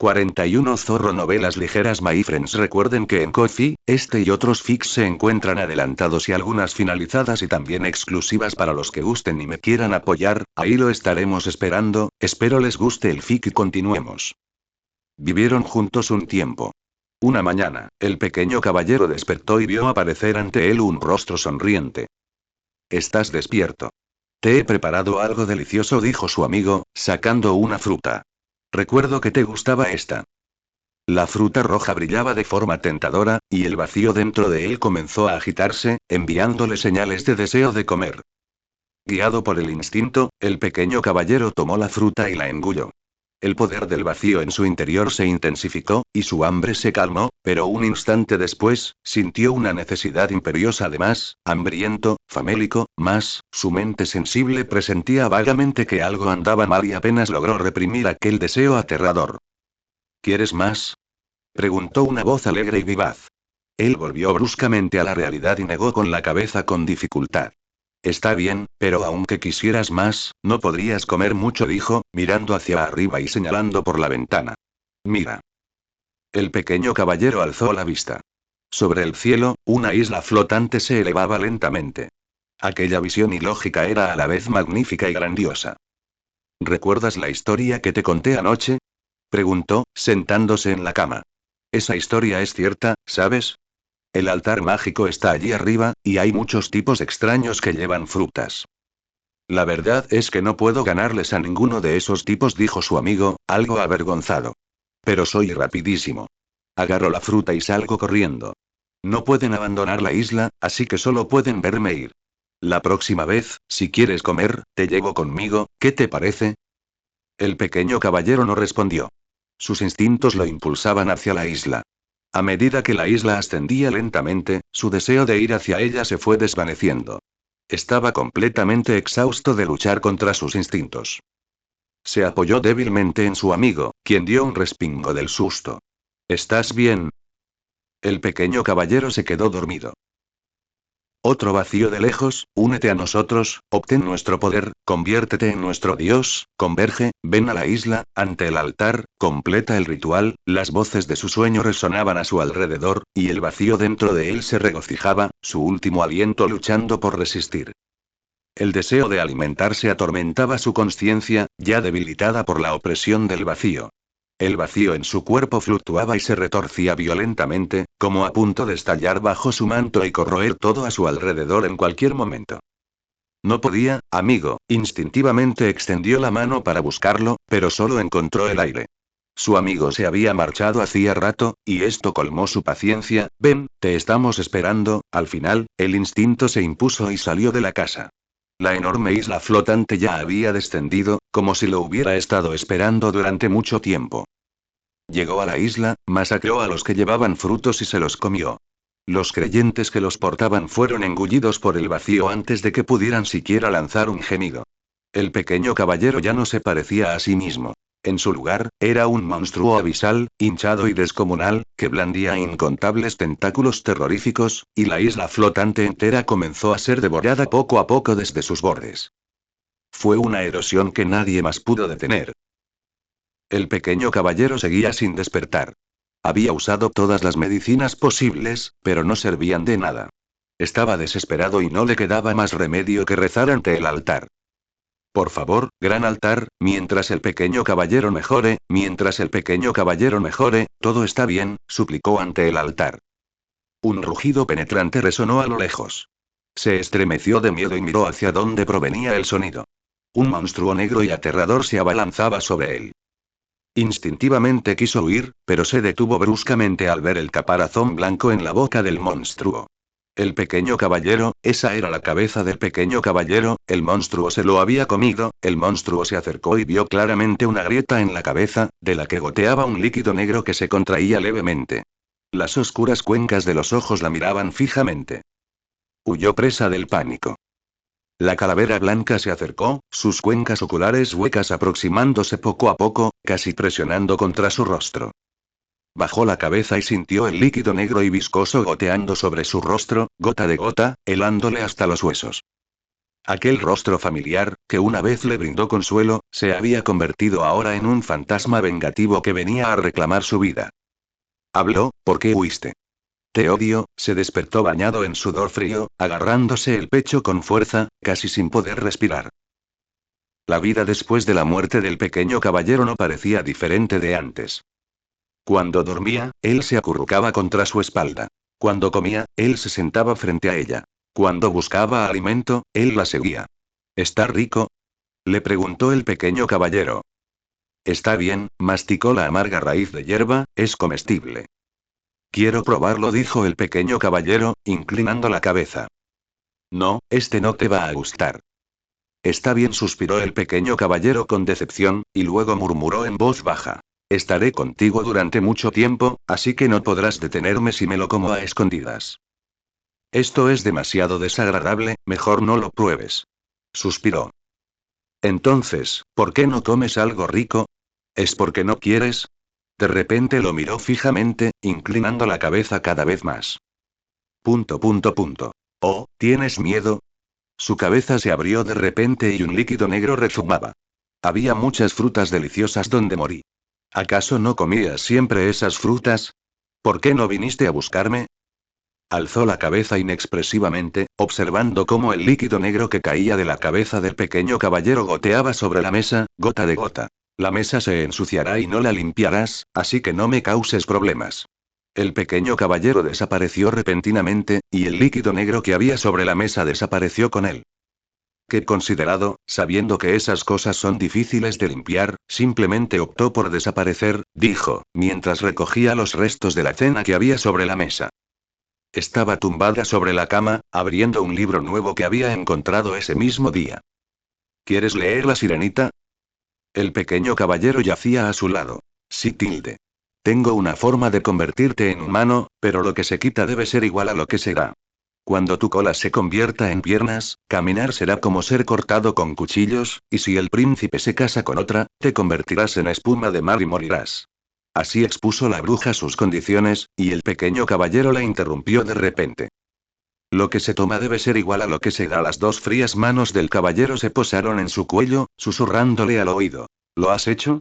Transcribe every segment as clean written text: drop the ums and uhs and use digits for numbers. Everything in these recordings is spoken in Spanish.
41 Zorro Novelas ligeras My friends. Recuerden que en Ko-fi, este y otros fics se encuentran adelantados y algunas finalizadas y también exclusivas para los que gusten y me quieran apoyar, ahí lo estaremos esperando, espero les guste el fic y continuemos. Vivieron juntos un tiempo. Una mañana, el pequeño caballero despertó y vio aparecer ante él un rostro sonriente. ¿Estás despierto? Te he preparado algo delicioso, dijo su amigo, sacando una fruta. Recuerdo que te gustaba esta. La fruta roja brillaba de forma tentadora, y el vacío dentro de él comenzó a agitarse, enviándole señales de deseo de comer. Guiado por el instinto, el pequeño caballero tomó la fruta y la engulló. El poder del vacío en su interior se intensificó, y su hambre se calmó, pero un instante después, sintió una necesidad imperiosa de más, hambriento, famélico, más, su mente sensible presentía vagamente que algo andaba mal y apenas logró reprimir aquel deseo aterrador. ¿Quieres más? Preguntó una voz alegre y vivaz. Él volvió bruscamente a la realidad y negó con la cabeza con dificultad. Está bien, pero aunque quisieras más, no podrías comer mucho, dijo, mirando hacia arriba y señalando por la ventana. Mira. El pequeño caballero alzó la vista. Sobre el cielo, una isla flotante se elevaba lentamente. Aquella visión ilógica era a la vez magnífica y grandiosa. ¿Recuerdas la historia que te conté anoche? Preguntó, sentándose en la cama. Esa historia es cierta, ¿sabes? El altar mágico está allí arriba, y hay muchos tipos extraños que llevan frutas. La verdad es que no puedo ganarles a ninguno de esos tipos, dijo su amigo, algo avergonzado. Pero soy rapidísimo. Agarro la fruta y salgo corriendo. No pueden abandonar la isla, así que solo pueden verme ir. La próxima vez, si quieres comer, te llevo conmigo, ¿qué te parece? El pequeño caballero no respondió. Sus instintos lo impulsaban hacia la isla. A medida que la isla ascendía lentamente, su deseo de ir hacia ella se fue desvaneciendo. Estaba completamente exhausto de luchar contra sus instintos. Se apoyó débilmente en su amigo, quien dio un respingo del susto. ¿Estás bien? El pequeño caballero se quedó dormido. Otro vacío de lejos, únete a nosotros, obtén nuestro poder, conviértete en nuestro dios, converge, ven a la isla, ante el altar, completa el ritual, las voces de su sueño resonaban a su alrededor, y el vacío dentro de él se regocijaba, su último aliento luchando por resistir. El deseo de alimentarse atormentaba su conciencia, ya debilitada por la opresión del vacío. El vacío en su cuerpo fluctuaba y se retorcía violentamente, como a punto de estallar bajo su manto y corroer todo a su alrededor en cualquier momento. No podía, amigo, instintivamente extendió la mano para buscarlo, pero solo encontró el aire. Su amigo se había marchado hacía rato, y esto colmó su paciencia. Ven, te estamos esperando. Al final, el instinto se impuso y salió de la casa. La enorme isla flotante ya había descendido, como si lo hubiera estado esperando durante mucho tiempo. Llegó a la isla, masacró a los que llevaban frutos y se los comió. Los creyentes que los portaban fueron engullidos por el vacío antes de que pudieran siquiera lanzar un gemido. El pequeño caballero ya no se parecía a sí mismo. En su lugar, era un monstruo abisal, hinchado y descomunal, que blandía incontables tentáculos terroríficos, y la isla flotante entera comenzó a ser devorada poco a poco desde sus bordes. Fue una erosión que nadie más pudo detener. El pequeño caballero seguía sin despertar. Había usado todas las medicinas posibles, pero no servían de nada. Estaba desesperado y no le quedaba más remedio que rezar ante el altar. Por favor, gran altar, mientras el pequeño caballero mejore, mientras el pequeño caballero mejore, todo está bien, suplicó ante el altar. Un rugido penetrante resonó a lo lejos. Se estremeció de miedo y miró hacia dónde provenía el sonido. Un monstruo negro y aterrador se abalanzaba sobre él. Instintivamente quiso huir, pero se detuvo bruscamente al ver el caparazón blanco en la boca del monstruo. El pequeño caballero, esa era la cabeza del pequeño caballero, el monstruo se lo había comido, el monstruo se acercó y vio claramente una grieta en la cabeza, de la que goteaba un líquido negro que se contraía levemente. Las oscuras cuencas de los ojos la miraban fijamente. Huyó presa del pánico. La calavera blanca se acercó, sus cuencas oculares huecas aproximándose poco a poco, casi presionando contra su rostro. Bajó la cabeza y sintió el líquido negro y viscoso goteando sobre su rostro, gota de gota, helándole hasta los huesos. Aquel rostro familiar, que una vez le brindó consuelo, se había convertido ahora en un fantasma vengativo que venía a reclamar su vida. Habló, ¿por qué huiste? Te odio, se despertó bañado en sudor frío, agarrándose el pecho con fuerza, casi sin poder respirar. La vida después de la muerte del pequeño caballero no parecía diferente de antes. Cuando dormía, él se acurrucaba contra su espalda. Cuando comía, él se sentaba frente a ella. Cuando buscaba alimento, él la seguía. ¿Está rico? Le preguntó el pequeño caballero. Está bien, masticó la amarga raíz de hierba, es comestible. Quiero probarlo, dijo el pequeño caballero, inclinando la cabeza. No, este no te va a gustar. Está bien, suspiró el pequeño caballero con decepción, y luego murmuró en voz baja. Estaré contigo durante mucho tiempo, así que no podrás detenerme si me lo como a escondidas. Esto es demasiado desagradable, mejor no lo pruebes. Suspiró. Entonces, ¿por qué no comes algo rico? ¿Es porque no quieres? De repente lo miró fijamente, inclinando la cabeza cada vez más. Oh, ¿tienes miedo? Su cabeza se abrió de repente y un líquido negro rezumaba. Había muchas frutas deliciosas donde morí. ¿Acaso no comías siempre esas frutas? ¿Por qué no viniste a buscarme? Alzó la cabeza inexpresivamente, observando cómo el líquido negro que caía de la cabeza del pequeño caballero goteaba sobre la mesa, gota de gota. La mesa se ensuciará y no la limpiarás, así que no me causes problemas. El pequeño caballero desapareció repentinamente, y el líquido negro que había sobre la mesa desapareció con él. Qué considerado, sabiendo que esas cosas son difíciles de limpiar, simplemente optó por desaparecer, dijo, mientras recogía los restos de la cena que había sobre la mesa. Estaba tumbada sobre la cama, abriendo un libro nuevo que había encontrado ese mismo día. ¿Quieres leer La Sirenita? El pequeño caballero yacía a su lado. Sí, tilde. Tengo una forma de convertirte en humano, pero lo que se quita debe ser igual a lo que será. Cuando tu cola se convierta en piernas, caminar será como ser cortado con cuchillos, y si el príncipe se casa con otra, te convertirás en espuma de mar y morirás. Así expuso la bruja sus condiciones, y el pequeño caballero la interrumpió de repente. Lo que se toma debe ser igual a lo que se da. Las dos frías manos del caballero se posaron en su cuello, susurrándole al oído. ¿Lo has hecho?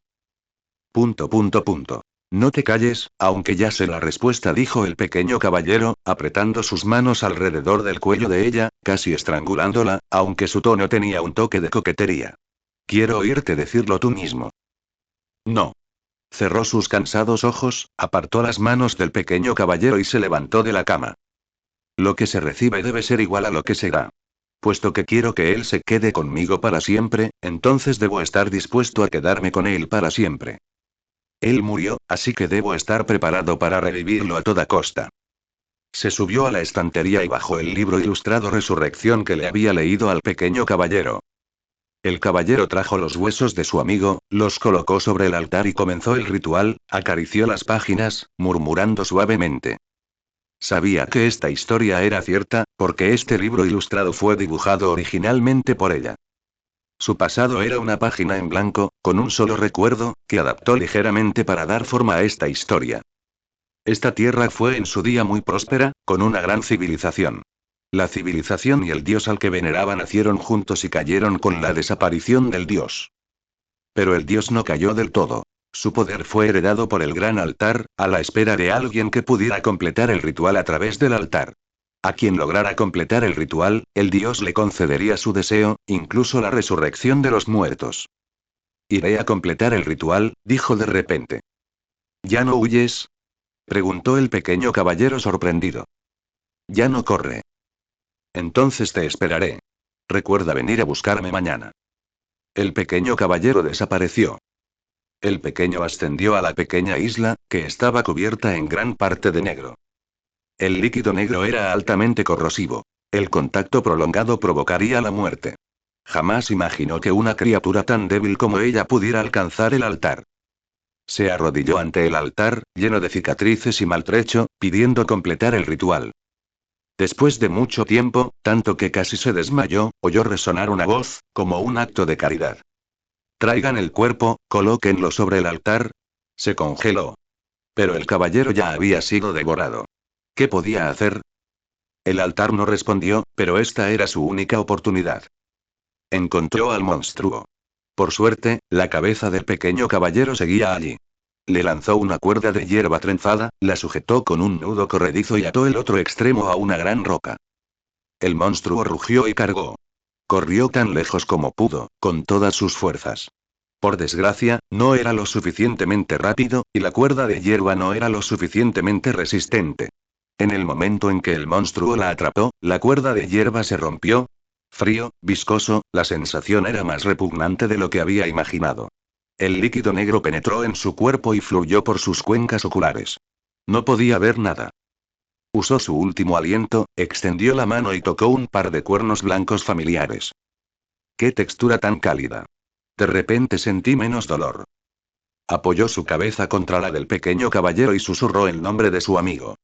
No te calles, aunque ya sé la respuesta, dijo el pequeño caballero, apretando sus manos alrededor del cuello de ella, casi estrangulándola, aunque su tono tenía un toque de coquetería. Quiero oírte decirlo tú mismo. No. Cerró sus cansados ojos, apartó las manos del pequeño caballero y se levantó de la cama. Lo que se recibe debe ser igual a lo que se da. Puesto que quiero que él se quede conmigo para siempre, entonces debo estar dispuesto a quedarme con él para siempre. Él murió, así que debo estar preparado para revivirlo a toda costa. Se subió a la estantería y bajó el libro ilustrado Resurrección que le había leído al pequeño caballero. El caballero trajo los huesos de su amigo, los colocó sobre el altar y comenzó el ritual, acarició las páginas, murmurando suavemente. Sabía que esta historia era cierta, porque este libro ilustrado fue dibujado originalmente por ella. Su pasado era una página en blanco, con un solo recuerdo, que adaptó ligeramente para dar forma a esta historia. Esta tierra fue en su día muy próspera, con una gran civilización. La civilización y el dios al que veneraba nacieron juntos y cayeron con la desaparición del dios. Pero el dios no cayó del todo. Su poder fue heredado por el gran altar, a la espera de alguien que pudiera completar el ritual a través del altar. A quien lograra completar el ritual, el dios le concedería su deseo, incluso la resurrección de los muertos. Iré a completar el ritual, dijo de repente. ¿Ya no huyes? Preguntó el pequeño caballero sorprendido. Ya no corre. Entonces te esperaré. Recuerda venir a buscarme mañana. El pequeño caballero desapareció. El pequeño ascendió a la pequeña isla, que estaba cubierta en gran parte de negro. El líquido negro era altamente corrosivo. El contacto prolongado provocaría la muerte. Jamás imaginó que una criatura tan débil como ella pudiera alcanzar el altar. Se arrodilló ante el altar, lleno de cicatrices y maltrecho, pidiendo completar el ritual. Después de mucho tiempo, tanto que casi se desmayó, oyó resonar una voz, como un acto de caridad. Traigan el cuerpo, colóquenlo sobre el altar. Se congeló. Pero el caballero ya había sido devorado. ¿Qué podía hacer? El altar no respondió, pero esta era su única oportunidad. Encontró al monstruo. Por suerte, la cabeza del pequeño caballero seguía allí. Le lanzó una cuerda de hierba trenzada, la sujetó con un nudo corredizo y ató el otro extremo a una gran roca. El monstruo rugió y cargó. Corrió tan lejos como pudo, con todas sus fuerzas. Por desgracia, no era lo suficientemente rápido, y la cuerda de hierba no era lo suficientemente resistente. En el momento en que el monstruo la atrapó, la cuerda de hierba se rompió. Frío, viscoso, la sensación era más repugnante de lo que había imaginado. El líquido negro penetró en su cuerpo y fluyó por sus cuencas oculares. No podía ver nada. Usó su último aliento, extendió la mano y tocó un par de cuernos blancos familiares. ¡Qué textura tan cálida! De repente sentí menos dolor. Apoyó su cabeza contra la del pequeño caballero y susurró el nombre de su amigo.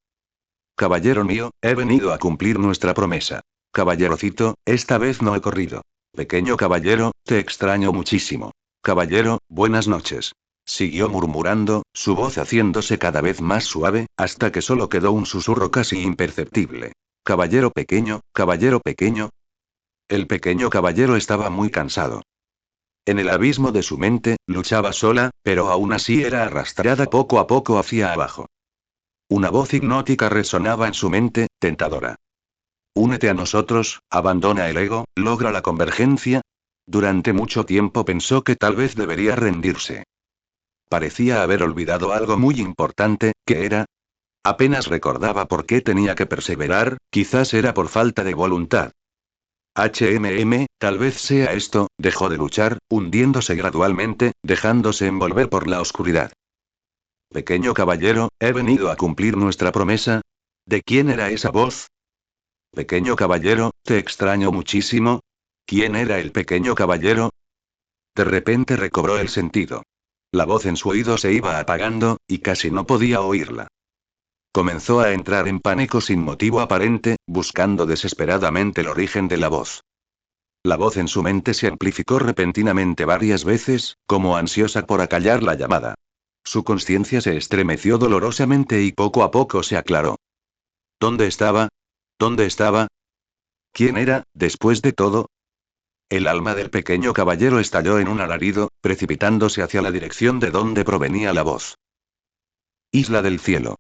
Caballero mío, he venido a cumplir nuestra promesa. Caballerocito, esta vez no he corrido. Pequeño caballero, te extraño muchísimo. Caballero, buenas noches. Siguió murmurando, su voz haciéndose cada vez más suave, hasta que solo quedó un susurro casi imperceptible. Caballero pequeño, caballero pequeño. El pequeño caballero estaba muy cansado. En el abismo de su mente, luchaba sola, pero aún así era arrastrada poco a poco hacia abajo. Una voz hipnótica resonaba en su mente, tentadora. Únete a nosotros, abandona el ego, logra la convergencia. Durante mucho tiempo pensó que tal vez debería rendirse. Parecía haber olvidado algo muy importante, ¿qué era? Apenas recordaba por qué tenía que perseverar, quizás era por falta de voluntad. Tal vez sea esto, dejó de luchar, hundiéndose gradualmente, dejándose envolver por la oscuridad. Pequeño caballero, he venido a cumplir nuestra promesa. ¿De quién era esa voz? Pequeño caballero, te extraño muchísimo. ¿Quién era el pequeño caballero? De repente recobró el sentido. La voz en su oído se iba apagando, y casi no podía oírla. Comenzó a entrar en pánico sin motivo aparente, buscando desesperadamente el origen de la voz. La voz en su mente se amplificó repentinamente varias veces, como ansiosa por acallar la llamada. Su conciencia se estremeció dolorosamente y poco a poco se aclaró. ¿Dónde estaba? ¿Dónde estaba? ¿Quién era, después de todo? El alma del pequeño caballero estalló en un alarido, precipitándose hacia la dirección de donde provenía la voz. Isla del cielo.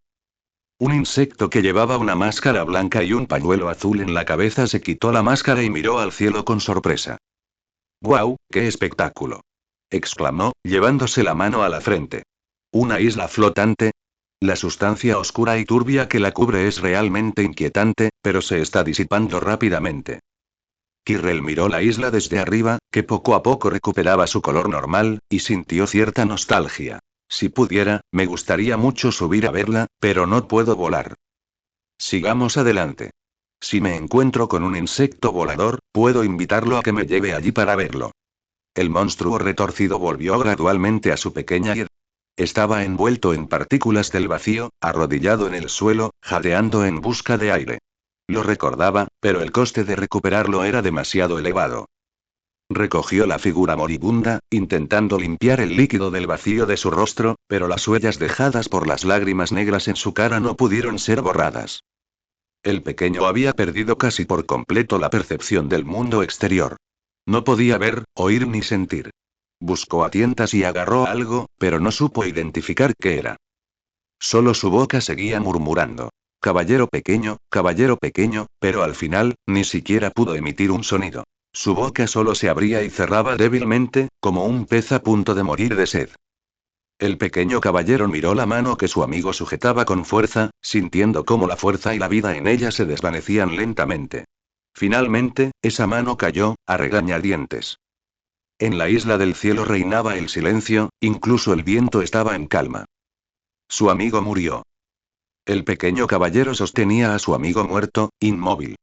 Un insecto que llevaba una máscara blanca y un pañuelo azul en la cabeza se quitó la máscara y miró al cielo con sorpresa. ¡Guau, qué espectáculo! Exclamó, llevándose la mano a la frente. ¿Una isla flotante? La sustancia oscura y turbia que la cubre es realmente inquietante, pero se está disipando rápidamente. Kirrell miró la isla desde arriba, que poco a poco recuperaba su color normal, y sintió cierta nostalgia. Si pudiera, me gustaría mucho subir a verla, pero no puedo volar. Sigamos adelante. Si me encuentro con un insecto volador, puedo invitarlo a que me lleve allí para verlo. El monstruo retorcido volvió gradualmente a su pequeña id. Estaba envuelto en partículas del vacío, arrodillado en el suelo, jadeando en busca de aire. Lo recordaba, pero el coste de recuperarlo era demasiado elevado. Recogió la figura moribunda, intentando limpiar el líquido del vacío de su rostro, pero las huellas dejadas por las lágrimas negras en su cara no pudieron ser borradas. El pequeño había perdido casi por completo la percepción del mundo exterior. No podía ver, oír ni sentir. Buscó a tientas y agarró algo, pero no supo identificar qué era. Solo su boca seguía murmurando. Caballero pequeño, pero al final, ni siquiera pudo emitir un sonido. Su boca solo se abría y cerraba débilmente, como un pez a punto de morir de sed. El pequeño caballero miró la mano que su amigo sujetaba con fuerza, sintiendo cómo la fuerza y la vida en ella se desvanecían lentamente. Finalmente, esa mano cayó, a regañadientes. En la isla del cielo reinaba el silencio, incluso el viento estaba en calma. Su amigo murió. El pequeño caballero sostenía a su amigo muerto, inmóvil.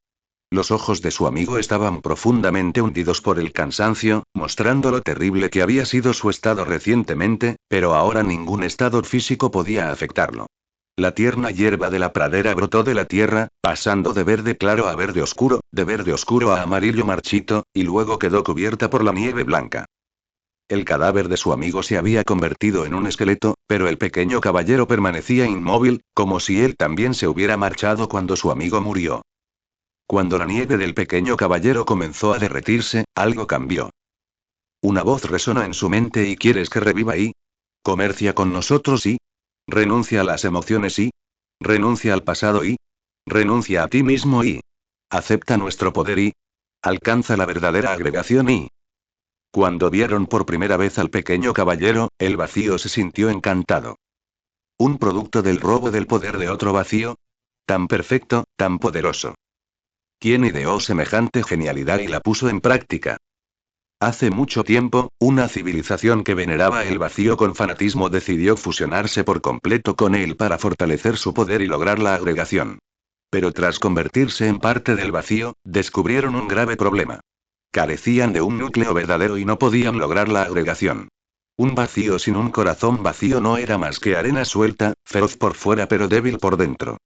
Los ojos de su amigo estaban profundamente hundidos por el cansancio, mostrando lo terrible que había sido su estado recientemente, pero ahora ningún estado físico podía afectarlo. La tierna hierba de la pradera brotó de la tierra, pasando de verde claro a verde oscuro a amarillo marchito, y luego quedó cubierta por la nieve blanca. El cadáver de su amigo se había convertido en un esqueleto, pero el pequeño caballero permanecía inmóvil, como si él también se hubiera marchado cuando su amigo murió. Cuando la nieve del pequeño caballero comenzó a derretirse, algo cambió. Una voz resonó en su mente: ¿y quieres que reviva y comercia con nosotros y renuncia a las emociones y renuncia al pasado y renuncia a ti mismo y acepta nuestro poder y alcanza la verdadera agregación y cuando vieron por primera vez al pequeño caballero, el vacío se sintió encantado. Un producto del robo del poder de otro vacío, tan perfecto, tan poderoso. ¿Quién ideó semejante genialidad y la puso en práctica? Hace mucho tiempo, una civilización que veneraba el vacío con fanatismo decidió fusionarse por completo con él para fortalecer su poder y lograr la agregación. Pero tras convertirse en parte del vacío, descubrieron un grave problema. Carecían de un núcleo verdadero y no podían lograr la agregación. Un vacío sin un corazón vacío no era más que arena suelta, feroz por fuera pero débil por dentro.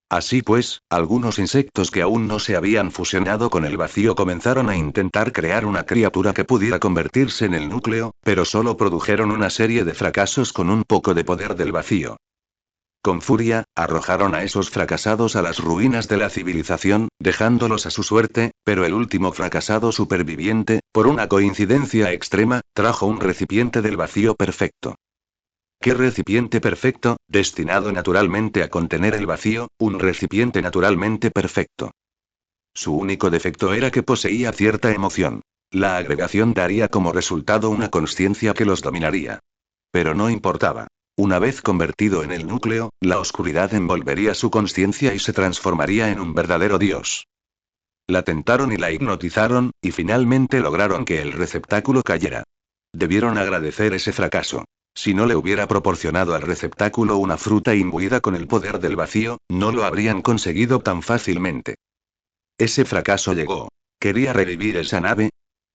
Así pues, algunos insectos que aún no se habían fusionado con el vacío comenzaron a intentar crear una criatura que pudiera convertirse en el núcleo, pero solo produjeron una serie de fracasos con un poco de poder del vacío. Con furia, arrojaron a esos fracasados a las ruinas de la civilización, dejándolos a su suerte, pero el último fracasado superviviente, por una coincidencia extrema, trajo un recipiente del vacío perfecto. ¿Qué recipiente perfecto, destinado naturalmente a contener el vacío, un recipiente naturalmente perfecto? Su único defecto era que poseía cierta emoción. La agregación daría como resultado una consciencia que los dominaría. Pero no importaba. Una vez convertido en el núcleo, la oscuridad envolvería su consciencia y se transformaría en un verdadero dios. La tentaron y la hipnotizaron, y finalmente lograron que el receptáculo cayera. Debieron agradecer ese fracaso. Si no le hubiera proporcionado al receptáculo una fruta imbuida con el poder del vacío, no lo habrían conseguido tan fácilmente. Ese fracaso llegó. ¿Quería revivir esa nave?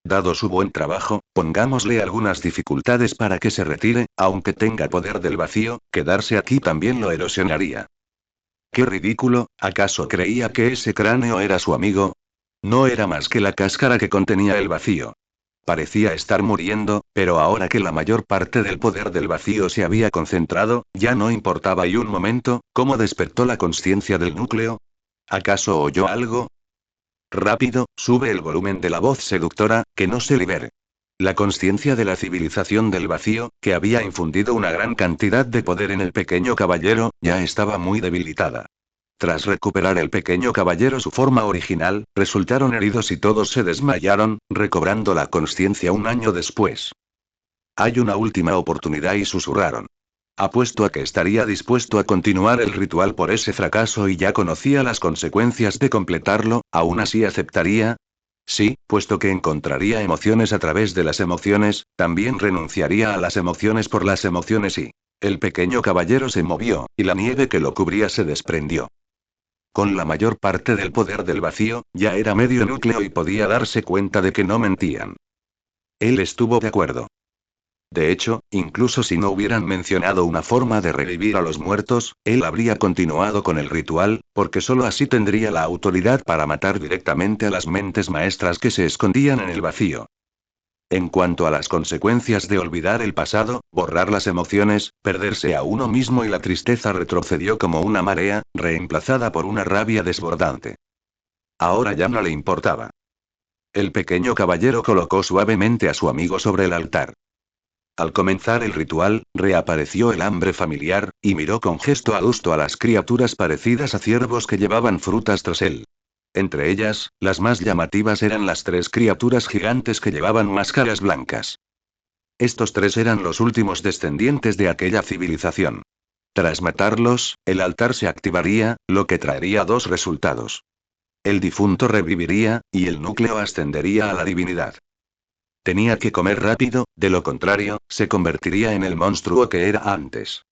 Dado su buen trabajo, pongámosle algunas dificultades para que se retire, aunque tenga poder del vacío, quedarse aquí también lo erosionaría. ¡Qué ridículo! ¿Acaso creía que ese cráneo era su amigo? No era más que la cáscara que contenía el vacío. Parecía estar muriendo, pero ahora que la mayor parte del poder del vacío se había concentrado, ya no importaba. Y un momento, ¿cómo despertó la consciencia del núcleo? ¿Acaso oyó algo? Rápido, sube el volumen de la voz seductora, que no se libere. La consciencia de la civilización del vacío, que había infundido una gran cantidad de poder en el pequeño caballero, ya estaba muy debilitada. Tras recuperar el pequeño caballero su forma original, resultaron heridos y todos se desmayaron, recobrando la consciencia un año después. Hay una última oportunidad, y susurraron. Apuesto a que estaría dispuesto a continuar el ritual por ese fracaso y ya conocía las consecuencias de completarlo, ¿aún así aceptaría? Sí, puesto que encontraría emociones a través de las emociones, también renunciaría a las emociones por las emociones y el pequeño caballero se movió, y la nieve que lo cubría se desprendió. Con la mayor parte del poder del vacío, ya era medio núcleo y podía darse cuenta de que no mentían. Él estuvo de acuerdo. De hecho, incluso si no hubieran mencionado una forma de revivir a los muertos, él habría continuado con el ritual, porque sólo así tendría la autoridad para matar directamente a las mentes maestras que se escondían en el vacío. En cuanto a las consecuencias de olvidar el pasado, borrar las emociones, perderse a uno mismo y la tristeza retrocedió como una marea, reemplazada por una rabia desbordante. Ahora ya no le importaba. El pequeño caballero colocó suavemente a su amigo sobre el altar. Al comenzar el ritual, reapareció el hambre familiar, y miró con gesto adusto a las criaturas parecidas a ciervos que llevaban frutas tras él. Entre ellas, las más llamativas eran las tres criaturas gigantes que llevaban máscaras blancas. Estos tres eran los últimos descendientes de aquella civilización. Tras matarlos, el altar se activaría, lo que traería dos resultados. El difunto reviviría, y el núcleo ascendería a la divinidad. Tenía que comer rápido, de lo contrario, se convertiría en el monstruo que era antes.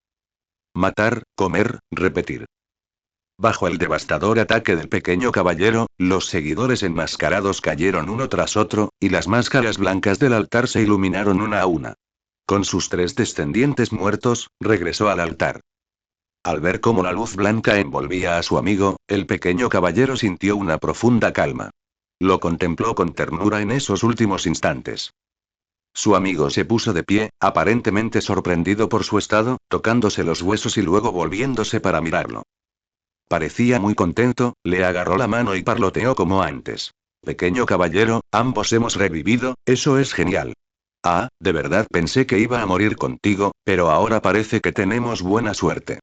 Matar, comer, repetir. Bajo el devastador ataque del pequeño caballero, los seguidores enmascarados cayeron uno tras otro, y las máscaras blancas del altar se iluminaron una a una. Con sus tres descendientes muertos, regresó al altar. Al ver cómo la luz blanca envolvía a su amigo, el pequeño caballero sintió una profunda calma. Lo contempló con ternura en esos últimos instantes. Su amigo se puso de pie, aparentemente sorprendido por su estado, tocándose los huesos y luego volviéndose para mirarlo. Parecía muy contento, le agarró la mano y parloteó como antes. Pequeño caballero, ambos hemos revivido, eso es genial. Ah, de verdad pensé que iba a morir contigo, pero ahora parece que tenemos buena suerte.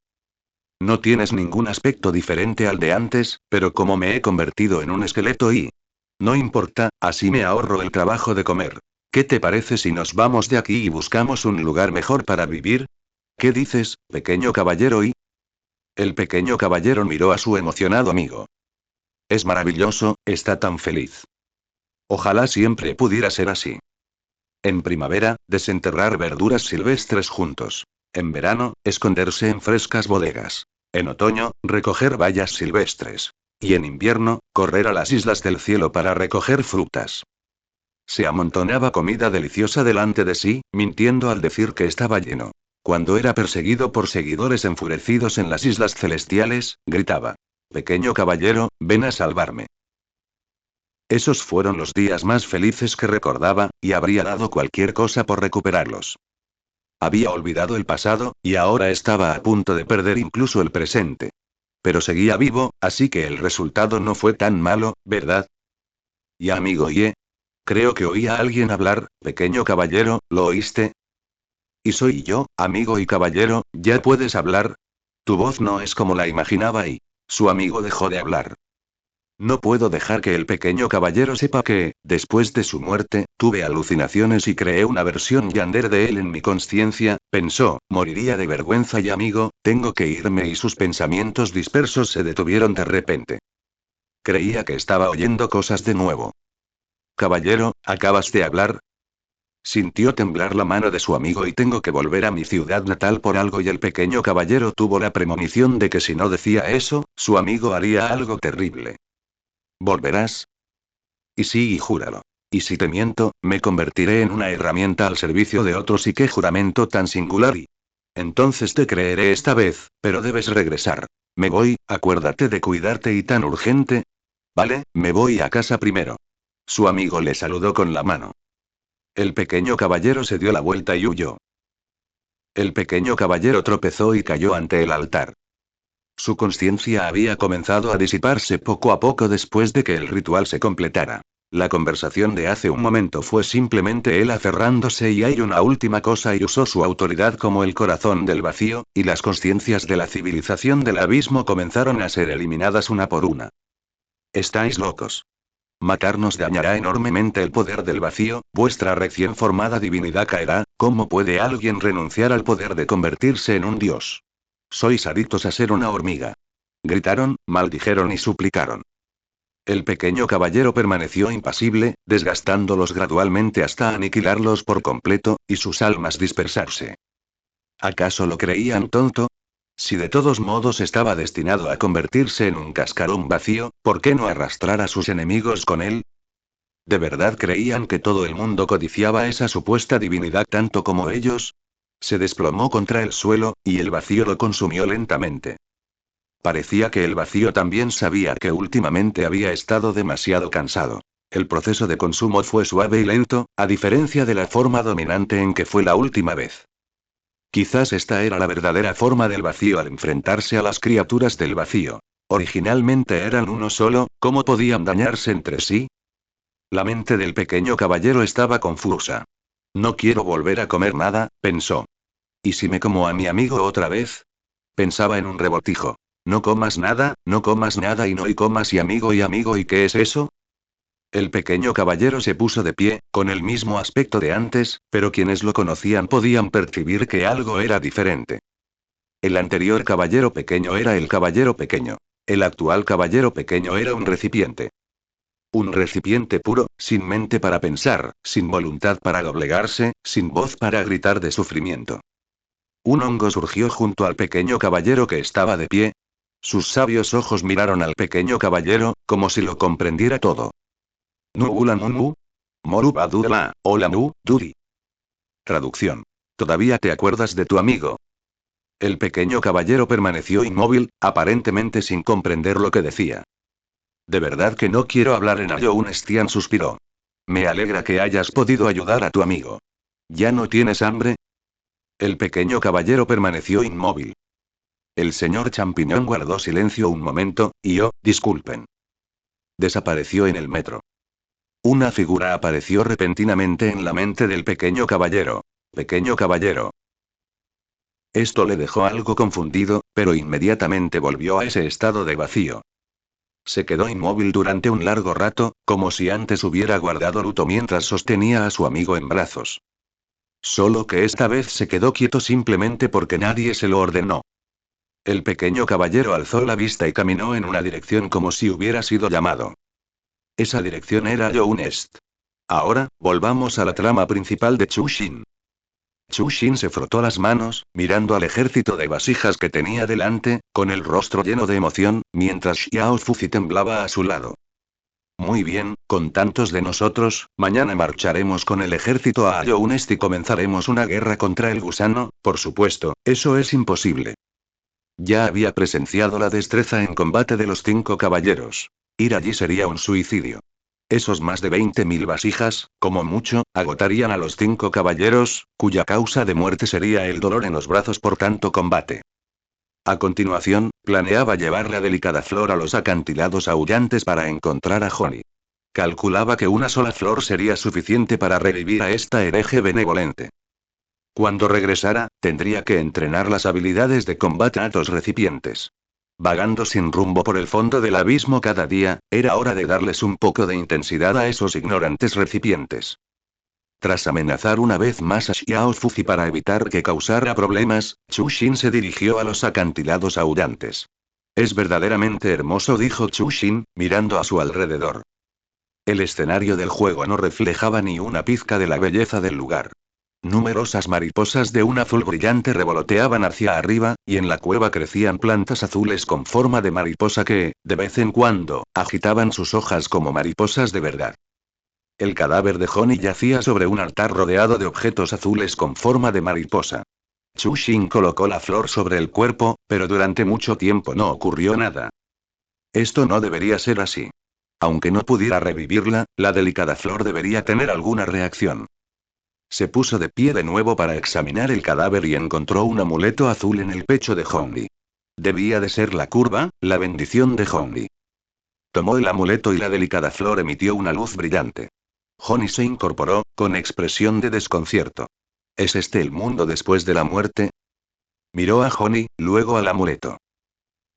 No tienes ningún aspecto diferente al de antes, pero como me he convertido en un esqueleto y... No importa, así me ahorro el trabajo de comer. ¿Qué te parece si nos vamos de aquí y buscamos un lugar mejor para vivir? ¿Qué dices, pequeño caballero? Y... El pequeño caballero miró a su emocionado amigo. Es maravilloso, está tan feliz. Ojalá siempre pudiera ser así. En primavera, desenterrar verduras silvestres juntos. En verano, esconderse en frescas bodegas. En otoño, recoger bayas silvestres. Y en invierno, correr a las islas del cielo para recoger frutas. Se amontonaba comida deliciosa delante de sí, mintiendo al decir que estaba lleno. Cuando era perseguido por seguidores enfurecidos en las islas celestiales, gritaba: Pequeño caballero, ven a salvarme. Esos fueron los días más felices que recordaba, y habría dado cualquier cosa por recuperarlos. Había olvidado el pasado, y ahora estaba a punto de perder incluso el presente. Pero seguía vivo, así que el resultado no fue tan malo, ¿verdad? Y amigo creo que oí a alguien hablar, pequeño caballero, ¿lo oíste? Y soy yo, amigo y caballero, ¿ya puedes hablar? Tu voz no es como la imaginaba y... Su amigo dejó de hablar. No puedo dejar que el pequeño caballero sepa que, después de su muerte, tuve alucinaciones y creé una versión Yander de él en mi conciencia, pensó, moriría de vergüenza y amigo, tengo que irme y sus pensamientos dispersos se detuvieron de repente. Creía que estaba oyendo cosas de nuevo. Caballero, ¿acabas de hablar? Sintió temblar la mano de su amigo y tengo que volver a mi ciudad natal por algo y el pequeño caballero tuvo la premonición de que si no decía eso, su amigo haría algo terrible. ¿Volverás? Y sí, y júralo. Y si te miento, me convertiré en una herramienta al servicio de otros y qué juramento tan singular y... Entonces te creeré esta vez, pero debes regresar. Me voy, acuérdate de cuidarte y tan urgente. Vale, me voy a casa primero. Su amigo le saludó con la mano. El pequeño caballero se dio la vuelta y huyó. El pequeño caballero tropezó y cayó ante el altar. Su conciencia había comenzado a disiparse poco a poco después de que el ritual se completara. La conversación de hace un momento fue simplemente él aferrándose y hay una última cosa y usó su autoridad como el corazón del vacío, y las conciencias de la civilización del abismo comenzaron a ser eliminadas una por una. Estáis locos. Matarnos dañará enormemente el poder del vacío, vuestra recién formada divinidad caerá, ¿cómo puede alguien renunciar al poder de convertirse en un dios? Sois adictos a ser una hormiga. Gritaron, maldijeron y suplicaron. El pequeño caballero permaneció impasible, desgastándolos gradualmente hasta aniquilarlos por completo, y sus almas dispersarse. ¿Acaso lo creían tonto? Si de todos modos estaba destinado a convertirse en un cascarón vacío, ¿por qué no arrastrar a sus enemigos con él? ¿De verdad creían que todo el mundo codiciaba esa supuesta divinidad tanto como ellos? Se desplomó contra el suelo, y el vacío lo consumió lentamente. Parecía que el vacío también sabía que últimamente había estado demasiado cansado. El proceso de consumo fue suave y lento, a diferencia de la forma dominante en que fue la última vez. Quizás esta era la verdadera forma del vacío al enfrentarse a las criaturas del vacío. Originalmente eran uno solo, ¿cómo podían dañarse entre sí? La mente del pequeño caballero estaba confusa. No quiero volver a comer nada, pensó. ¿Y si me como a mi amigo otra vez? Pensaba en un revoltijo. No comas nada y no y comas y amigo ¿y qué es eso? El pequeño caballero se puso de pie, con el mismo aspecto de antes, pero quienes lo conocían podían percibir que algo era diferente. El anterior caballero pequeño era el caballero pequeño. El actual caballero pequeño era un recipiente. Un recipiente puro, sin mente para pensar, sin voluntad para doblegarse, sin voz para gritar de sufrimiento. Un hongo surgió junto al pequeño caballero que estaba de pie. Sus sabios ojos miraron al pequeño caballero, como si lo comprendiera todo. Nuula Nunu. Moru Badula, hola Nu, Duri. Traducción. ¿Todavía te acuerdas de tu amigo? El pequeño caballero permaneció inmóvil, aparentemente sin comprender lo que decía. De verdad que no quiero hablar en ello. Un Estian suspiró. Me alegra que hayas podido ayudar a tu amigo. ¿Ya no tienes hambre? El pequeño caballero permaneció inmóvil. El señor Champiñón guardó silencio un momento, y disculpen. Desapareció en el metro. Una figura apareció repentinamente en la mente del pequeño caballero. Pequeño caballero. Esto le dejó algo confundido, pero inmediatamente volvió a ese estado de vacío. Se quedó inmóvil durante un largo rato, como si antes hubiera guardado luto mientras sostenía a su amigo en brazos. Solo que esta vez se quedó quieto simplemente porque nadie se lo ordenó. El pequeño caballero alzó la vista y caminó en una dirección como si hubiera sido llamado. Esa dirección era Younest. Ahora, volvamos a la trama principal de Chu Xin. Chu Xin se frotó las manos, mirando al ejército de vasijas que tenía delante, con el rostro lleno de emoción, mientras Xiao Fuzi temblaba a su lado. Muy bien, con tantos de nosotros, mañana marcharemos con el ejército a Younest y comenzaremos una guerra contra el gusano, por supuesto, eso es imposible. Ya había presenciado la destreza en combate de los 5 caballeros. Ir allí sería un suicidio. Esos más de 20.000 vasijas, como mucho, agotarían a los 5 caballeros, cuya causa de muerte sería el dolor en los brazos por tanto combate. A continuación, planeaba llevar la delicada flor a los acantilados aullantes para encontrar a Honey. Calculaba que una sola flor sería suficiente para revivir a esta hereje benevolente. Cuando regresara, tendría que entrenar las habilidades de combate a dos recipientes. Vagando sin rumbo por el fondo del abismo cada día, era hora de darles un poco de intensidad a esos ignorantes recipientes. Tras amenazar una vez más a Xiao Fuzi para evitar que causara problemas, Chu Xin se dirigió a los acantilados aullantes. Es verdaderamente hermoso, dijo Chu Xin, mirando a su alrededor. El escenario del juego no reflejaba ni una pizca de la belleza del lugar. Numerosas mariposas de un azul brillante revoloteaban hacia arriba, y en la cueva crecían plantas azules con forma de mariposa que, de vez en cuando, agitaban sus hojas como mariposas de verdad. El cadáver de Honey yacía sobre un altar rodeado de objetos azules con forma de mariposa. Chu Xin colocó la flor sobre el cuerpo, pero durante mucho tiempo no ocurrió nada. Esto no debería ser así. Aunque no pudiera revivirla, la delicada flor debería tener alguna reacción. Se puso de pie de nuevo para examinar el cadáver y encontró un amuleto azul en el pecho de Honey. Debía de ser la curva, la bendición de Honey. Tomó el amuleto y la delicada flor emitió una luz brillante. Honey se incorporó, con expresión de desconcierto. ¿Es este el mundo después de la muerte? Miró a Honey, luego al amuleto.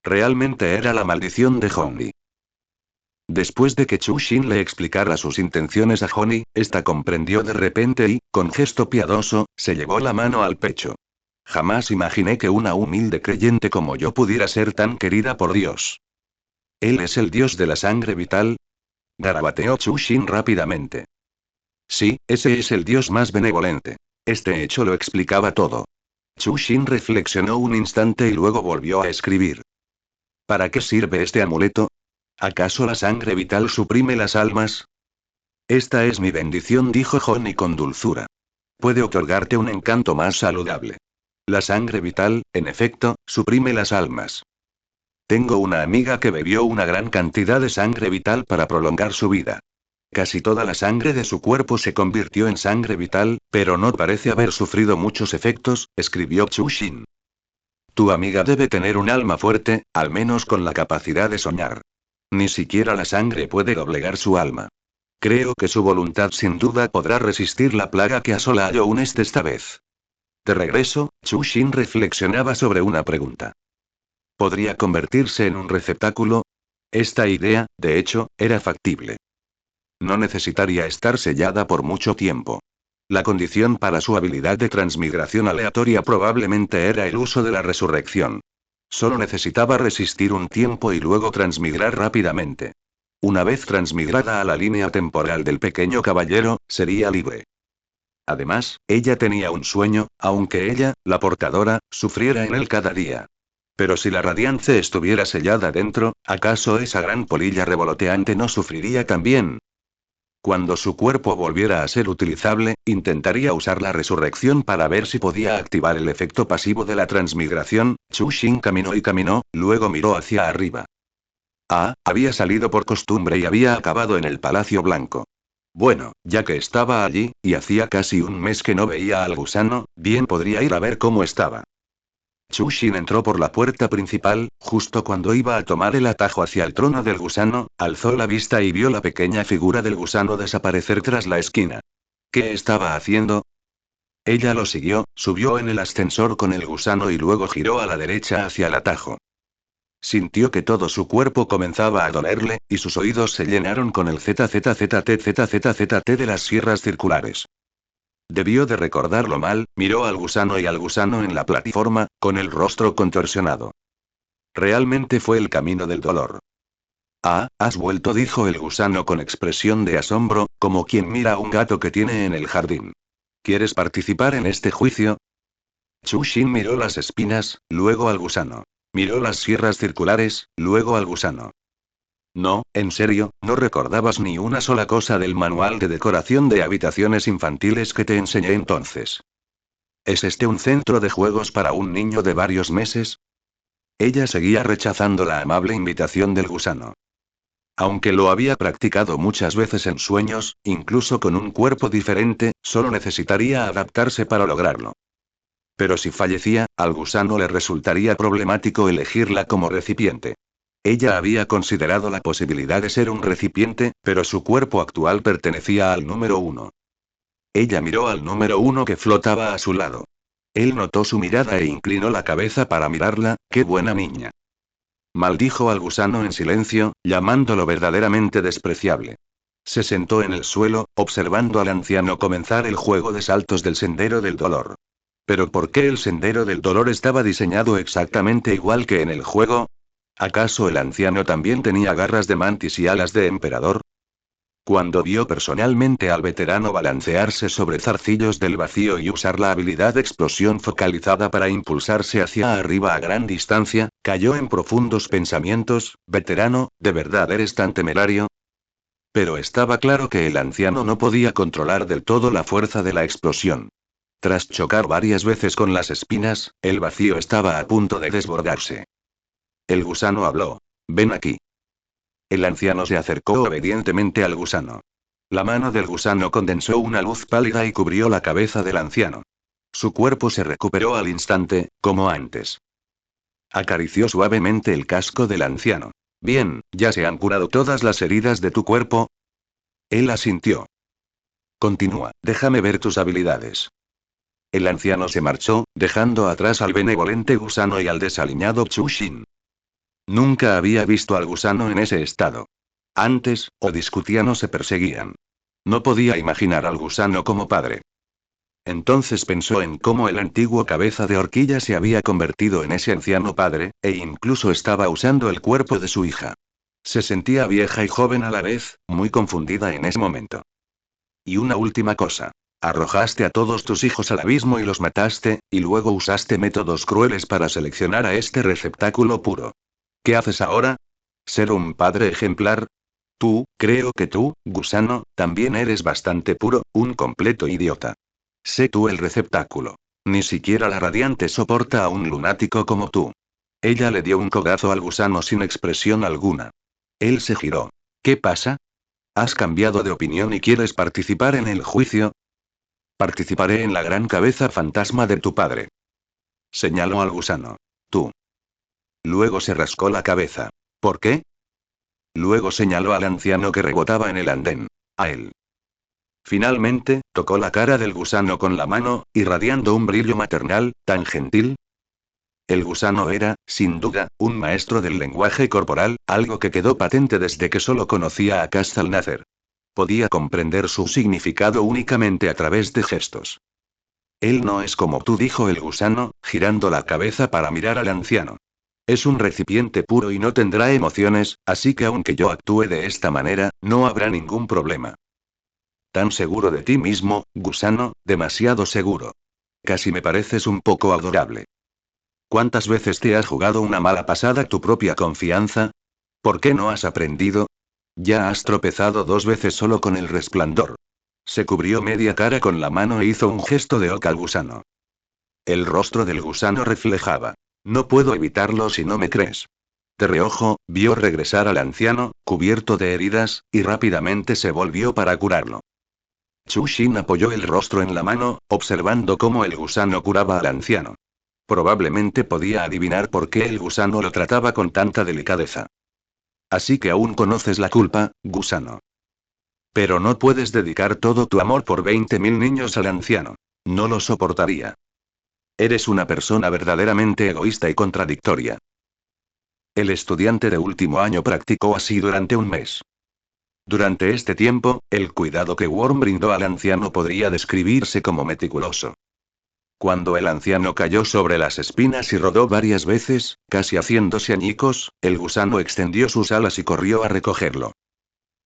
Realmente era la maldición de Honey. Después de que Chu Xin le explicara sus intenciones a Honey, esta comprendió de repente y, con gesto piadoso, se llevó la mano al pecho. Jamás imaginé que una humilde creyente como yo pudiera ser tan querida por Dios. ¿Él es el dios de la sangre vital? Garabateó Chu Xin rápidamente. Sí, ese es el dios más benevolente. Este hecho lo explicaba todo. Chu Xin reflexionó un instante y luego volvió a escribir. ¿Para qué sirve este amuleto? ¿Acaso la sangre vital suprime las almas? Esta es mi bendición, dijo Honey con dulzura. Puede otorgarte un encanto más saludable. La sangre vital, en efecto, suprime las almas. Tengo una amiga que bebió una gran cantidad de sangre vital para prolongar su vida. Casi toda la sangre de su cuerpo se convirtió en sangre vital, pero no parece haber sufrido muchos efectos, escribió Chu Xin. Tu amiga debe tener un alma fuerte, al menos con la capacidad de soñar. Ni siquiera la sangre puede doblegar su alma. Creo que su voluntad sin duda podrá resistir la plaga que asola a Younest esta vez. De regreso, Chu Xin reflexionaba sobre una pregunta. ¿Podría convertirse en un receptáculo? Esta idea, de hecho, era factible. No necesitaría estar sellada por mucho tiempo. La condición para su habilidad de transmigración aleatoria probablemente era el uso de la resurrección. Solo necesitaba resistir un tiempo y luego transmigrar rápidamente. Una vez transmigrada a la línea temporal del pequeño caballero, sería libre. Además, ella tenía un sueño, aunque ella, la portadora, sufriera en él cada día. Pero si la radiancia estuviera sellada dentro, ¿acaso esa gran polilla revoloteante no sufriría también? Cuando su cuerpo volviera a ser utilizable, intentaría usar la resurrección para ver si podía activar el efecto pasivo de la transmigración. Chu Xin caminó y caminó, luego miró hacia arriba. Había salido por costumbre y había acabado en el Palacio Blanco. Bueno, ya que estaba allí, y hacía casi un mes que no veía al gusano, bien podría ir a ver cómo estaba. Chushin entró por la puerta principal, justo cuando iba a tomar el atajo hacia el trono del gusano, alzó la vista y vio la pequeña figura del gusano desaparecer tras la esquina. ¿Qué estaba haciendo? Ella lo siguió, subió en el ascensor con el gusano y luego giró a la derecha hacia el atajo. Sintió que todo su cuerpo comenzaba a dolerle, y sus oídos se llenaron con el ZZZT de las sierras circulares. Debió de recordarlo mal, miró al gusano y al gusano en la plataforma, con el rostro contorsionado. Realmente fue el camino del dolor. Ah, has vuelto, dijo el gusano con expresión de asombro, como quien mira a un gato que tiene en el jardín. ¿Quieres participar en este juicio? Chushin miró las espinas, luego al gusano. Miró las sierras circulares, luego al gusano. No, en serio, ¿no recordabas ni una sola cosa del manual de decoración de habitaciones infantiles que te enseñé entonces? ¿Es este un centro de juegos para un niño de varios meses? Ella seguía rechazando la amable invitación del gusano. Aunque lo había practicado muchas veces en sueños, incluso con un cuerpo diferente, solo necesitaría adaptarse para lograrlo. Pero si fallecía, al gusano le resultaría problemático elegirla como recipiente. Ella había considerado la posibilidad de ser un recipiente, pero su cuerpo actual pertenecía al número 1. Ella miró al número 1 que flotaba a su lado. Él notó su mirada e inclinó la cabeza para mirarla. ¡Qué buena niña! Maldijo al gusano en silencio, llamándolo verdaderamente despreciable. Se sentó en el suelo, observando al anciano comenzar el juego de saltos del sendero del dolor. ¿Pero por qué el sendero del dolor estaba diseñado exactamente igual que en el juego? ¿Acaso el anciano también tenía garras de mantis y alas de emperador? Cuando vio personalmente al veterano balancearse sobre zarcillos del vacío y usar la habilidad de explosión focalizada para impulsarse hacia arriba a gran distancia, cayó en profundos pensamientos. Veterano, ¿de verdad eres tan temerario? Pero estaba claro que el anciano no podía controlar del todo la fuerza de la explosión. Tras chocar varias veces con las espinas, el vacío estaba a punto de desbordarse. El gusano habló. Ven aquí. El anciano se acercó obedientemente al gusano. La mano del gusano condensó una luz pálida y cubrió la cabeza del anciano. Su cuerpo se recuperó al instante, como antes. Acarició suavemente el casco del anciano. Bien, ¿ya se han curado todas las heridas de tu cuerpo? Él asintió. Continúa, déjame ver tus habilidades. El anciano se marchó, dejando atrás al benevolente gusano y al desaliñado Chushin. Nunca había visto al gusano en ese estado. Antes, o discutían o se perseguían. No podía imaginar al gusano como padre. Entonces pensó en cómo el antiguo cabeza de horquilla se había convertido en ese anciano padre, e incluso estaba usando el cuerpo de su hija. Se sentía vieja y joven a la vez, muy confundida en ese momento. Y una última cosa. Arrojaste a todos tus hijos al abismo y los mataste, y luego usaste métodos crueles para seleccionar a este receptáculo puro. ¿Qué haces ahora? ¿Ser un padre ejemplar? Tú, creo que tú, gusano, también eres bastante puro, un completo idiota. Sé tú el receptáculo. Ni siquiera la radiante soporta a un lunático como tú. Ella le dio un codazo al gusano sin expresión alguna. Él se giró. ¿Qué pasa? ¿Has cambiado de opinión y quieres participar en el juicio? Participaré en la gran cabeza fantasma de tu padre. Señaló al gusano. Tú. Luego se rascó la cabeza. ¿Por qué? Luego señaló al anciano que rebotaba en el andén. A él. Finalmente, tocó la cara del gusano con la mano, irradiando un brillo maternal, tan gentil. El gusano era, sin duda, un maestro del lenguaje corporal, algo que quedó patente desde que solo conocía a Cass al nacer. Podía comprender su significado únicamente a través de gestos. Él no es como tú, dijo el gusano, girando la cabeza para mirar al anciano. Es un recipiente puro y no tendrá emociones, así que aunque yo actúe de esta manera, no habrá ningún problema. Tan seguro de ti mismo, gusano, demasiado seguro. Casi me pareces un poco adorable. ¿Cuántas veces te has jugado una mala pasada tu propia confianza? ¿Por qué no has aprendido? Ya has tropezado 2 veces solo con el resplandor. Se cubrió media cara con la mano e hizo un gesto de oca al gusano. El rostro del gusano reflejaba. No puedo evitarlo si no me crees. De reojo, vio regresar al anciano, cubierto de heridas, y rápidamente se volvió para curarlo. Chushin apoyó el rostro en la mano, observando cómo el gusano curaba al anciano. Probablemente podía adivinar por qué el gusano lo trataba con tanta delicadeza. Así que aún conoces la culpa, gusano. Pero no puedes dedicar todo tu amor por 20.000 niños al anciano. No lo soportaría. Eres una persona verdaderamente egoísta y contradictoria. El estudiante de último año practicó así durante un mes. Durante este tiempo, el cuidado que Worm brindó al anciano podría describirse como meticuloso. Cuando el anciano cayó sobre las espinas y rodó varias veces, casi haciéndose añicos, el gusano extendió sus alas y corrió a recogerlo.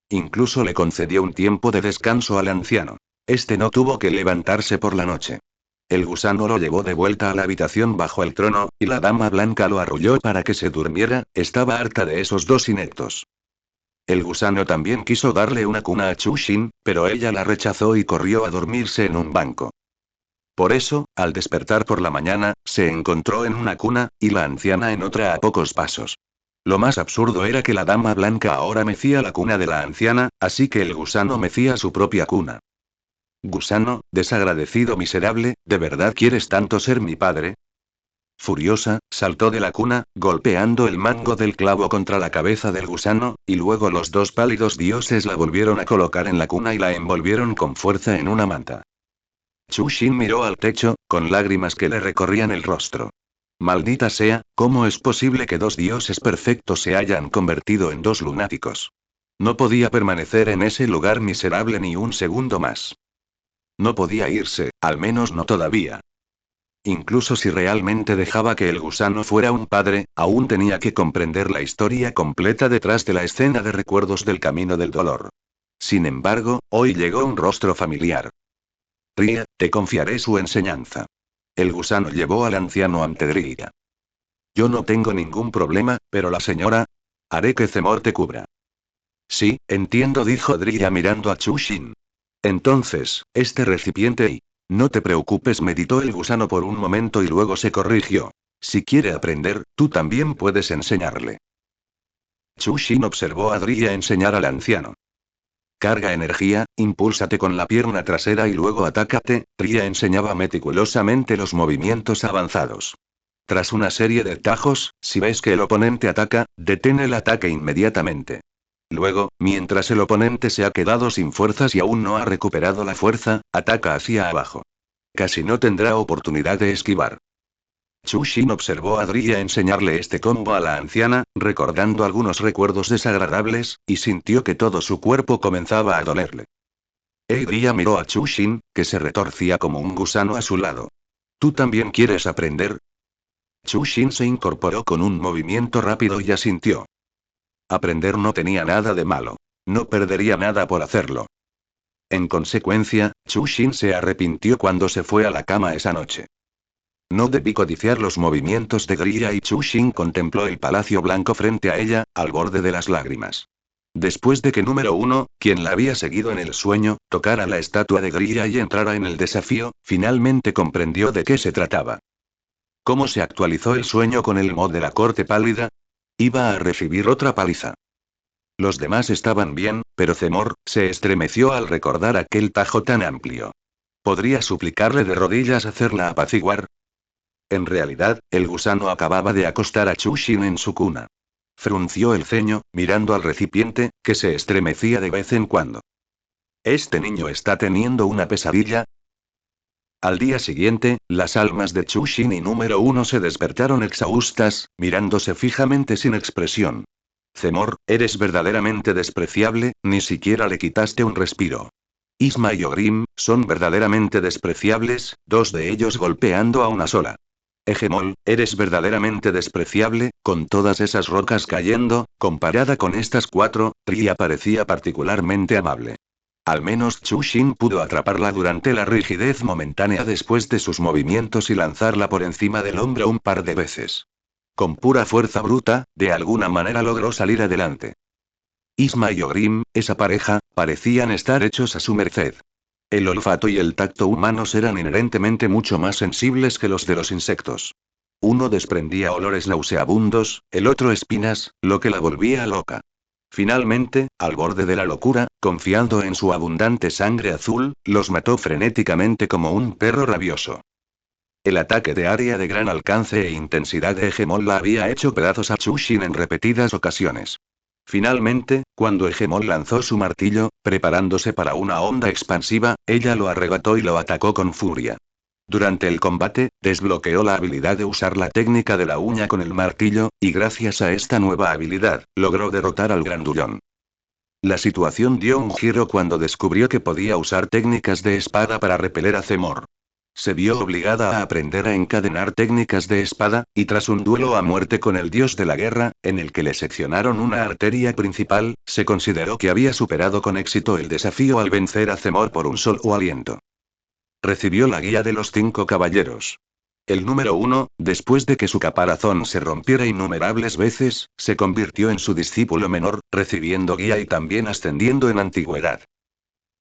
Incluso le concedió un tiempo de descanso al anciano. Este no tuvo que levantarse por la noche. El gusano lo llevó de vuelta a la habitación bajo el trono, y la dama blanca lo arrulló para que se durmiera. Estaba harta de esos dos ineptos. El gusano también quiso darle una cuna a Chushin, pero ella la rechazó y corrió a dormirse en un banco. Por eso, al despertar por la mañana, se encontró en una cuna, y la anciana en otra a pocos pasos. Lo más absurdo era que la dama blanca ahora mecía la cuna de la anciana, así que el gusano mecía su propia cuna. Gusano, desagradecido miserable, ¿de verdad quieres tanto ser mi padre? Furiosa, saltó de la cuna, golpeando el mango del clavo contra la cabeza del gusano, y luego los dos pálidos dioses la volvieron a colocar en la cuna y la envolvieron con fuerza en una manta. Chushin miró al techo, con lágrimas que le recorrían el rostro. Maldita sea, ¿cómo es posible que dos dioses perfectos se hayan convertido en dos lunáticos? No podía permanecer en ese lugar miserable ni un segundo más. No podía irse, al menos no todavía. Incluso si realmente dejaba que el gusano fuera un padre, aún tenía que comprender la historia completa detrás de la escena de recuerdos del camino del dolor. Sin embargo, hoy llegó un rostro familiar. Ria, te confiaré su enseñanza. El gusano llevó al anciano ante Ria. Yo no tengo ningún problema, pero la señora... Haré que Zemor te cubra. Sí, entiendo, dijo Ria mirando a Chushin. Entonces, este recipiente y... No te preocupes, meditó el gusano por un momento y luego se corrigió. Si quiere aprender, tú también puedes enseñarle. Chushin observó a Ria enseñar al anciano. Carga energía, impúlsate con la pierna trasera y luego atácate. Ria enseñaba meticulosamente los movimientos avanzados. Tras una serie de tajos, si ves que el oponente ataca, detén el ataque inmediatamente. Luego, mientras el oponente se ha quedado sin fuerzas y aún no ha recuperado la fuerza, ataca hacia abajo. Casi no tendrá oportunidad de esquivar. Chushin observó a Ria enseñarle este combo a la anciana, recordando algunos recuerdos desagradables, y sintió que todo su cuerpo comenzaba a dolerle. Ria miró a Chushin, que se retorcía como un gusano a su lado. ¿Tú también quieres aprender? Chushin se incorporó con un movimiento rápido y asintió. Aprender no tenía nada de malo. No perdería nada por hacerlo. En consecuencia, Chushin se arrepintió cuando se fue a la cama esa noche. No debí codiciar los movimientos de Grilla, y Chushin contempló el palacio blanco frente a ella, al borde de las lágrimas. Después de que número 1, quien la había seguido en el sueño, tocara la estatua de Grilla y entrara en el desafío, finalmente comprendió de qué se trataba. ¿Cómo se actualizó el sueño con el mod de la corte pálida? Iba a recibir otra paliza. Los demás estaban bien, pero Zemor se estremeció al recordar aquel tajo tan amplio. ¿Podría suplicarle de rodillas hacerla apaciguar? En realidad, el gusano acababa de acostar a Chushin en su cuna. Frunció el ceño, mirando al recipiente, que se estremecía de vez en cuando. ¿Este niño está teniendo una pesadilla? Al día siguiente, las almas de Chushin y número 1 se despertaron exhaustas, mirándose fijamente sin expresión. Zemor, eres verdaderamente despreciable, ni siquiera le quitaste un respiro. Isma y Ogrim, son verdaderamente despreciables, dos de ellos golpeando a una sola. Hegemol, eres verdaderamente despreciable, con todas esas rocas cayendo, comparada con estas cuatro, Ria parecía particularmente amable. Al menos Chushin pudo atraparla durante la rigidez momentánea después de sus movimientos y lanzarla por encima del hombro un par de veces. Con pura fuerza bruta, de alguna manera logró salir adelante. Isma y Ogrim, esa pareja, parecían estar hechos a su merced. El olfato y el tacto humanos eran inherentemente mucho más sensibles que los de los insectos. Uno desprendía olores nauseabundos, el otro espinas, lo que la volvía loca. Finalmente, al borde de la locura, confiando en su abundante sangre azul, los mató frenéticamente como un perro rabioso. El ataque de área de gran alcance e intensidad de Hegemon la había hecho pedazos a Chushin en repetidas ocasiones. Finalmente, cuando Hegemon lanzó su martillo, preparándose para una onda expansiva, ella lo arrebató y lo atacó con furia. Durante el combate, desbloqueó la habilidad de usar la técnica de la uña con el martillo, y gracias a esta nueva habilidad, logró derrotar al grandullón. La situación dio un giro cuando descubrió que podía usar técnicas de espada para repeler a Zemor. Se vio obligada a aprender a encadenar técnicas de espada, y tras un duelo a muerte con el dios de la guerra, en el que le seccionaron una arteria principal, se consideró que había superado con éxito el desafío al vencer a Zemor por un solo aliento. Recibió la guía de los 5 caballeros. El número 1, después de que su caparazón se rompiera innumerables veces, se convirtió en su discípulo menor, recibiendo guía y también ascendiendo en antigüedad.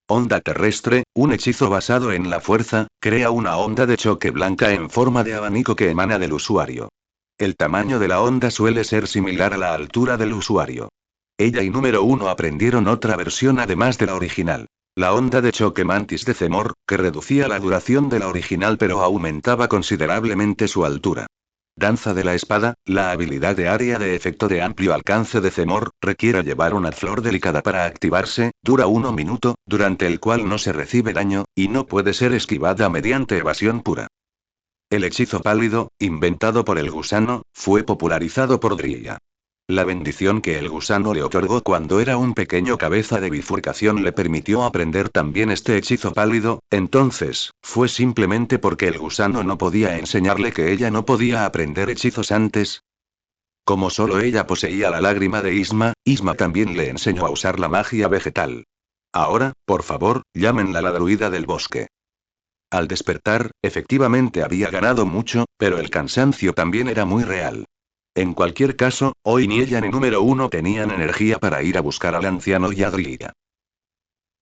Onda terrestre, un hechizo basado en la fuerza, crea una onda de choque blanca en forma de abanico que emana del usuario. El tamaño de la onda suele ser similar a la altura del usuario. Ella y número 1 aprendieron otra versión además de la original. La onda de choque mantis de Zemor, que reducía la duración de la original pero aumentaba considerablemente su altura. Danza de la espada, la habilidad de área de efecto de amplio alcance de Zemor, requiere llevar una flor delicada para activarse, dura 1 minuto, durante el cual no se recibe daño, y no puede ser esquivada mediante evasión pura. El hechizo pálido, inventado por el gusano, fue popularizado por Dryja. La bendición que el gusano le otorgó cuando era un pequeño cabeza de bifurcación le permitió aprender también este hechizo pálido, entonces, ¿fue simplemente porque el gusano no podía enseñarle que ella no podía aprender hechizos antes? Como solo ella poseía la lágrima de Isma, Isma también le enseñó a usar la magia vegetal. Ahora, por favor, llámenla la druida del bosque. Al despertar, efectivamente había ganado mucho, pero el cansancio también era muy real. En cualquier caso, hoy ni ella ni número 1 tenían energía para ir a buscar al anciano y a Dryja.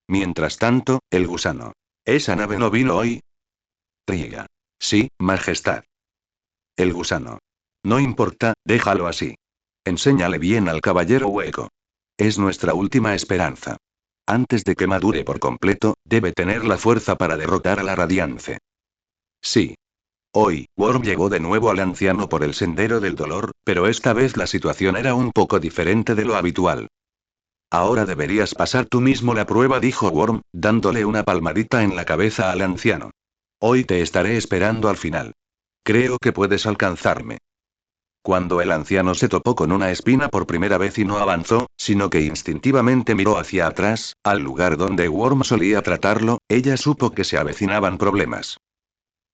Mientras tanto, el gusano. ¿Esa nave no vino hoy? Dryja. Sí, majestad. El gusano. No importa, déjalo así. Enséñale bien al caballero hueco. Es nuestra última esperanza. Antes de que madure por completo, debe tener la fuerza para derrotar a la Radiance. Sí. Hoy, Worm llegó de nuevo al anciano por el sendero del dolor, pero esta vez la situación era un poco diferente de lo habitual. Ahora deberías pasar tú mismo la prueba, dijo Worm, dándole una palmadita en la cabeza al anciano. Hoy te estaré esperando al final. Creo que puedes alcanzarme. Cuando el anciano se topó con una espina por primera vez y no avanzó, sino que instintivamente miró hacia atrás, al lugar donde Worm solía tratarlo, ella supo que se avecinaban problemas.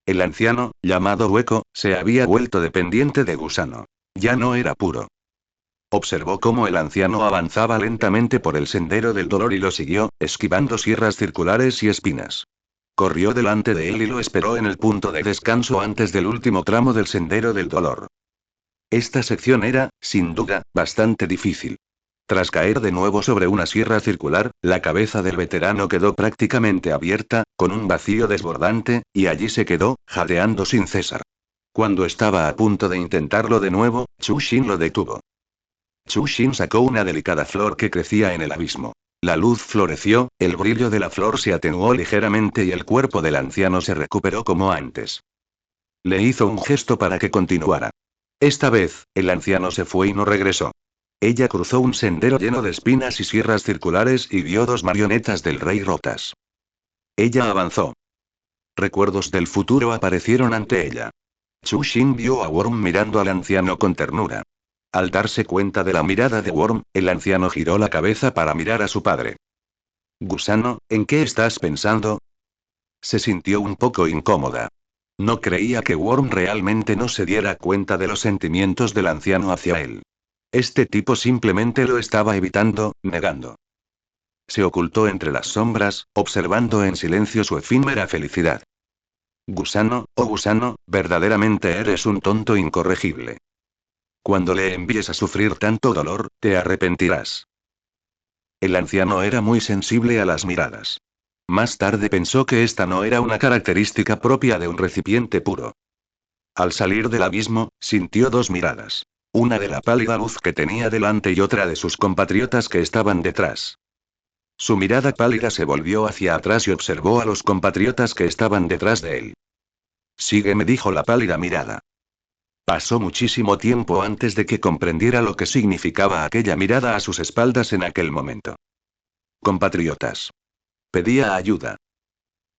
El anciano, llamado Hueco, se había vuelto dependiente de gusano. Ya no era puro. Observó cómo el anciano avanzaba lentamente por el sendero del dolor y lo siguió, esquivando sierras circulares y espinas. Corrió delante de él y lo esperó en el punto de descanso antes del último tramo del sendero del dolor. Esta sección era, sin duda, bastante difícil. Tras caer de nuevo sobre una sierra circular, la cabeza del veterano quedó prácticamente abierta, con un vacío desbordante, y allí se quedó, jadeando sin cesar. Cuando estaba a punto de intentarlo de nuevo, Chushin lo detuvo. Chushin sacó una delicada flor que crecía en el abismo. La luz floreció, el brillo de la flor se atenuó ligeramente y el cuerpo del anciano se recuperó como antes. Le hizo un gesto para que continuara. Esta vez, el anciano se fue y no regresó. Ella cruzó un sendero lleno de espinas y sierras circulares y vio 2 marionetas del rey rotas. Ella avanzó. Recuerdos del futuro aparecieron ante ella. Chushin vio a Worm mirando al anciano con ternura. Al darse cuenta de la mirada de Worm, el anciano giró la cabeza para mirar a su padre. Gusano, ¿en qué estás pensando? Se sintió un poco incómoda. No creía que Worm realmente no se diera cuenta de los sentimientos del anciano hacia él. Este tipo simplemente lo estaba evitando, negando. Se ocultó entre las sombras, observando en silencio su efímera felicidad. Gusano, oh gusano, verdaderamente eres un tonto incorregible. Cuando le envíes a sufrir tanto dolor, te arrepentirás. El anciano era muy sensible a las miradas. Más tarde pensó que esta no era una característica propia de un recipiente puro. Al salir del abismo, sintió 2 miradas. Una de la pálida luz que tenía delante y otra de sus compatriotas que estaban detrás. Su mirada pálida se volvió hacia atrás y observó a los compatriotas que estaban detrás de él. Sígueme, dijo la pálida mirada. Pasó muchísimo tiempo antes de que comprendiera lo que significaba aquella mirada a sus espaldas en aquel momento. Compatriotas. Pedía ayuda.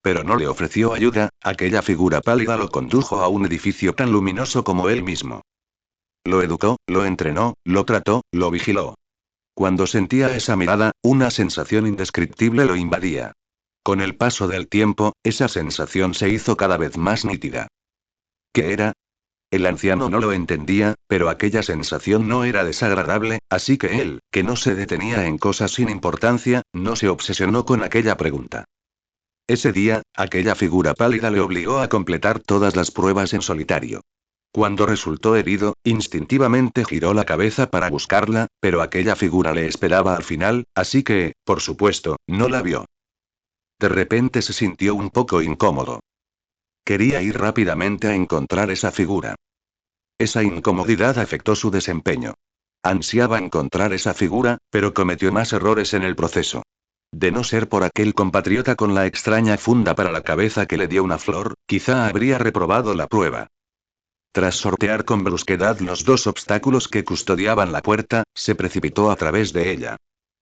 Pero no le ofreció ayuda, aquella figura pálida lo condujo a un edificio tan luminoso como él mismo. Lo educó, lo entrenó, lo trató, lo vigiló. Cuando sentía esa mirada, una sensación indescriptible lo invadía. Con el paso del tiempo, esa sensación se hizo cada vez más nítida. ¿Qué era? El anciano no lo entendía, pero aquella sensación no era desagradable, así que él, que no se detenía en cosas sin importancia, no se obsesionó con aquella pregunta. Ese día, aquella figura pálida le obligó a completar todas las pruebas en solitario. Cuando resultó herido, instintivamente giró la cabeza para buscarla, pero aquella figura le esperaba al final, así que, por supuesto, no la vio. De repente se sintió un poco incómodo. Quería ir rápidamente a encontrar esa figura. Esa incomodidad afectó su desempeño. Ansiaba encontrar esa figura, pero cometió más errores en el proceso. De no ser por aquel compatriota con la extraña funda para la cabeza que le dio una flor, quizá habría reprobado la prueba. Tras sortear con brusquedad los dos obstáculos que custodiaban la puerta, se precipitó a través de ella.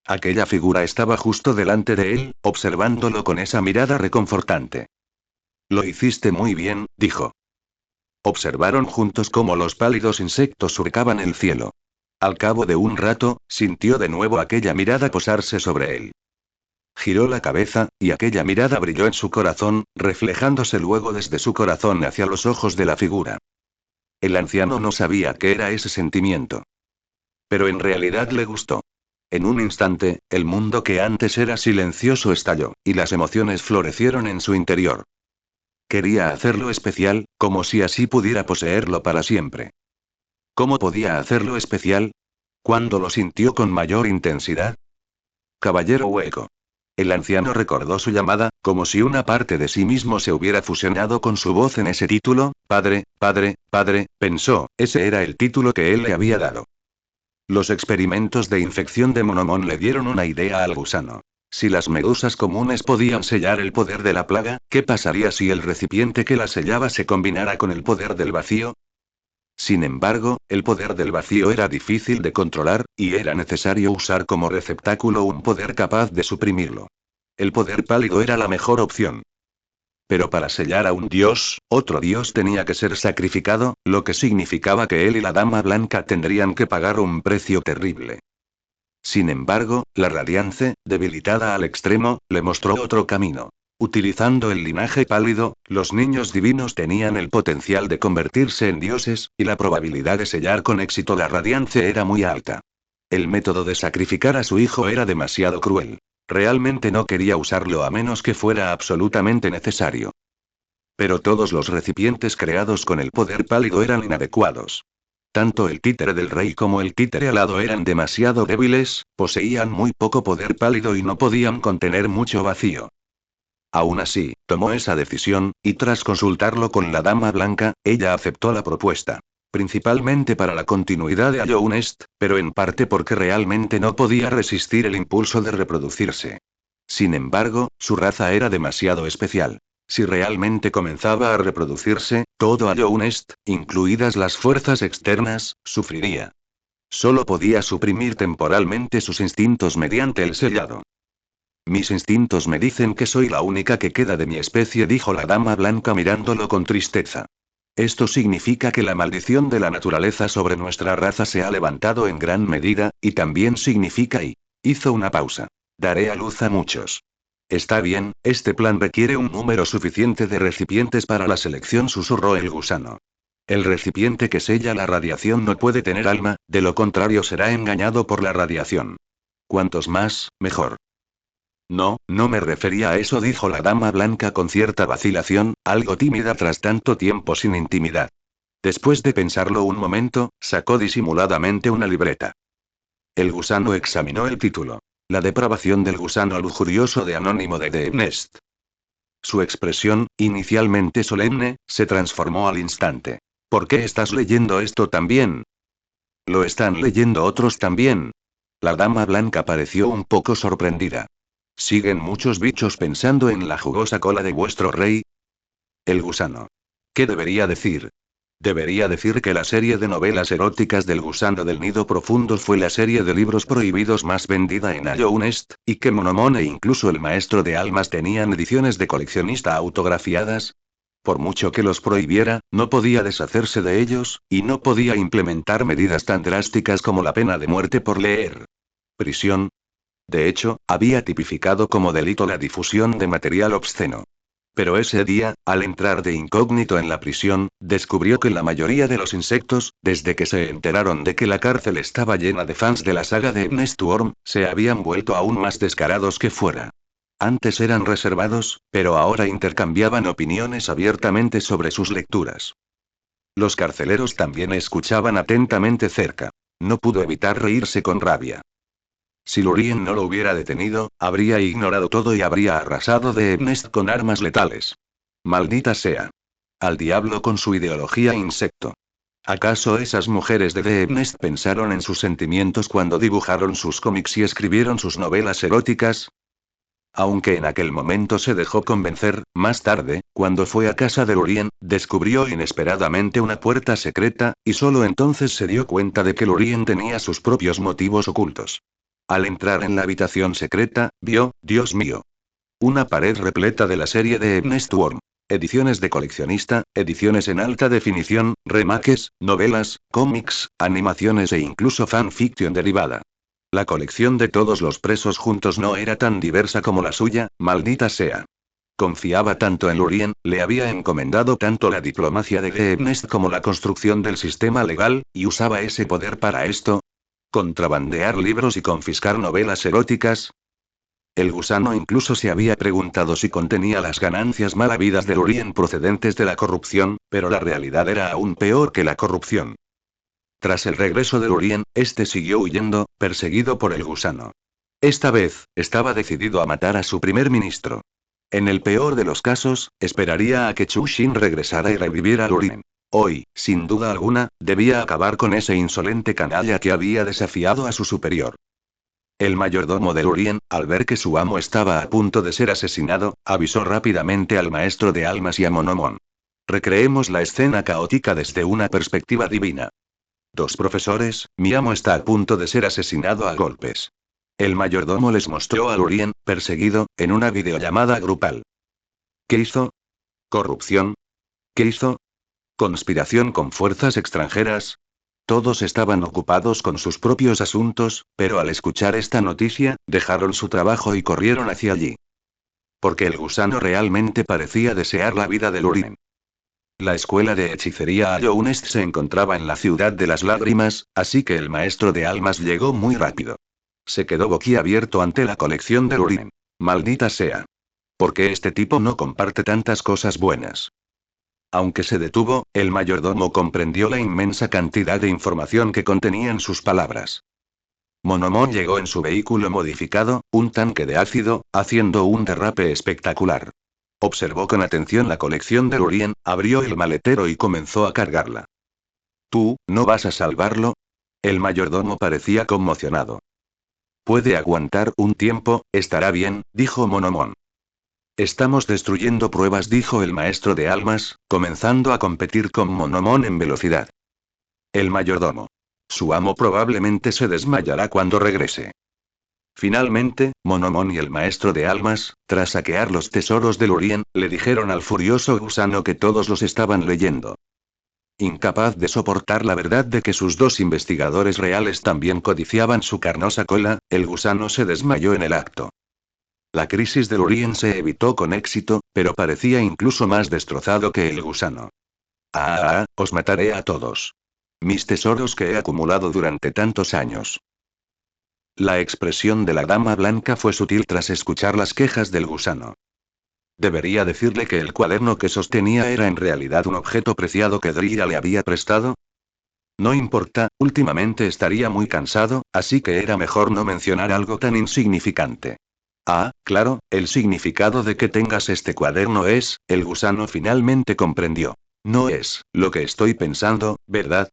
Aquella figura estaba justo delante de él, observándolo con esa mirada reconfortante. Lo hiciste muy bien, dijo. Observaron juntos cómo los pálidos insectos surcaban el cielo. Al cabo de un rato, sintió de nuevo aquella mirada posarse sobre él. Giró la cabeza, y aquella mirada brilló en su corazón, reflejándose luego desde su corazón hacia los ojos de la figura. El anciano no sabía qué era ese sentimiento. Pero en realidad le gustó. En un instante, el mundo que antes era silencioso estalló, y las emociones florecieron en su interior. Quería hacerlo especial, como si así pudiera poseerlo para siempre. ¿Cómo podía hacerlo especial? ¿Cuándo lo sintió con mayor intensidad? Caballero Hueco. El anciano recordó su llamada, como si una parte de sí mismo se hubiera fusionado con su voz en ese título. Padre, padre, padre, pensó, ese era el título que él le había dado. Los experimentos de infección de Monomon le dieron una idea al gusano. Si las medusas comunes podían sellar el poder de la plaga, ¿qué pasaría si el recipiente que la sellaba se combinara con el poder del vacío? Sin embargo, el poder del vacío era difícil de controlar, y era necesario usar como receptáculo un poder capaz de suprimirlo. El poder pálido era la mejor opción. Pero para sellar a un dios, otro dios tenía que ser sacrificado, lo que significaba que él y la Dama Blanca tendrían que pagar un precio terrible. Sin embargo, la Radiance, debilitada al extremo, le mostró otro camino. Utilizando el linaje pálido, los niños divinos tenían el potencial de convertirse en dioses, y la probabilidad de sellar con éxito la Radiance era muy alta. El método de sacrificar a su hijo era demasiado cruel. Realmente no quería usarlo a menos que fuera absolutamente necesario. Pero todos los recipientes creados con el poder pálido eran inadecuados. Tanto el títere del rey como el títere alado eran demasiado débiles, poseían muy poco poder pálido y no podían contener mucho vacío. Aún así, tomó esa decisión, y tras consultarlo con la Dama Blanca, ella aceptó la propuesta. Principalmente para la continuidad de Allownest, pero en parte porque realmente no podía resistir el impulso de reproducirse. Sin embargo, su raza era demasiado especial. Si realmente comenzaba a reproducirse, todo Allownest, incluidas las fuerzas externas, sufriría. Solo podía suprimir temporalmente sus instintos mediante el sellado. Mis instintos me dicen que soy la única que queda de mi especie, dijo la Dama Blanca mirándolo con tristeza. Esto significa que la maldición de la naturaleza sobre nuestra raza se ha levantado en gran medida, y también significa hizo una pausa. Daré a luz a muchos. Está bien, este plan requiere un número suficiente de recipientes para la selección, susurró el gusano. El recipiente que sella la radiación no puede tener alma, de lo contrario será engañado por la radiación. Cuantos más, mejor. No, no me refería a eso, dijo la Dama Blanca con cierta vacilación, algo tímida tras tanto tiempo sin intimidad. Después de pensarlo un momento, sacó disimuladamente una libreta. El gusano examinó el título. La depravación del gusano lujurioso de Anónimo de The Nest. Su expresión, inicialmente solemne, se transformó al instante. ¿Por qué estás leyendo esto también? ¿Lo están leyendo otros también? La Dama Blanca pareció un poco sorprendida. ¿Siguen muchos bichos pensando en la jugosa cola de vuestro rey? El gusano. ¿Qué debería decir? Debería decir que la serie de novelas eróticas del gusano del nido profundo fue la serie de libros prohibidos más vendida en Ayonest, y que Monomon e incluso el maestro de almas tenían ediciones de coleccionista autografiadas. Por mucho que los prohibiera, no podía deshacerse de ellos, y no podía implementar medidas tan drásticas como la pena de muerte por leer. Prisión. De hecho, había tipificado como delito la difusión de material obsceno. Pero ese día, al entrar de incógnito en la prisión, descubrió que la mayoría de los insectos, desde que se enteraron de que la cárcel estaba llena de fans de la saga de Ernest Worm, se habían vuelto aún más descarados que fuera. Antes eran reservados, pero ahora intercambiaban opiniones abiertamente sobre sus lecturas. Los carceleros también escuchaban atentamente cerca. No pudo evitar reírse con rabia. Si Lurien no lo hubiera detenido, habría ignorado todo y habría arrasado de Ernest con armas letales. Maldita sea. Al diablo con su ideología insecto. ¿Acaso esas mujeres de The Ernest pensaron en sus sentimientos cuando dibujaron sus cómics y escribieron sus novelas eróticas? Aunque en aquel momento se dejó convencer, más tarde, cuando fue a casa de Lurien, descubrió inesperadamente una puerta secreta, y solo entonces se dio cuenta de que Lurien tenía sus propios motivos ocultos. Al entrar en la habitación secreta, vio, Dios mío, una pared repleta de la serie de Ernest Worm. Ediciones de coleccionista, ediciones en alta definición, remakes, novelas, cómics, animaciones e incluso fanfiction derivada. La colección de todos los presos juntos no era tan diversa como la suya, maldita sea. Confiaba tanto en Lurien, le había encomendado tanto la diplomacia de Ernest como la construcción del sistema legal, y usaba ese poder para esto. ¿Contrabandear libros y confiscar novelas eróticas? El gusano incluso se había preguntado si contenía las ganancias mal habidas de Lurien procedentes de la corrupción, pero la realidad era aún peor que la corrupción. Tras el regreso de Lurien, este siguió huyendo, perseguido por el gusano. Esta vez, estaba decidido a matar a su primer ministro. En el peor de los casos, esperaría a que Chu Xin regresara y reviviera a Lurien. Hoy, sin duda alguna, debía acabar con ese insolente canalla que había desafiado a su superior. El mayordomo de Lurien, al ver que su amo estaba a punto de ser asesinado, avisó rápidamente al maestro de almas y a Monomon. Recreemos la escena caótica desde una perspectiva divina. Dos profesores, mi amo está a punto de ser asesinado a golpes. El mayordomo les mostró a Lurien, perseguido, en una videollamada grupal. ¿Qué hizo? ¿Corrupción? ¿Qué hizo? ¿Conspiración con fuerzas extranjeras? Todos estaban ocupados con sus propios asuntos, pero al escuchar esta noticia, dejaron su trabajo y corrieron hacia allí. Porque el gusano realmente parecía desear la vida de Lurien. La escuela de hechicería Ayonest se encontraba en la ciudad de las lágrimas, así que el maestro de almas llegó muy rápido. Se quedó boquiabierto ante la colección de Lurien. Maldita sea. ¿Por qué este tipo no comparte tantas cosas buenas? Aunque se detuvo, el mayordomo comprendió la inmensa cantidad de información que contenían sus palabras. Monomon llegó en su vehículo modificado, un tanque de ácido, haciendo un derrape espectacular. Observó con atención la colección de Lurien, abrió el maletero y comenzó a cargarla. ¿Tú, no vas a salvarlo? El mayordomo parecía conmocionado. Puede aguantar un tiempo, estará bien, dijo Monomon. Estamos destruyendo pruebas, dijo el maestro de almas, comenzando a competir con Monomon en velocidad. El mayordomo. Su amo probablemente se desmayará cuando regrese. Finalmente, Monomon y el maestro de almas, tras saquear los tesoros de Lurien, le dijeron al furioso gusano que todos los estaban leyendo. Incapaz de soportar la verdad de que sus dos investigadores reales también codiciaban su carnosa cola, el gusano se desmayó en el acto. La crisis de Lurien se evitó con éxito, pero parecía incluso más destrozado que el gusano. Os mataré a todos. Mis tesoros que he acumulado durante tantos años. La expresión de la dama blanca fue sutil tras escuchar las quejas del gusano. ¿Debería decirle que el cuaderno que sostenía era en realidad un objeto preciado que Dria le había prestado? No importa, últimamente estaría muy cansado, así que era mejor no mencionar algo tan insignificante. Claro, el significado de que tengas este cuaderno es, el gusano finalmente comprendió. No es lo que estoy pensando, ¿verdad?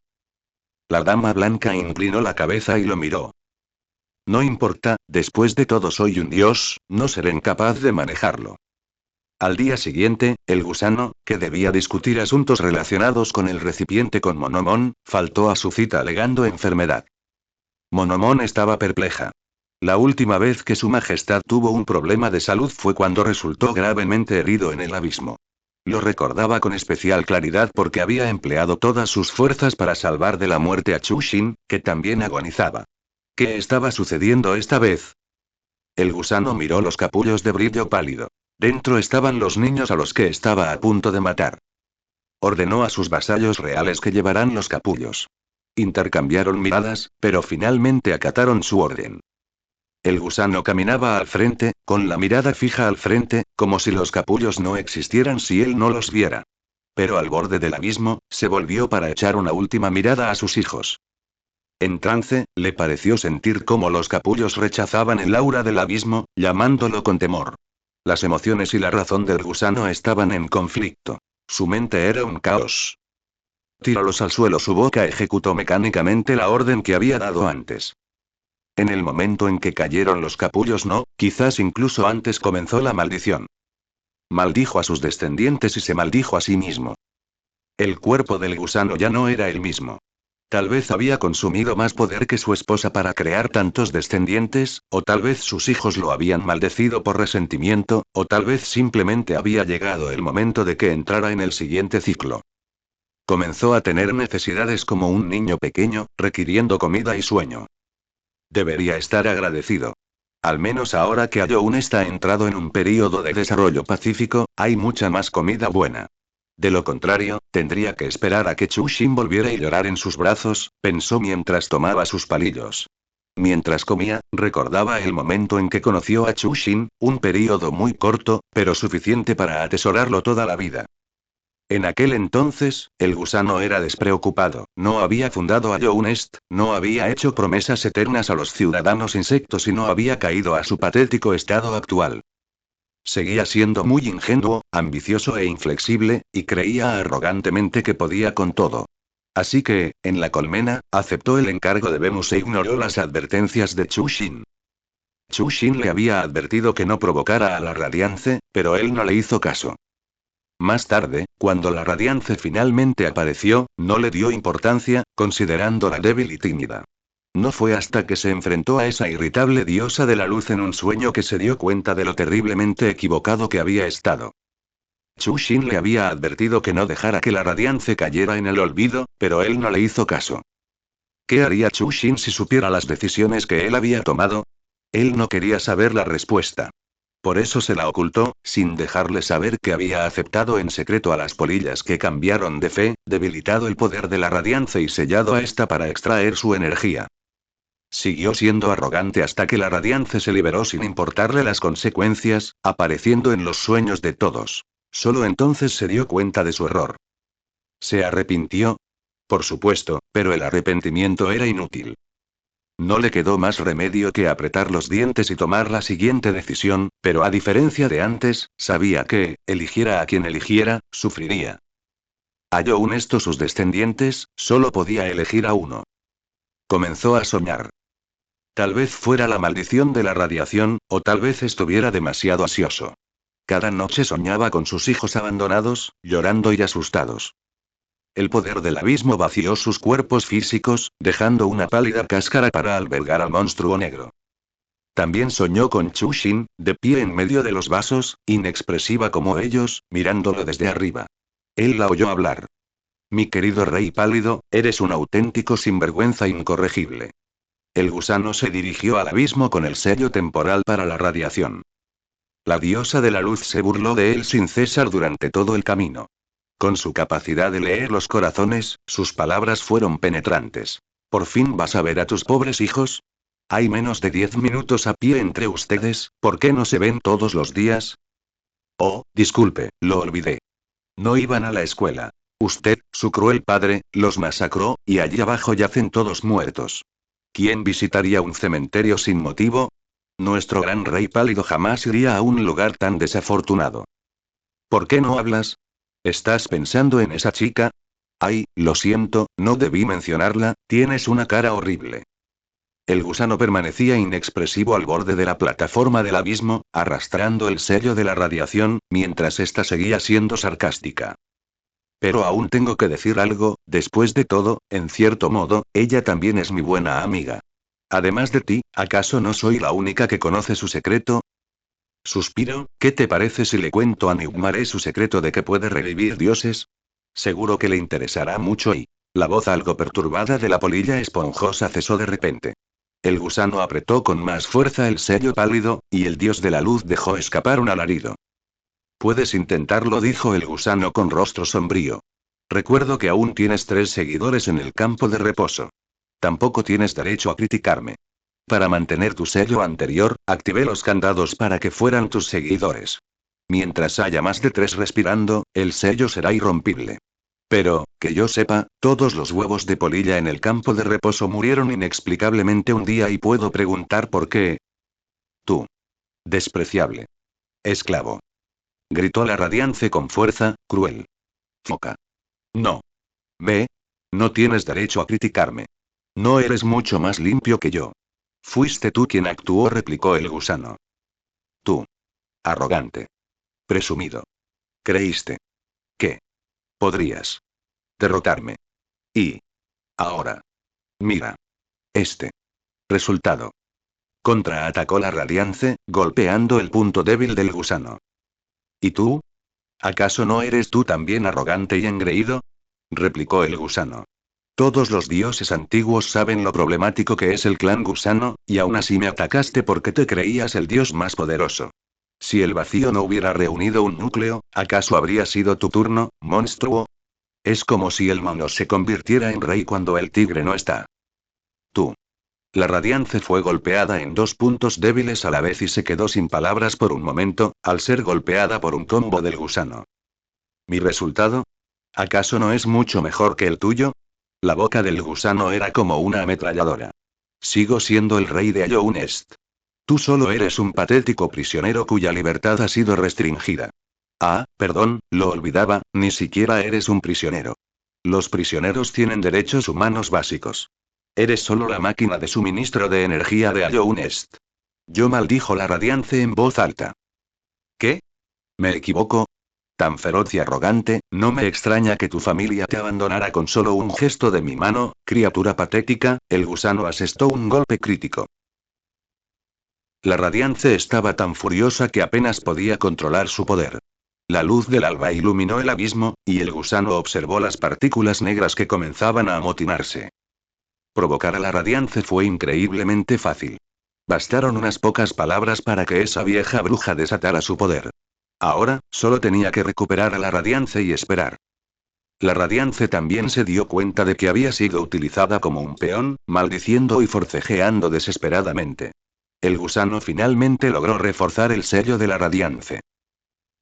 La dama blanca inclinó la cabeza y lo miró. No importa, después de todo soy un dios, no seré incapaz de manejarlo. Al día siguiente, el gusano, que debía discutir asuntos relacionados con el recipiente con Monomon, faltó a su cita alegando enfermedad. Monomon estaba perpleja. La última vez que su majestad tuvo un problema de salud fue cuando resultó gravemente herido en el abismo. Lo recordaba con especial claridad porque había empleado todas sus fuerzas para salvar de la muerte a Chushin, que también agonizaba. ¿Qué estaba sucediendo esta vez? El gusano miró los capullos de brillo pálido. Dentro estaban los niños a los que estaba a punto de matar. Ordenó a sus vasallos reales que llevaran los capullos. Intercambiaron miradas, pero finalmente acataron su orden. El gusano caminaba al frente, con la mirada fija al frente, como si los capullos no existieran si él no los viera. Pero al borde del abismo, se volvió para echar una última mirada a sus hijos. En trance, le pareció sentir cómo los capullos rechazaban el aura del abismo, llamándolo con temor. Las emociones y la razón del gusano estaban en conflicto. Su mente era un caos. Tíralos al suelo. Su boca ejecutó mecánicamente la orden que había dado antes. En el momento en que cayeron los capullos quizás incluso antes comenzó la maldición. Maldijo a sus descendientes y se maldijo a sí mismo. El cuerpo del gusano ya no era el mismo. Tal vez había consumido más poder que su esposa para crear tantos descendientes, o tal vez sus hijos lo habían maldecido por resentimiento, o tal vez simplemente había llegado el momento de que entrara en el siguiente ciclo. Comenzó a tener necesidades como un niño pequeño, requiriendo comida y sueño. Debería estar agradecido. Al menos ahora que Ayoun está entrado en un período de desarrollo pacífico, hay mucha más comida buena. De lo contrario, tendría que esperar a que Chushin volviera y llorar en sus brazos, pensó mientras tomaba sus palillos. Mientras comía, recordaba el momento en que conoció a Chushin, un período muy corto, pero suficiente para atesorarlo toda la vida. En aquel entonces, el gusano era despreocupado, no había fundado Ayounest, no había hecho promesas eternas a los ciudadanos insectos y no había caído a su patético estado actual. Seguía siendo muy ingenuo, ambicioso e inflexible, y creía arrogantemente que podía con todo. Así que, en la colmena, aceptó el encargo de Venus e ignoró las advertencias de Chushin. Chushin le había advertido que no provocara a la Radiance, pero él no le hizo caso. Más tarde, cuando la Radiance finalmente apareció, no le dio importancia, considerándola débil y tímida. No fue hasta que se enfrentó a esa irritable diosa de la luz en un sueño que se dio cuenta de lo terriblemente equivocado que había estado. Chushin le había advertido que no dejara que la Radiance cayera en el olvido, pero él no le hizo caso. ¿Qué haría Chushin si supiera las decisiones que él había tomado? Él no quería saber la respuesta. Por eso se la ocultó, sin dejarle saber que había aceptado en secreto a las polillas que cambiaron de fe, debilitado el poder de la Radiance y sellado a esta para extraer su energía. Siguió siendo arrogante hasta que la Radiance se liberó sin importarle las consecuencias, apareciendo en los sueños de todos. Solo entonces se dio cuenta de su error. ¿Se arrepintió? Por supuesto, pero el arrepentimiento era inútil. No le quedó más remedio que apretar los dientes y tomar la siguiente decisión, pero a diferencia de antes, sabía que, eligiera a quien eligiera, sufriría. Ayoun sus descendientes, solo podía elegir a uno. Comenzó a soñar. Tal vez fuera la maldición de la radiación, o tal vez estuviera demasiado ansioso. Cada noche soñaba con sus hijos abandonados, llorando y asustados. El poder del abismo vació sus cuerpos físicos, dejando una pálida cáscara para albergar al monstruo negro. También soñó con Chushin, de pie en medio de los vasos, inexpresiva como ellos, mirándolo desde arriba. Él la oyó hablar. Mi querido rey pálido, eres un auténtico sinvergüenza incorregible. El gusano se dirigió al abismo con el sello temporal para la radiación. La diosa de la luz se burló de él sin cesar durante todo el camino. Con su capacidad de leer los corazones, sus palabras fueron penetrantes. ¿Por fin vas a ver a tus pobres hijos? Hay menos de 10 minutos a pie entre ustedes, ¿por qué no se ven todos los días? Oh, disculpe, lo olvidé. No iban a la escuela. Usted, su cruel padre, los masacró, y allí abajo yacen todos muertos. ¿Quién visitaría un cementerio sin motivo? Nuestro gran rey pálido jamás iría a un lugar tan desafortunado. ¿Por qué no hablas? ¿Estás pensando en esa chica? Ay, lo siento, no debí mencionarla, tienes una cara horrible. El gusano permanecía inexpresivo al borde de la plataforma del abismo, arrastrando el sello de la radiación, mientras ésta seguía siendo sarcástica. Pero aún tengo que decir algo, después de todo, en cierto modo, ella también es mi buena amiga. Además de ti, ¿acaso no soy la única que conoce su secreto? Suspiro, ¿qué te parece si le cuento a Nigmaré su secreto de que puede revivir dioses? Seguro que le interesará mucho y... La voz algo perturbada de la polilla esponjosa cesó de repente. El gusano apretó con más fuerza el sello pálido, y el dios de la luz dejó escapar un alarido. Puedes intentarlo, dijo el gusano con rostro sombrío. Recuerdo que aún tienes 3 seguidores en el campo de reposo. Tampoco tienes derecho a criticarme. Para mantener tu sello anterior, activé los candados para que fueran tus seguidores. Mientras haya más de 3 respirando, el sello será irrompible. Pero, que yo sepa, todos los huevos de polilla en el campo de reposo murieron inexplicablemente un día y puedo preguntar por qué. Tú. Despreciable. Esclavo. Gritó la radiance con fuerza, cruel. Foca. No. Ve. No tienes derecho a criticarme. No eres mucho más limpio que yo. Fuiste tú quien actuó, replicó el gusano. Tú. Arrogante. Presumido. Creíste. ¿Qué? Podrías derrotarme. Y... ahora. Mira. Este. Resultado. Contraatacó la radiance, golpeando el punto débil del gusano. ¿Y tú? ¿Acaso no eres tú también arrogante y engreído? Replicó el gusano. Todos los dioses antiguos saben lo problemático que es el clan gusano, y aún así me atacaste porque te creías el dios más poderoso. Si el vacío no hubiera reunido un núcleo, ¿acaso habría sido tu turno, monstruo? Es como si el mono se convirtiera en rey cuando el tigre no está. Tú. La radiance fue golpeada en 2 puntos débiles a la vez y se quedó sin palabras por un momento, al ser golpeada por un combo del gusano. ¿Mi resultado? ¿Acaso no es mucho mejor que el tuyo? La boca del gusano era como una ametralladora. Sigo siendo el rey de Alloun Est. Tú solo eres un patético prisionero cuya libertad ha sido restringida. Ah, perdón, lo olvidaba, ni siquiera eres un prisionero. Los prisioneros tienen derechos humanos básicos. Eres solo la máquina de suministro de energía de Alloun Est. Yo, maldijo la radiance en voz alta. ¿Qué? ¿Me equivoco? Tan feroz y arrogante, no me extraña que tu familia te abandonara con solo un gesto de mi mano, criatura patética. El gusano asestó un golpe crítico. La radiance estaba tan furiosa que apenas podía controlar su poder. La luz del alba iluminó el abismo, y el gusano observó las partículas negras que comenzaban a amotinarse. Provocar a la radiance fue increíblemente fácil. Bastaron unas pocas palabras para que esa vieja bruja desatara su poder. Ahora, solo tenía que recuperar a la radiance y esperar. La radiance también se dio cuenta de que había sido utilizada como un peón, maldiciendo y forcejeando desesperadamente. El gusano finalmente logró reforzar el sello de la radiance.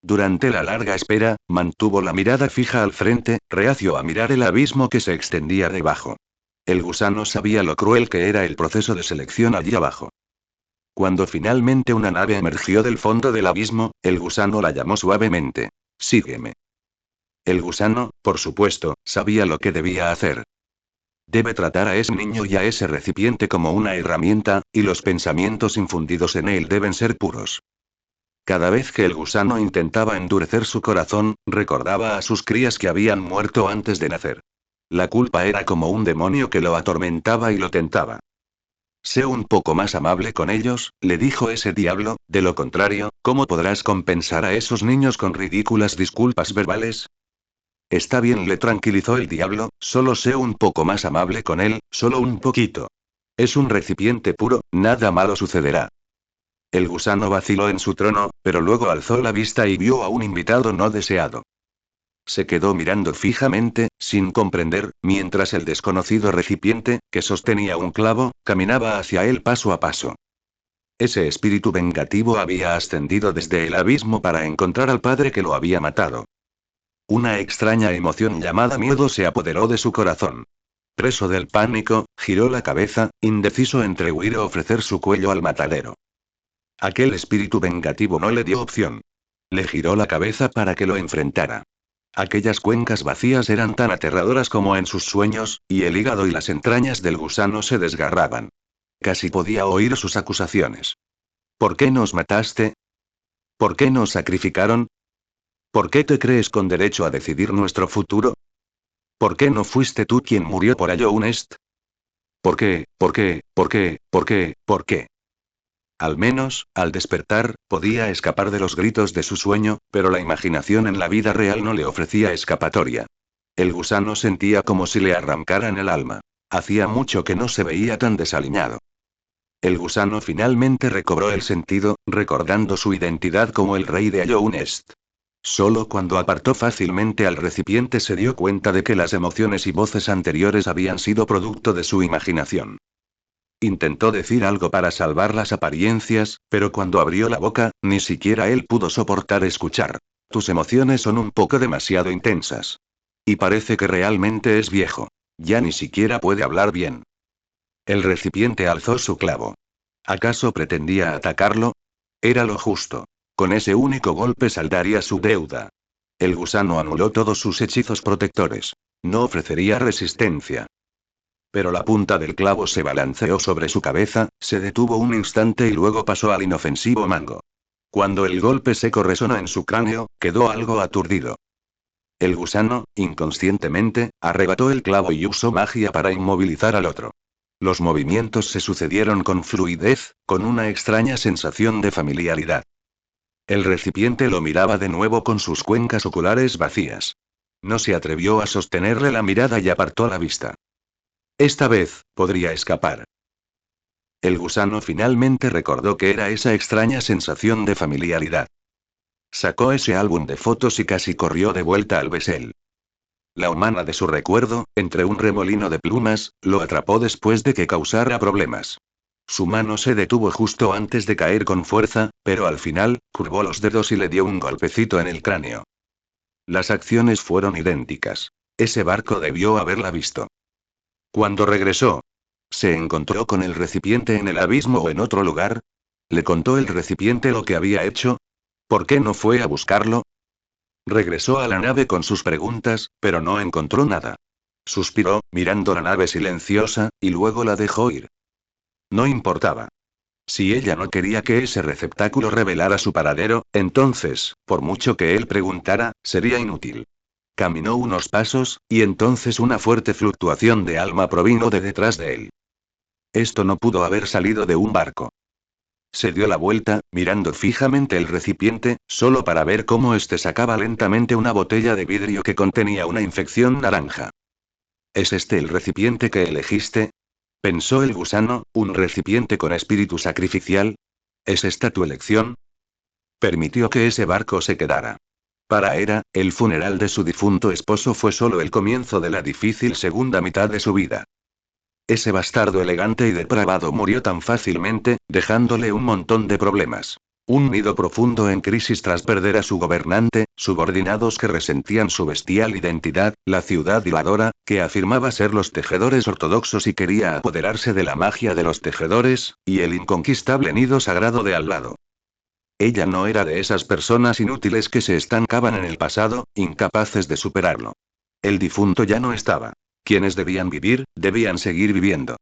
Durante la larga espera, mantuvo la mirada fija al frente, reacio a mirar el abismo que se extendía debajo. El gusano sabía lo cruel que era el proceso de selección allí abajo. Cuando finalmente una nave emergió del fondo del abismo, el gusano la llamó suavemente. Sígueme. El gusano, por supuesto, sabía lo que debía hacer. Debe tratar a ese niño y a ese recipiente como una herramienta, y los pensamientos infundidos en él deben ser puros. Cada vez que el gusano intentaba endurecer su corazón, recordaba a sus crías que habían muerto antes de nacer. La culpa era como un demonio que lo atormentaba y lo tentaba. Sé un poco más amable con ellos, le dijo ese diablo, de lo contrario, ¿cómo podrás compensar a esos niños con ridículas disculpas verbales? Está bien, le tranquilizó el diablo, solo sé un poco más amable con él, solo un poquito. Es un recipiente puro, nada malo sucederá. El gusano vaciló en su trono, pero luego alzó la vista y vio a un invitado no deseado. Se quedó mirando fijamente, sin comprender, mientras el desconocido recipiente, que sostenía un clavo, caminaba hacia él paso a paso. Ese espíritu vengativo había ascendido desde el abismo para encontrar al padre que lo había matado. Una extraña emoción llamada miedo se apoderó de su corazón. Preso del pánico, giró la cabeza, indeciso entre huir o ofrecer su cuello al matadero. Aquel espíritu vengativo no le dio opción. Le giró la cabeza para que lo enfrentara. Aquellas cuencas vacías eran tan aterradoras como en sus sueños, y el hígado y las entrañas del gusano se desgarraban. Casi podía oír sus acusaciones. ¿Por qué nos mataste? ¿Por qué nos sacrificaron? ¿Por qué te crees con derecho a decidir nuestro futuro? ¿Por qué no fuiste tú quien murió por Ayo Est? ¿Por qué? ¿Por qué? ¿Por qué? ¿Por qué? ¿Por qué? Al menos, al despertar, podía escapar de los gritos de su sueño, pero la imaginación en la vida real no le ofrecía escapatoria. El gusano sentía como si le arrancaran el alma. Hacía mucho que no se veía tan desaliñado. El gusano finalmente recobró el sentido, recordando su identidad como el rey de Ayo Est. Solo cuando apartó fácilmente al recipiente se dio cuenta de que las emociones y voces anteriores habían sido producto de su imaginación. Intentó decir algo para salvar las apariencias, pero cuando abrió la boca, ni siquiera él pudo soportar escuchar. Tus emociones son un poco demasiado intensas. Y parece que realmente es viejo. Ya ni siquiera puede hablar bien. El recipiente alzó su clavo. ¿Acaso pretendía atacarlo? Era lo justo. Con ese único golpe saldaría su deuda. El gusano anuló todos sus hechizos protectores. No ofrecería resistencia. Pero la punta del clavo se balanceó sobre su cabeza, se detuvo un instante y luego pasó al inofensivo mango. Cuando el golpe seco resonó en su cráneo, quedó algo aturdido. El gusano, inconscientemente, arrebató el clavo y usó magia para inmovilizar al otro. Los movimientos se sucedieron con fluidez, con una extraña sensación de familiaridad. El recipiente lo miraba de nuevo con sus cuencas oculares vacías. No se atrevió a sostenerle la mirada y apartó la vista. Esta vez, podría escapar. El gusano finalmente recordó que era esa extraña sensación de familiaridad. Sacó ese álbum de fotos y casi corrió de vuelta al besel. La humana de su recuerdo, entre un remolino de plumas, lo atrapó después de que causara problemas. Su mano se detuvo justo antes de caer con fuerza, pero al final, curvó los dedos y le dio un golpecito en el cráneo. Las acciones fueron idénticas. Ese barco debió haberla visto. Cuando regresó, ¿se encontró con el recipiente en el abismo o en otro lugar? ¿Le contó el recipiente lo que había hecho? ¿Por qué no fue a buscarlo? Regresó a la nave con sus preguntas, pero no encontró nada. Suspiró, mirando la nave silenciosa, y luego la dejó ir. No importaba. Si ella no quería que ese receptáculo revelara su paradero, entonces, por mucho que él preguntara, sería inútil. Caminó unos pasos, y entonces una fuerte fluctuación de alma provino de detrás de él. Esto no pudo haber salido de un barco. Se dio la vuelta, mirando fijamente el recipiente, solo para ver cómo éste sacaba lentamente una botella de vidrio que contenía una infección naranja. ¿Es este el recipiente que elegiste? Pensó el gusano, un recipiente con espíritu sacrificial. ¿Es esta tu elección? Permitió que ese barco se quedara. Para Hera, el funeral de su difunto esposo fue solo el comienzo de la difícil segunda mitad de su vida. Ese bastardo elegante y depravado murió tan fácilmente, dejándole un montón de problemas. Un nido profundo en crisis tras perder a su gobernante, subordinados que resentían su bestial identidad, la ciudad hiladora, que afirmaba ser los tejedores ortodoxos y quería apoderarse de la magia de los tejedores, y el inconquistable nido sagrado de al lado. Ella no era de esas personas inútiles que se estancaban en el pasado, incapaces de superarlo. El difunto ya no estaba. Quienes debían vivir, debían seguir viviendo.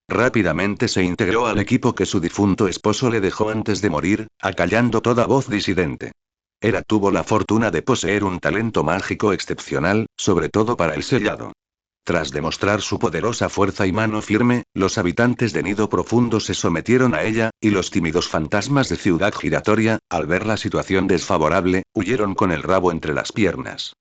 Rápidamente se integró al equipo que su difunto esposo le dejó antes de morir, acallando toda voz disidente. Hera tuvo la fortuna de poseer un talento mágico excepcional, sobre todo para el sellado. Tras demostrar su poderosa fuerza y mano firme, los habitantes de Nido Profundo se sometieron a ella, y los tímidos fantasmas de Ciudad Giratoria, al ver la situación desfavorable, huyeron con el rabo entre las piernas.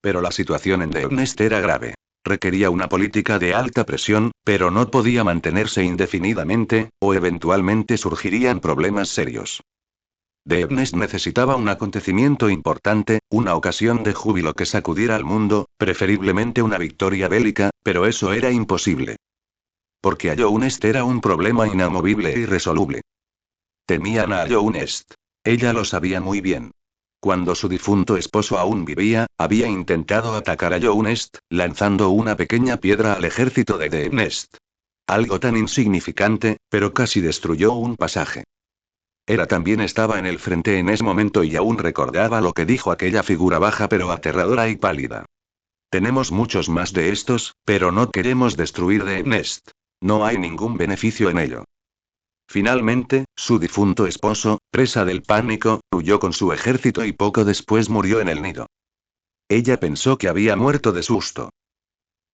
Pero la situación en Deonest era grave. Requería una política de alta presión, pero no podía mantenerse indefinidamente, o eventualmente surgirían problemas serios. Deonest necesitaba un acontecimiento importante, una ocasión de júbilo que sacudiera al mundo, preferiblemente una victoria bélica, pero eso era imposible. Porque Ayounest era un problema inamovible e irresoluble. Temían a Ayounest. Ella lo sabía muy bien. Cuando su difunto esposo aún vivía, había intentado atacar a Ayounest, lanzando una pequeña piedra al ejército de Deonest. Algo tan insignificante, pero casi destruyó un pasaje. Hera también estaba en el frente en ese momento y aún recordaba lo que dijo aquella figura baja pero aterradora y pálida. Tenemos muchos más de estos, pero no queremos destruir Deonest. No hay ningún beneficio en ello. Finalmente, su difunto esposo, presa del pánico, huyó con su ejército y poco después murió en el nido. Ella pensó que había muerto de susto.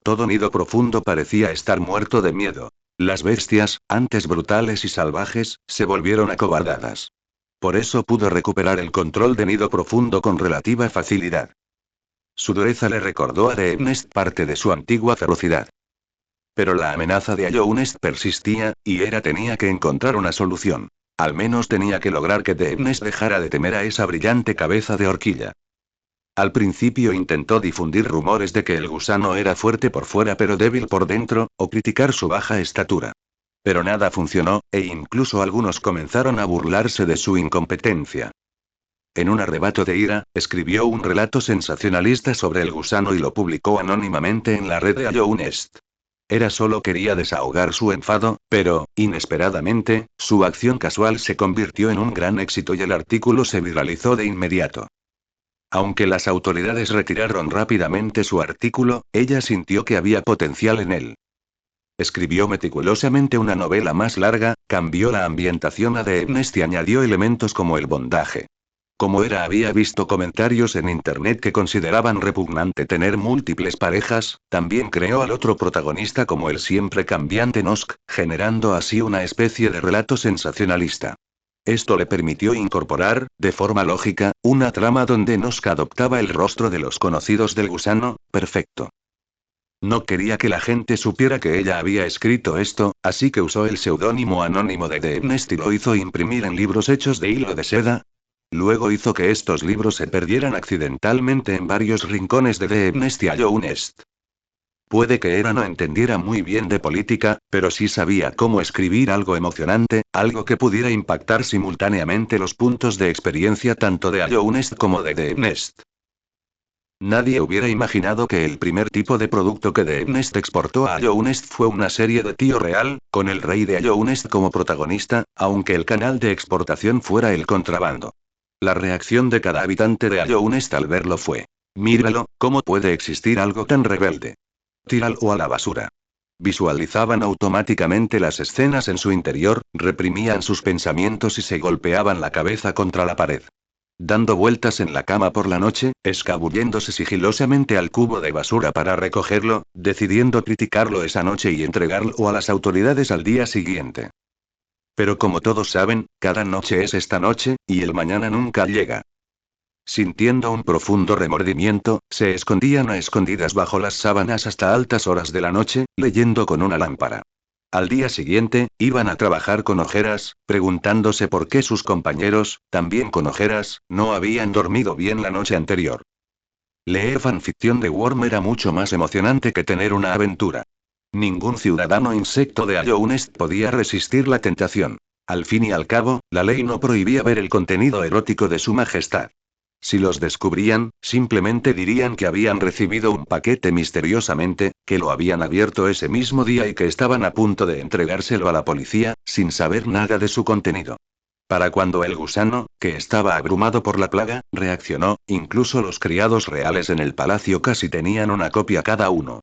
Todo nido profundo parecía estar muerto de miedo. Las bestias, antes brutales y salvajes, se volvieron acobardadas. Por eso pudo recuperar el control de nido profundo con relativa facilidad. Su dureza le recordó a The Nest parte de su antigua ferocidad. Pero la amenaza de Nest persistía, y Era tenía que encontrar una solución. Al menos tenía que lograr que The Nest dejara de temer a esa brillante cabeza de horquilla. Al principio intentó difundir rumores de que el gusano era fuerte por fuera pero débil por dentro, o criticar su baja estatura. Pero nada funcionó, e incluso algunos comenzaron a burlarse de su incompetencia. En un arrebato de ira, escribió un relato sensacionalista sobre el gusano y lo publicó anónimamente en la red de Nest. Era solo quería desahogar su enfado, pero, inesperadamente, su acción casual se convirtió en un gran éxito y el artículo se viralizó de inmediato. Aunque las autoridades retiraron rápidamente su artículo, ella sintió que había potencial en él. Escribió meticulosamente una novela más larga, cambió la ambientación a The Nest y añadió elementos como el bondaje. Como Era había visto comentarios en internet que consideraban repugnante tener múltiples parejas, también creó al otro protagonista como el siempre cambiante Nosk, generando así una especie de relato sensacionalista. Esto le permitió incorporar, de forma lógica, una trama donde Nosk adoptaba el rostro de los conocidos del gusano, perfecto. No quería que la gente supiera que ella había escrito esto, así que usó el seudónimo anónimo de The Nest y lo hizo imprimir en libros hechos de hilo de seda. Luego hizo que estos libros se perdieran accidentalmente en varios rincones de The Nest y Nest. Puede que Era no entendiera muy bien de política, pero sí sabía cómo escribir algo emocionante, algo que pudiera impactar simultáneamente los puntos de experiencia tanto de Nest como de The Nest. Nadie hubiera imaginado que el primer tipo de producto que The Nest exportó a Nest fue una serie de tío real, con el rey de Nest como protagonista, aunque el canal de exportación fuera el contrabando. La reacción de cada habitante de Nest al verlo fue: míralo, ¿cómo puede existir algo tan rebelde? Tíralo a la basura. Visualizaban automáticamente las escenas en su interior, reprimían sus pensamientos y se golpeaban la cabeza contra la pared. Dando vueltas en la cama por la noche, escabulléndose sigilosamente al cubo de basura para recogerlo, decidiendo criticarlo esa noche y entregarlo a las autoridades al día siguiente. Pero como todos saben, cada noche es esta noche, y el mañana nunca llega. Sintiendo un profundo remordimiento, se escondían a escondidas bajo las sábanas hasta altas horas de la noche, leyendo con una lámpara. Al día siguiente, iban a trabajar con ojeras, preguntándose por qué sus compañeros, también con ojeras, no habían dormido bien la noche anterior. Leer fanficción de Worm era mucho más emocionante que tener una aventura. Ningún ciudadano insecto de Nest podía resistir la tentación. Al fin y al cabo, la ley no prohibía ver el contenido erótico de su majestad. Si los descubrían, simplemente dirían que habían recibido un paquete misteriosamente, que lo habían abierto ese mismo día y que estaban a punto de entregárselo a la policía, sin saber nada de su contenido. Para cuando el gusano, que estaba abrumado por la plaga, reaccionó, incluso los criados reales en el palacio casi tenían una copia cada uno.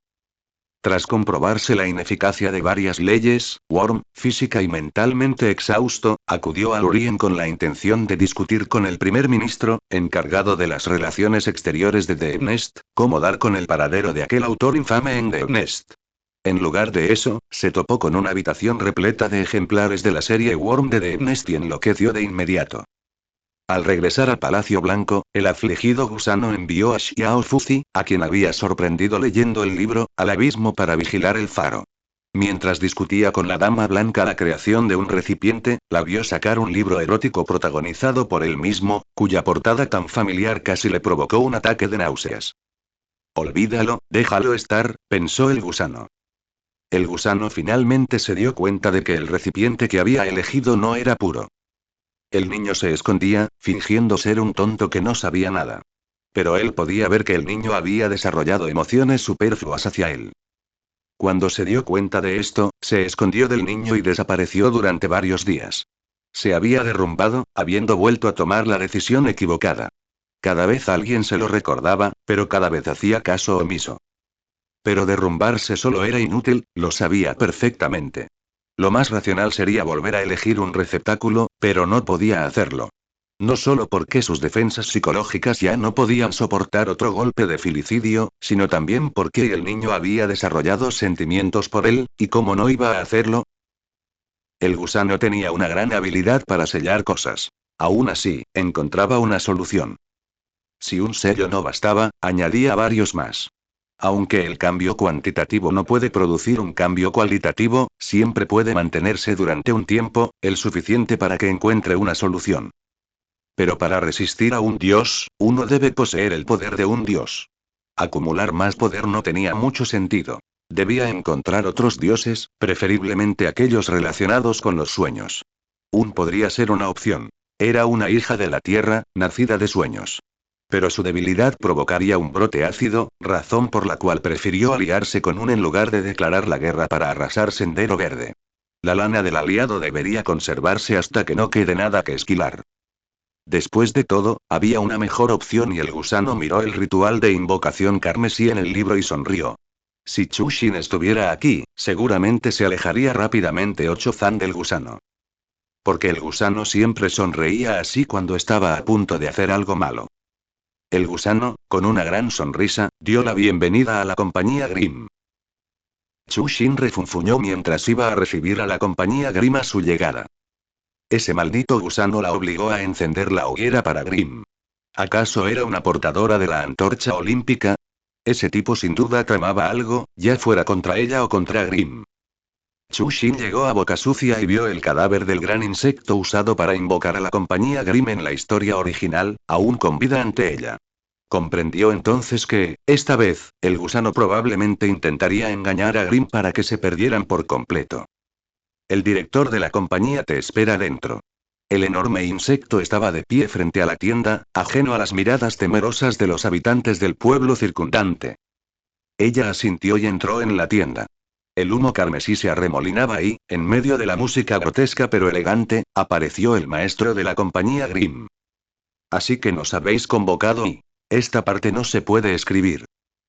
Tras comprobarse la ineficacia de varias leyes, Worm, física y mentalmente exhausto, acudió a Lurien con la intención de discutir con el primer ministro, encargado de las relaciones exteriores de The Nest, cómo dar con el paradero de aquel autor infame en The Nest. En lugar de eso, se topó con una habitación repleta de ejemplares de la serie Worm de The Nest y enloqueció de inmediato. Al regresar al Palacio Blanco, el afligido gusano envió a Xiao Fuzi, a quien había sorprendido leyendo el libro, al abismo para vigilar el faro. Mientras discutía con la Dama Blanca la creación de un recipiente, la vio sacar un libro erótico protagonizado por él mismo, cuya portada tan familiar casi le provocó un ataque de náuseas. Olvídalo, déjalo estar, pensó el gusano. El gusano finalmente se dio cuenta de que el recipiente que había elegido no era puro. El niño se escondía, fingiendo ser un tonto que no sabía nada. Pero él podía ver que el niño había desarrollado emociones superfluas hacia él. Cuando se dio cuenta de esto, se escondió del niño y desapareció durante varios días. Se había derrumbado, habiendo vuelto a tomar la decisión equivocada. Cada vez alguien se lo recordaba, pero cada vez hacía caso omiso. Pero derrumbarse solo era inútil, lo sabía perfectamente. Lo más racional sería volver a elegir un receptáculo, pero no podía hacerlo. No solo porque sus defensas psicológicas ya no podían soportar otro golpe de filicidio, sino también porque el niño había desarrollado sentimientos por él, y cómo no iba a hacerlo. El gusano tenía una gran habilidad para sellar cosas. Aún así, encontraba una solución. Si un sello no bastaba, añadía varios más. Aunque el cambio cuantitativo no puede producir un cambio cualitativo, siempre puede mantenerse durante un tiempo, el suficiente para que encuentre una solución. Pero para resistir a un dios, uno debe poseer el poder de un dios. Acumular más poder no tenía mucho sentido. Debía encontrar otros dioses, preferiblemente aquellos relacionados con los sueños. Podría ser una opción. Era una hija de la tierra, nacida de sueños. Pero su debilidad provocaría un brote ácido, razón por la cual prefirió aliarse con un en lugar de declarar la guerra para arrasar Sendero Verde. La lana del aliado debería conservarse hasta que no quede nada que esquilar. Después de todo, había una mejor opción y el gusano miró el ritual de invocación carmesí en el libro y sonrió. Si Chushin estuviera aquí, seguramente se alejaría rápidamente Ocho-zan del gusano. Porque el gusano siempre sonreía así cuando estaba a punto de hacer algo malo. El gusano, con una gran sonrisa, dio la bienvenida a la compañía Grimm. Chushin refunfuñó mientras iba a recibir a la compañía Grimm a su llegada. Ese maldito gusano la obligó a encender la hoguera para Grimm. ¿Acaso era una portadora de la antorcha olímpica? Ese tipo sin duda tramaba algo, ya fuera contra ella o contra Grimm. Chushin llegó a Boca Sucia y vio el cadáver del gran insecto usado para invocar a la compañía Grimm en la historia original, aún con vida ante ella. Comprendió entonces que, esta vez, el gusano probablemente intentaría engañar a Grimm para que se perdieran por completo. El director de la compañía te espera dentro. El enorme insecto estaba de pie frente a la tienda, ajeno a las miradas temerosas de los habitantes del pueblo circundante. Ella asintió y entró en la tienda. El humo carmesí se arremolinaba y, en medio de la música grotesca pero elegante, apareció el maestro de la compañía Grimm. Así que nos habéis convocado y... Esta parte no se puede escribir.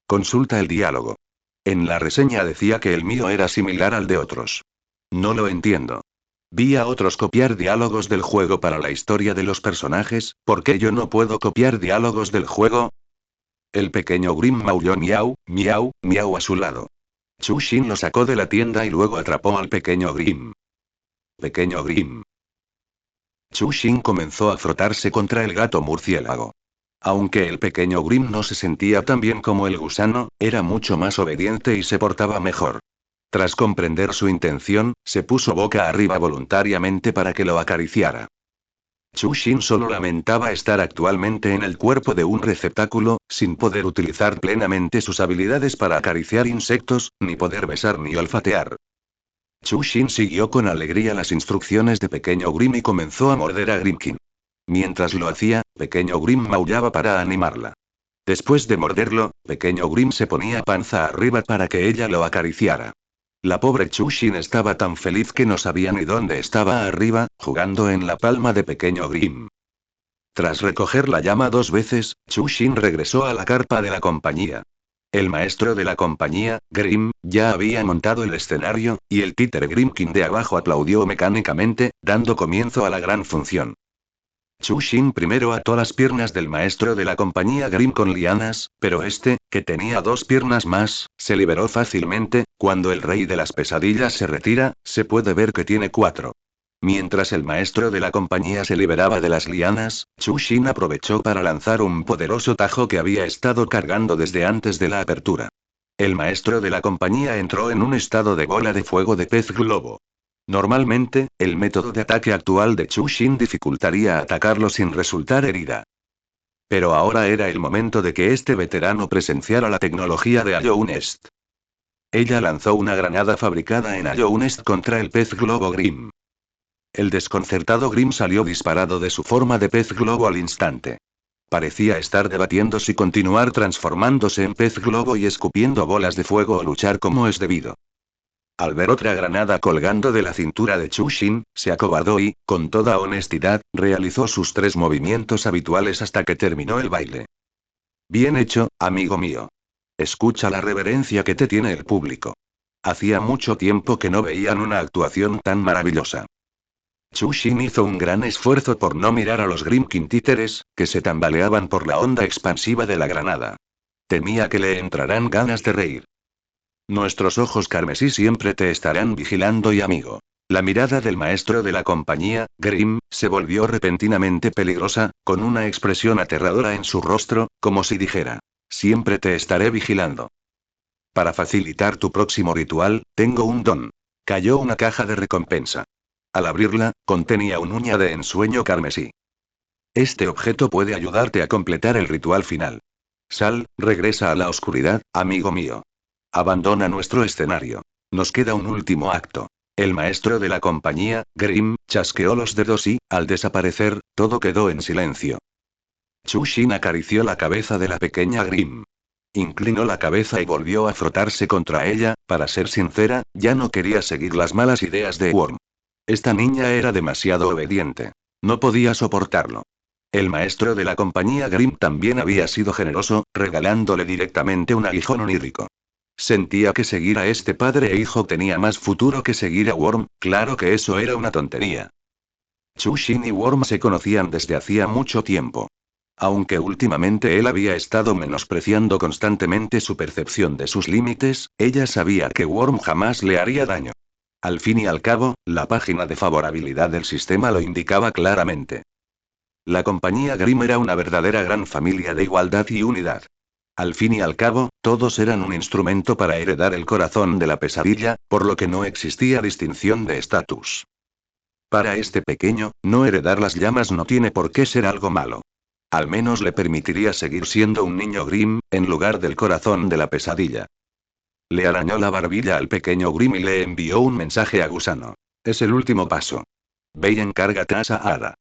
Consulta el diálogo. En la reseña decía que el mío era similar al de otros. No lo entiendo. Vi a otros copiar diálogos del juego para la historia de los personajes, ¿por qué yo no puedo copiar diálogos del juego? El pequeño Grimm maulló miau, miau, miau a su lado. Chushin lo sacó de la tienda y luego atrapó al pequeño Grimm. Pequeño Grimm. Chushin comenzó a frotarse contra el gato murciélago. Aunque el pequeño Grimm no se sentía tan bien como el gusano, era mucho más obediente y se portaba mejor. Tras comprender su intención, se puso boca arriba voluntariamente para que lo acariciara. Chushin solo lamentaba estar actualmente en el cuerpo de un receptáculo, sin poder utilizar plenamente sus habilidades para acariciar insectos, ni poder besar ni olfatear. Chushin siguió con alegría las instrucciones de pequeño Grimm y comenzó a morder a Grimkin. Mientras lo hacía, pequeño Grimm maullaba para animarla. Después de morderlo, pequeño Grimm se ponía panza arriba para que ella lo acariciara. La pobre Chushin estaba tan feliz que no sabía ni dónde estaba arriba, jugando en la palma de pequeño Grimm. Tras recoger la llama 2 veces, Chushin regresó a la carpa de la compañía. El maestro de la compañía, Grimm, ya había montado el escenario, y el títere Grimkin de abajo aplaudió mecánicamente, dando comienzo a la gran función. Chushin primero ató las piernas del maestro de la compañía Grimm con lianas, pero este, que tenía 2 piernas más, se liberó fácilmente. Cuando el rey de las pesadillas se retira, se puede ver que tiene 4. Mientras el maestro de la compañía se liberaba de las lianas, Chushin aprovechó para lanzar un poderoso tajo que había estado cargando desde antes de la apertura. El maestro de la compañía entró en un estado de bola de fuego de pez globo. Normalmente, el método de ataque actual de Chushin dificultaría atacarlo sin resultar herida. Pero ahora era el momento de que este veterano presenciara la tecnología de Allownest. Ella lanzó una granada fabricada en Allownest contra el pez globo Grimm. El desconcertado Grimm salió disparado de su forma de pez globo al instante. Parecía estar debatiendo si continuar transformándose en pez globo y escupiendo bolas de fuego o luchar como es debido. Al ver otra granada colgando de la cintura de Chushin, se acobardó y, con toda honestidad, realizó sus 3 movimientos habituales hasta que terminó el baile. Bien hecho, amigo mío. Escucha la reverencia que te tiene el público. Hacía mucho tiempo que no veían una actuación tan maravillosa. Chushin hizo un gran esfuerzo por no mirar a los Grimkin títeres, que se tambaleaban por la onda expansiva de la granada. Temía que le entraran ganas de reír. Nuestros ojos carmesí siempre te estarán vigilando y amigo. La mirada del maestro de la compañía, Grim, se volvió repentinamente peligrosa, con una expresión aterradora en su rostro, como si dijera: siempre te estaré vigilando. Para facilitar tu próximo ritual, tengo un don. Cayó una caja de recompensa. Al abrirla, contenía un uña de ensueño carmesí. Este objeto puede ayudarte a completar el ritual final. Sal, regresa a la oscuridad, amigo mío. Abandona nuestro escenario. Nos queda un último acto. El maestro de la compañía, Grim, chasqueó los dedos y, al desaparecer, todo quedó en silencio. Chushin acarició la cabeza de la pequeña Grim. Inclinó la cabeza y volvió a frotarse contra ella. Para ser sincera, ya no quería seguir las malas ideas de Worm. Esta niña era demasiado obediente. No podía soportarlo. El maestro de la compañía Grim también había sido generoso, regalándole directamente un aguijón onírico. Sentía que seguir a este padre e hijo tenía más futuro que seguir a Worm. Claro que eso era una tontería. Chushin y Worm se conocían desde hacía mucho tiempo. Aunque últimamente él había estado menospreciando constantemente su percepción de sus límites, ella sabía que Worm jamás le haría daño. Al fin y al cabo, la página de favorabilidad del sistema lo indicaba claramente. La compañía Grimm era una verdadera gran familia de igualdad y unidad. Al fin y al cabo, todos eran un instrumento para heredar el corazón de la pesadilla, por lo que no existía distinción de estatus. Para este pequeño, no heredar las llamas no tiene por qué ser algo malo. Al menos le permitiría seguir siendo un niño Grimm, en lugar del corazón de la pesadilla. Le arañó la barbilla al pequeño Grimm y le envió un mensaje a Gusano. Es el último paso. Ve y encárgate a Sahara.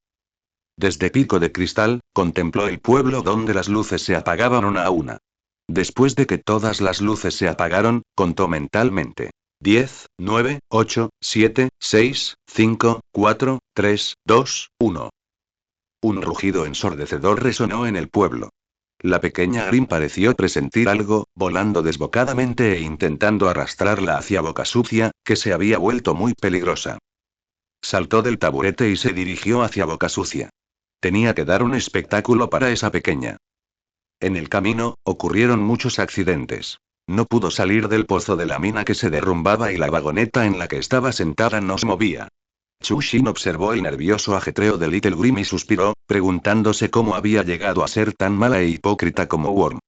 Desde Pico de Cristal, contempló el pueblo donde las luces se apagaban una a una. Después de que todas las luces se apagaron, contó mentalmente. 10, 9, 8, 7, 6, 5, 4, 3, 2, 1. Un rugido ensordecedor resonó en el pueblo. La pequeña Grim pareció presentir algo, volando desbocadamente e intentando arrastrarla hacia Boca Sucia, que se había vuelto muy peligrosa. Saltó del taburete y se dirigió hacia Boca Sucia. Tenía que dar un espectáculo para esa pequeña. En el camino, ocurrieron muchos accidentes. No pudo salir del pozo de la mina que se derrumbaba y la vagoneta en la que estaba sentada no se movía. Chushin observó el nervioso ajetreo de Little Grim y suspiró, preguntándose cómo había llegado a ser tan mala e hipócrita como Worm.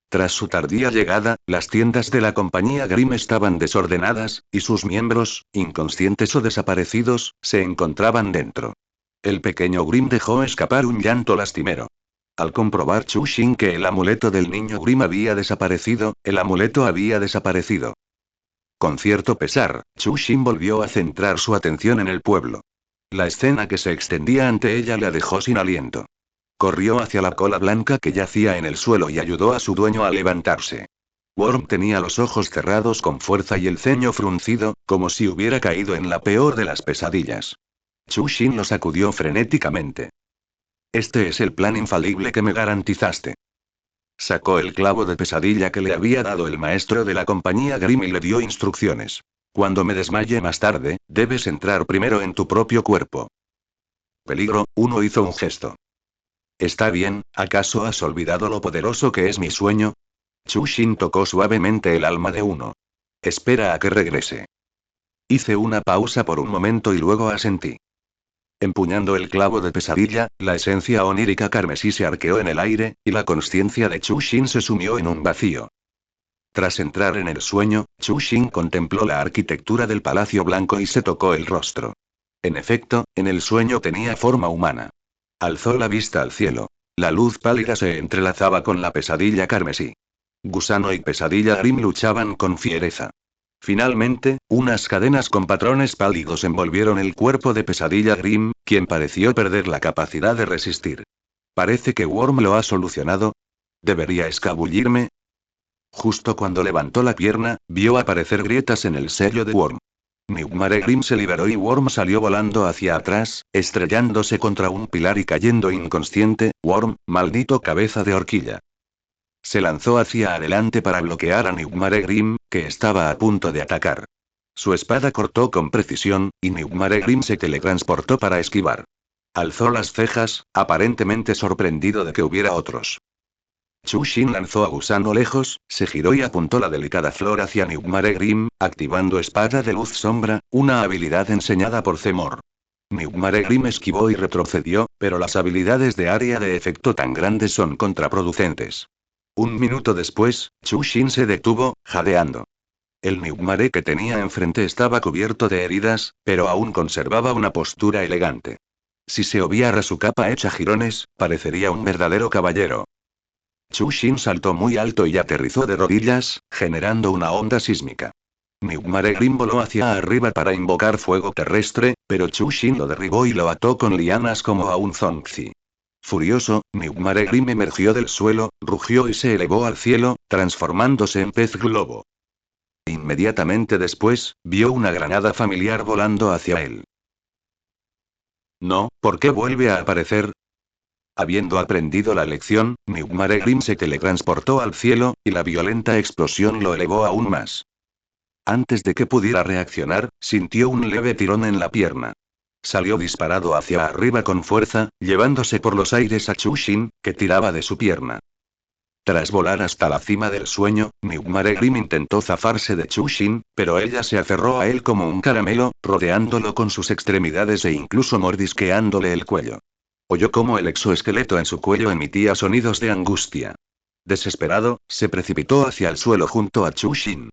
Tras su tardía llegada, las tiendas de la compañía Grimm estaban desordenadas, y sus miembros, inconscientes o desaparecidos, se encontraban dentro. El pequeño Grimm dejó escapar un llanto lastimero. Al comprobar Chushin que el amuleto del niño Grimm había desaparecido, el amuleto había desaparecido. Con cierto pesar, Chushin volvió a centrar su atención en el pueblo. La escena que se extendía ante ella la dejó sin aliento. Corrió hacia la cola blanca que yacía en el suelo y ayudó a su dueño a levantarse. Worm tenía los ojos cerrados con fuerza y el ceño fruncido, como si hubiera caído en la peor de las pesadillas. Chushin lo sacudió frenéticamente. Este es el plan infalible que me garantizaste. Sacó el clavo de pesadilla que le había dado el maestro de la compañía Grimm y le dio instrucciones. Cuando me desmaye más tarde, debes entrar primero en tu propio cuerpo. Peligro, uno hizo un gesto. Está bien, ¿acaso has olvidado lo poderoso que es mi sueño? Chushin tocó suavemente el alma de uno. Espera a que regrese. Hice una pausa por un momento y luego asentí. Empuñando el clavo de pesadilla, la esencia onírica carmesí se arqueó en el aire, y la consciencia de Chushin se sumió en un vacío. Tras entrar en el sueño, Chushin contempló la arquitectura del Palacio Blanco y se tocó el rostro. En efecto, en el sueño tenía forma humana. Alzó la vista al cielo. La luz pálida se entrelazaba con la pesadilla carmesí. Gusano y pesadilla Grimm luchaban con fiereza. Finalmente, unas cadenas con patrones pálidos envolvieron el cuerpo de pesadilla Grimm, quien pareció perder la capacidad de resistir. Parece que Worm lo ha solucionado. ¿Debería escabullirme? Justo cuando levantó la pierna, vio aparecer grietas en el sello de Worm. Nightmare Grimm se liberó y Worm salió volando hacia atrás, estrellándose contra un pilar y cayendo inconsciente. Worm, maldito cabeza de horquilla. Se lanzó hacia adelante para bloquear a Nightmare Grim, que estaba a punto de atacar. Su espada cortó con precisión, y Nightmare Grim se teletransportó para esquivar. Alzó las cejas, aparentemente sorprendido de que hubiera otros. Chushin lanzó a Gusano lejos, se giró y apuntó la delicada flor hacia Nightmare Grim, activando espada de luz sombra, una habilidad enseñada por Zemor. Nightmare Grim esquivó y retrocedió, pero las habilidades de área de efecto tan grandes son contraproducentes. Un minuto después, Chushin se detuvo, jadeando. El Nightmare que tenía enfrente estaba cubierto de heridas, pero aún conservaba una postura elegante. Si se obviara su capa hecha jirones, parecería un verdadero caballero. Chushin saltó muy alto y aterrizó de rodillas, generando una onda sísmica. Nightmare Grim voló hacia arriba para invocar fuego terrestre, pero Chushin lo derribó y lo ató con lianas como a un zombie. Furioso, Nightmare Grim emergió del suelo, rugió y se elevó al cielo, transformándose en pez globo. Inmediatamente después, vio una granada familiar volando hacia él. No, ¿por qué vuelve a aparecer? Habiendo aprendido la lección, Nightmare Grim se teletransportó al cielo, y la violenta explosión lo elevó aún más. Antes de que pudiera reaccionar, sintió un leve tirón en la pierna. Salió disparado hacia arriba con fuerza, llevándose por los aires a Chushin, que tiraba de su pierna. Tras volar hasta la cima del sueño, Nightmare Grim intentó zafarse de Chushin, pero ella se aferró a él como un caramelo, rodeándolo con sus extremidades e incluso mordisqueándole el cuello. Oyó cómo el exoesqueleto en su cuello emitía sonidos de angustia. Desesperado, se precipitó hacia el suelo junto a Chushin.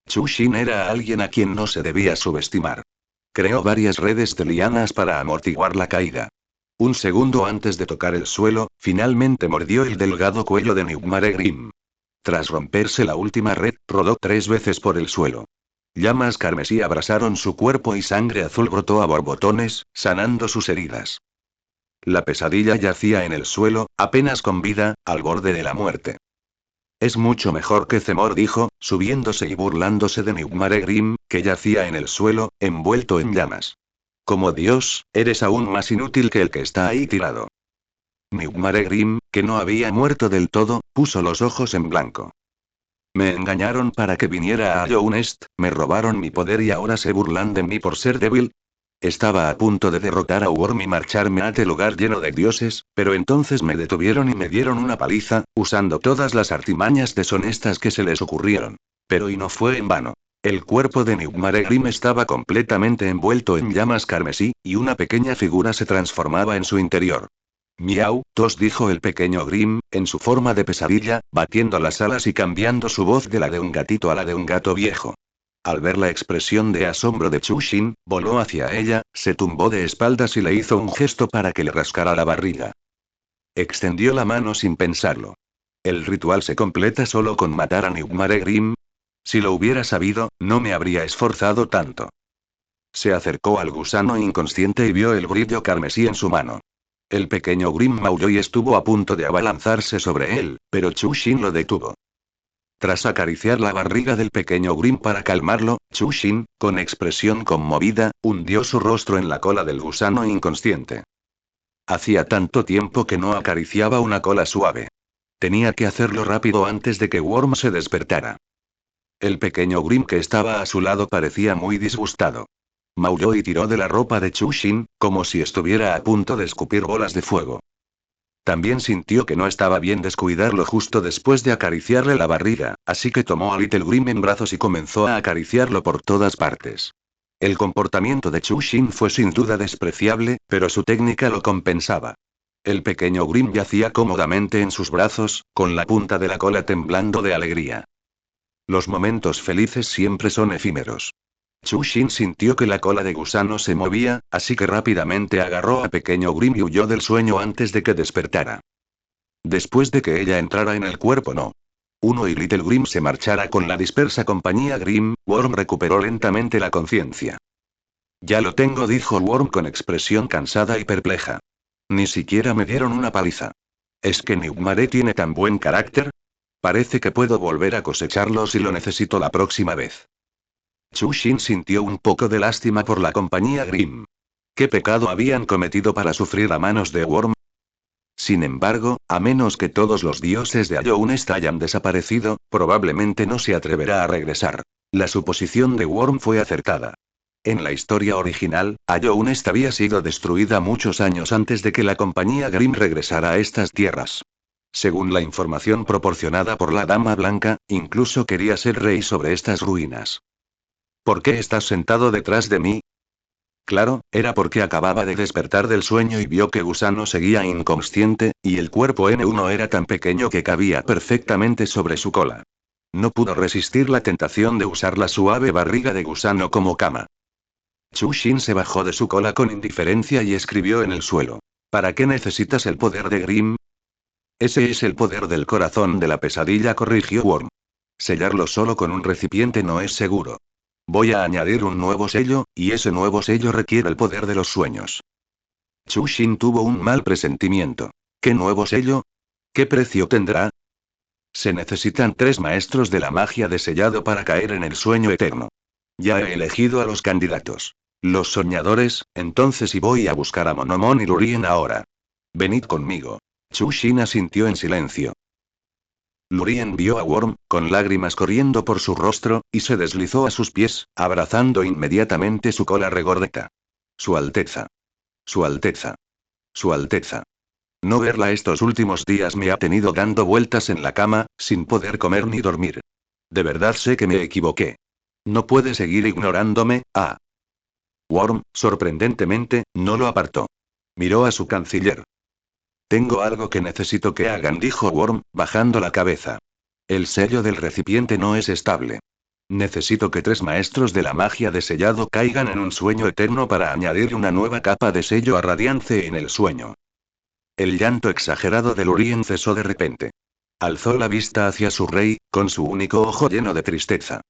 Chushin era alguien a quien no se debía subestimar. Creó varias redes de lianas para amortiguar la caída. Un segundo antes de tocar el suelo, finalmente mordió el delgado cuello de Nightmare Grim. Tras romperse la última red, rodó 3 veces por el suelo. Llamas carmesí abrasaron su cuerpo y sangre azul brotó a borbotones, sanando sus heridas. La pesadilla yacía en el suelo, apenas con vida, al borde de la muerte. Es mucho mejor que Zemor dijo, subiéndose y burlándose de Nightmare Grim, que yacía en el suelo, envuelto en llamas. Como Dios, eres aún más inútil que el que está ahí tirado. Nightmare Grim, que no había muerto del todo, puso los ojos en blanco. Me engañaron para que viniera a Jounest, me robaron mi poder y ahora se burlan de mí por ser débil. Estaba a punto de derrotar a Worm y marcharme a aquel lugar lleno de dioses, pero entonces me detuvieron y me dieron una paliza, usando todas las artimañas deshonestas que se les ocurrieron. Pero y no fue en vano. El cuerpo de Nightmare Grim estaba completamente envuelto en llamas carmesí, y una pequeña figura se transformaba en su interior. Miau, tos dijo el pequeño Grim, en su forma de pesadilla, batiendo las alas y cambiando su voz de la de un gatito a la de un gato viejo. Al ver la expresión de asombro de Chushin, voló hacia ella, se tumbó de espaldas y le hizo un gesto para que le rascara la barriga. Extendió la mano sin pensarlo. ¿El ritual se completa solo con matar a Nightmare Grim? Si lo hubiera sabido, no me habría esforzado tanto. Se acercó al gusano inconsciente y vio el brillo carmesí en su mano. El pequeño Grim maulló y estuvo a punto de abalanzarse sobre él, pero Chushin lo detuvo. Tras acariciar la barriga del pequeño Grim para calmarlo, Chushin, con expresión conmovida, hundió su rostro en la cola del gusano inconsciente. Hacía tanto tiempo que no acariciaba una cola suave. Tenía que hacerlo rápido antes de que Worm se despertara. El pequeño Grim que estaba a su lado parecía muy disgustado. Maulló y tiró de la ropa de Chushin, como si estuviera a punto de escupir bolas de fuego. También sintió que no estaba bien descuidarlo justo después de acariciarle la barriga, así que tomó a Little Grim en brazos y comenzó a acariciarlo por todas partes. El comportamiento de Chushin fue sin duda despreciable, pero su técnica lo compensaba. El pequeño Grim yacía cómodamente en sus brazos, con la punta de la cola temblando de alegría. Los momentos felices siempre son efímeros. Chushin sintió que la cola de gusano se movía, así que rápidamente agarró a pequeño Grim y huyó del sueño antes de que despertara. Después de que ella entrara en el cuerpo no. Uno y Little Grim se marchara con la dispersa compañía Grim, Worm recuperó lentamente la conciencia. Ya lo tengo, dijo Worm con expresión cansada y perpleja. Ni siquiera me dieron una paliza. ¿Es que Nightmare tiene tan buen carácter? Parece que puedo volver a cosecharlo si lo necesito la próxima vez. Chushin sintió un poco de lástima por la compañía Grim. ¿Qué pecado habían cometido para sufrir a manos de Worm? Sin embargo, a menos que todos los dioses de Iounest hayan desaparecido, probablemente no se atreverá a regresar. La suposición de Worm fue acertada. En la historia original, Iounest había sido destruida muchos años antes de que la compañía Grimm regresara a estas tierras. Según la información proporcionada por la Dama Blanca, incluso quería ser rey sobre estas ruinas. ¿Por qué estás sentado detrás de mí? Claro, era porque acababa de despertar del sueño y vio que Gusano seguía inconsciente, y el cuerpo N1 era tan pequeño que cabía perfectamente sobre su cola. No pudo resistir la tentación de usar la suave barriga de Gusano como cama. Chu Xin se bajó de su cola con indiferencia y escribió en el suelo. ¿Para qué necesitas el poder de Grimm? Ese es el poder del corazón de la pesadilla, corrigió Worm. Sellarlo solo con un recipiente no es seguro. Voy a añadir un nuevo sello, y ese nuevo sello requiere el poder de los sueños. Chu Xin tuvo un mal presentimiento. ¿Qué nuevo sello? ¿Qué precio tendrá? Se necesitan 3 maestros de la magia de sellado para caer en el sueño eterno. Ya he elegido a los candidatos. Los soñadores, entonces y voy a buscar a Monomon y Lurien ahora. Venid conmigo. Chu Xin asintió en silencio. Lurien vio a Worm, con lágrimas corriendo por su rostro, y se deslizó a sus pies, abrazando inmediatamente su cola regordeta. Su Alteza. Su Alteza. Su Alteza. No verla estos últimos días me ha tenido dando vueltas en la cama, sin poder comer ni dormir. De verdad sé que me equivoqué. No puede seguir ignorándome, ah. Worm, sorprendentemente, no lo apartó. Miró a su canciller. Tengo algo que necesito que hagan, dijo Worm, bajando la cabeza. El sello del recipiente no es estable. Necesito que 3 maestros de la magia de sellado caigan en un sueño eterno para añadir una nueva capa de sello a Radiance en el sueño. El llanto exagerado de Lurien cesó de repente. Alzó la vista hacia su rey, con su único ojo lleno de tristeza.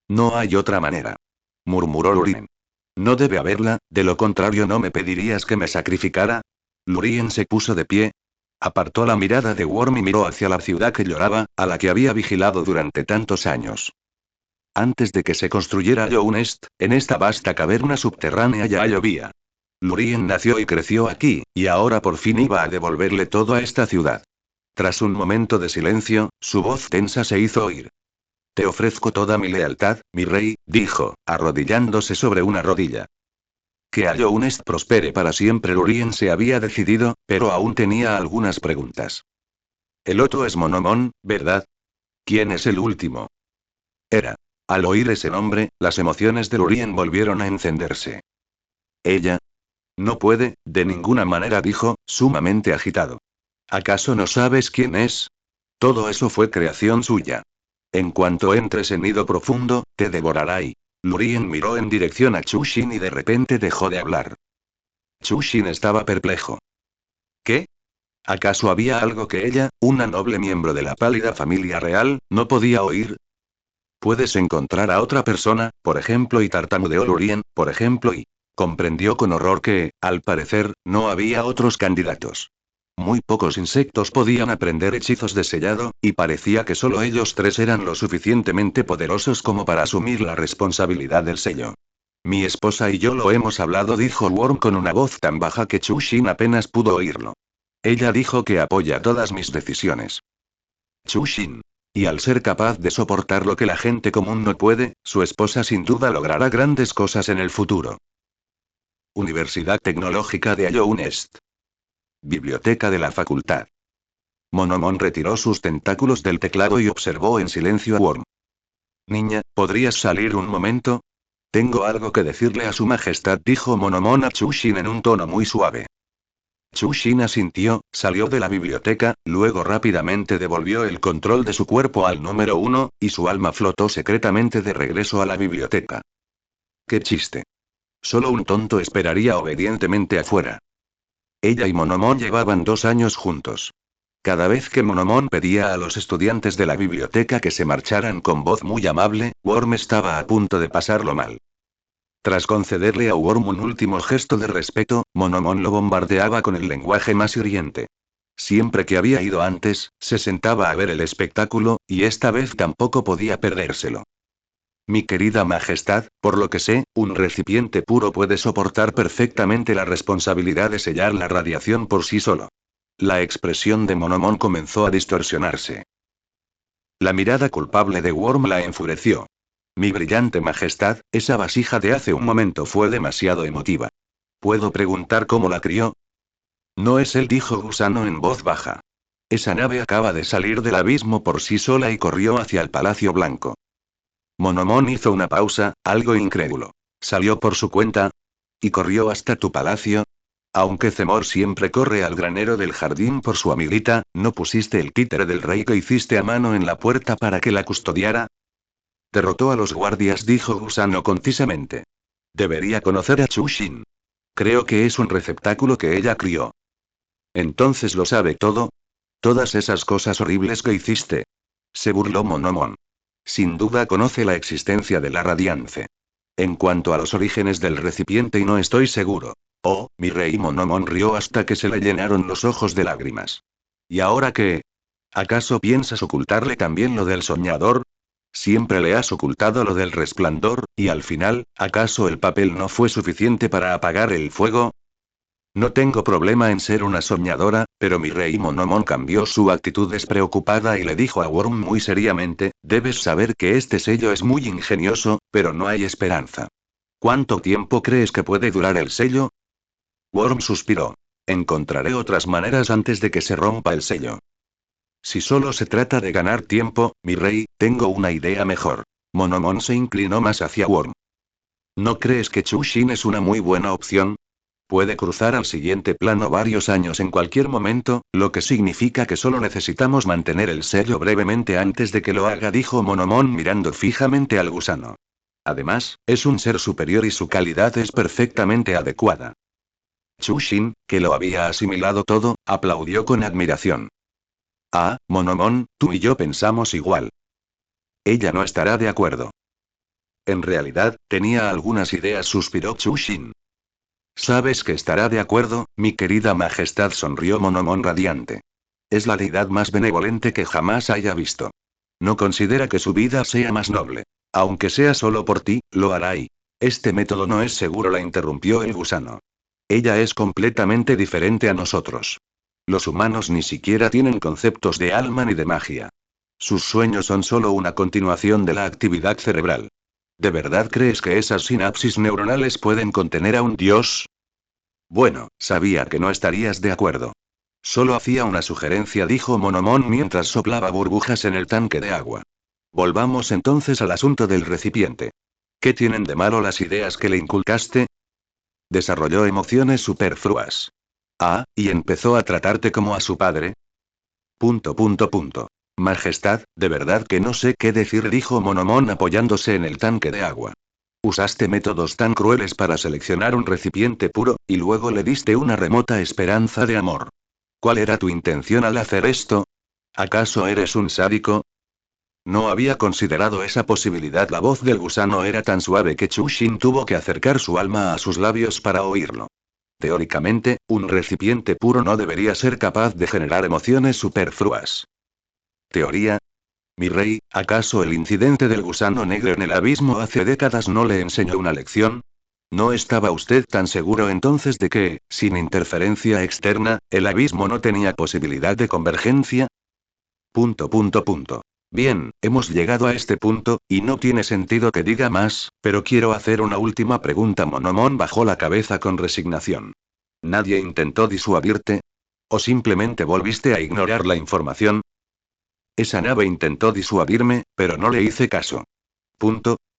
No hay otra manera. Murmuró Lurien. No debe haberla, de lo contrario no me pedirías que me sacrificara. Lurien se puso de pie. Apartó la mirada de Worm y miró hacia la ciudad que lloraba, a la que había vigilado durante tantos años. Antes de que se construyera Iounest, en esta vasta caverna subterránea ya llovía. Lurien nació y creció aquí, y ahora por fin iba a devolverle todo a esta ciudad. Tras un momento de silencio, su voz tensa se hizo oír. Te ofrezco toda mi lealtad, mi rey, dijo, arrodillándose sobre una rodilla. Que Iounest prospere para siempre. Lurien se había decidido, pero aún tenía algunas preguntas. El otro es Monomon, ¿verdad? ¿Quién es el último? Era. Al oír ese nombre, las emociones de Lurien volvieron a encenderse. Ella. No puede, de ninguna manera, dijo, sumamente agitado. ¿Acaso no sabes quién es? Todo eso fue creación suya. En cuanto entres en nido profundo, te devorará y... Lurien miró en dirección a Chu Xin y de repente dejó de hablar. Chu Xin estaba perplejo. ¿Qué? ¿Acaso había algo que ella, una noble miembro de la pálida familia real, no podía oír? Puedes encontrar a otra persona, por ejemplo, y tartamudeó Lurien, por ejemplo, y... Comprendió con horror que, al parecer, no había otros candidatos. Muy pocos insectos podían aprender hechizos de sellado, y parecía que solo ellos 3 eran lo suficientemente poderosos como para asumir la responsabilidad del sello. Mi esposa y yo lo hemos hablado, dijo Worm con una voz tan baja que Chu Xin apenas pudo oírlo. Ella dijo que apoya todas mis decisiones. Chu Xin. Y al ser capaz de soportar lo que la gente común no puede, su esposa sin duda logrará grandes cosas en el futuro. Universidad Tecnológica de Iounest. Biblioteca de la facultad. Monomon retiró sus tentáculos del teclado y observó en silencio a Worm. Niña, ¿podrías salir un momento? Tengo algo que decirle a su majestad, dijo Monomon a Chu Xin en un tono muy suave. Chu Xin asintió, salió de la biblioteca, luego rápidamente devolvió el control de su cuerpo al número 1, y su alma flotó secretamente de regreso a la biblioteca. ¡Qué chiste! Solo un tonto esperaría obedientemente afuera. Ella y Monomon llevaban 2 años juntos. Cada vez que Monomon pedía a los estudiantes de la biblioteca que se marcharan con voz muy amable, Worm estaba a punto de pasarlo mal. Tras concederle a Worm un último gesto de respeto, Monomon lo bombardeaba con el lenguaje más hiriente. Siempre que había ido antes, se sentaba a ver el espectáculo, y esta vez tampoco podía perdérselo. Mi querida majestad, por lo que sé, un recipiente puro puede soportar perfectamente la responsabilidad de sellar la radiación por sí solo. La expresión de Monomon comenzó a distorsionarse. La mirada culpable de Worm la enfureció. Mi brillante majestad, esa vasija de hace un momento fue demasiado emotiva. ¿Puedo preguntar cómo la crió? No es él, dijo Gusano en voz baja. Esa nave acaba de salir del abismo por sí sola y corrió hacia el Palacio Blanco. Monomon hizo una pausa, algo incrédulo. ¿Salió por su cuenta? ¿Y corrió hasta tu palacio? Aunque Zemor siempre corre al granero del jardín por su amiguita, ¿no pusiste el títere del rey que hiciste a mano en la puerta para que la custodiara? Derrotó a los guardias, dijo Gusano concisamente. Debería conocer a Chushin. Creo que es un receptáculo que ella crió. ¿Entonces lo sabe todo? Todas esas cosas horribles que hiciste. Se burló Monomon. Sin duda conoce la existencia de la radiance. En cuanto a los orígenes del recipiente, y no estoy seguro. Oh, mi rey. Monomon rió hasta que se le llenaron los ojos de lágrimas. ¿Y ahora qué? ¿Acaso piensas ocultarle también lo del soñador? Siempre le has ocultado lo del resplandor, y al final, ¿acaso el papel no fue suficiente para apagar el fuego? No tengo problema en ser una soñadora, pero mi rey Monomon cambió su actitud despreocupada y le dijo a Worm muy seriamente, debes saber que este sello es muy ingenioso, pero no hay esperanza. ¿Cuánto tiempo crees que puede durar el sello? Worm suspiró. Encontraré otras maneras antes de que se rompa el sello. Si solo se trata de ganar tiempo, mi rey, tengo una idea mejor. Monomon se inclinó más hacia Worm. ¿No crees que Chushin es una muy buena opción? Puede cruzar al siguiente plano varios años en cualquier momento, lo que significa que solo necesitamos mantener el sello brevemente antes de que lo haga, dijo Monomon mirando fijamente al gusano. Además, es un ser superior y su calidad es perfectamente adecuada. Chushin, que lo había asimilado todo, aplaudió con admiración. Ah, Monomon, tú y yo pensamos igual. Ella no estará de acuerdo. En realidad, tenía algunas ideas, suspiró Chushin. Sabes que estará de acuerdo, mi querida majestad, sonrió Monomon radiante. Es la deidad más benevolente que jamás haya visto. No considera que su vida sea más noble. Aunque sea solo por ti, lo hará y... Este método no es seguro, la interrumpió el gusano. Ella es completamente diferente a nosotros. Los humanos ni siquiera tienen conceptos de alma ni de magia. Sus sueños son solo una continuación de la actividad cerebral. ¿De verdad crees que esas sinapsis neuronales pueden contener a un dios? Bueno, sabía que no estarías de acuerdo. Solo hacía una sugerencia, dijo Monomon mientras soplaba burbujas en el tanque de agua. Volvamos entonces al asunto del recipiente. ¿Qué tienen de malo las ideas que le inculcaste? Desarrolló emociones superfluas. Ah, ¿y empezó a tratarte como a su padre? Majestad, de verdad que no sé qué decir, dijo Monomon apoyándose en el tanque de agua. Usaste métodos tan crueles para seleccionar un recipiente puro, y luego le diste una remota esperanza de amor. ¿Cuál era tu intención al hacer esto? ¿Acaso eres un sádico? No había considerado esa posibilidad. La voz del gusano era tan suave que Chushin tuvo que acercar su alma a sus labios para oírlo. Teóricamente, un recipiente puro no debería ser capaz de generar emociones superfluas. ¿Teoría? Mi rey, ¿acaso el incidente del gusano negro en el abismo hace décadas no le enseñó una lección? ¿No estaba usted tan seguro entonces de que, sin interferencia externa, el abismo no tenía posibilidad de convergencia? Bien, hemos llegado a este punto, y no tiene sentido que diga más, pero quiero hacer una última pregunta. Monomon bajó la cabeza con resignación. ¿Nadie intentó disuadirte? ¿O simplemente volviste a ignorar la información? Esa nave intentó disuadirme, pero no le hice caso.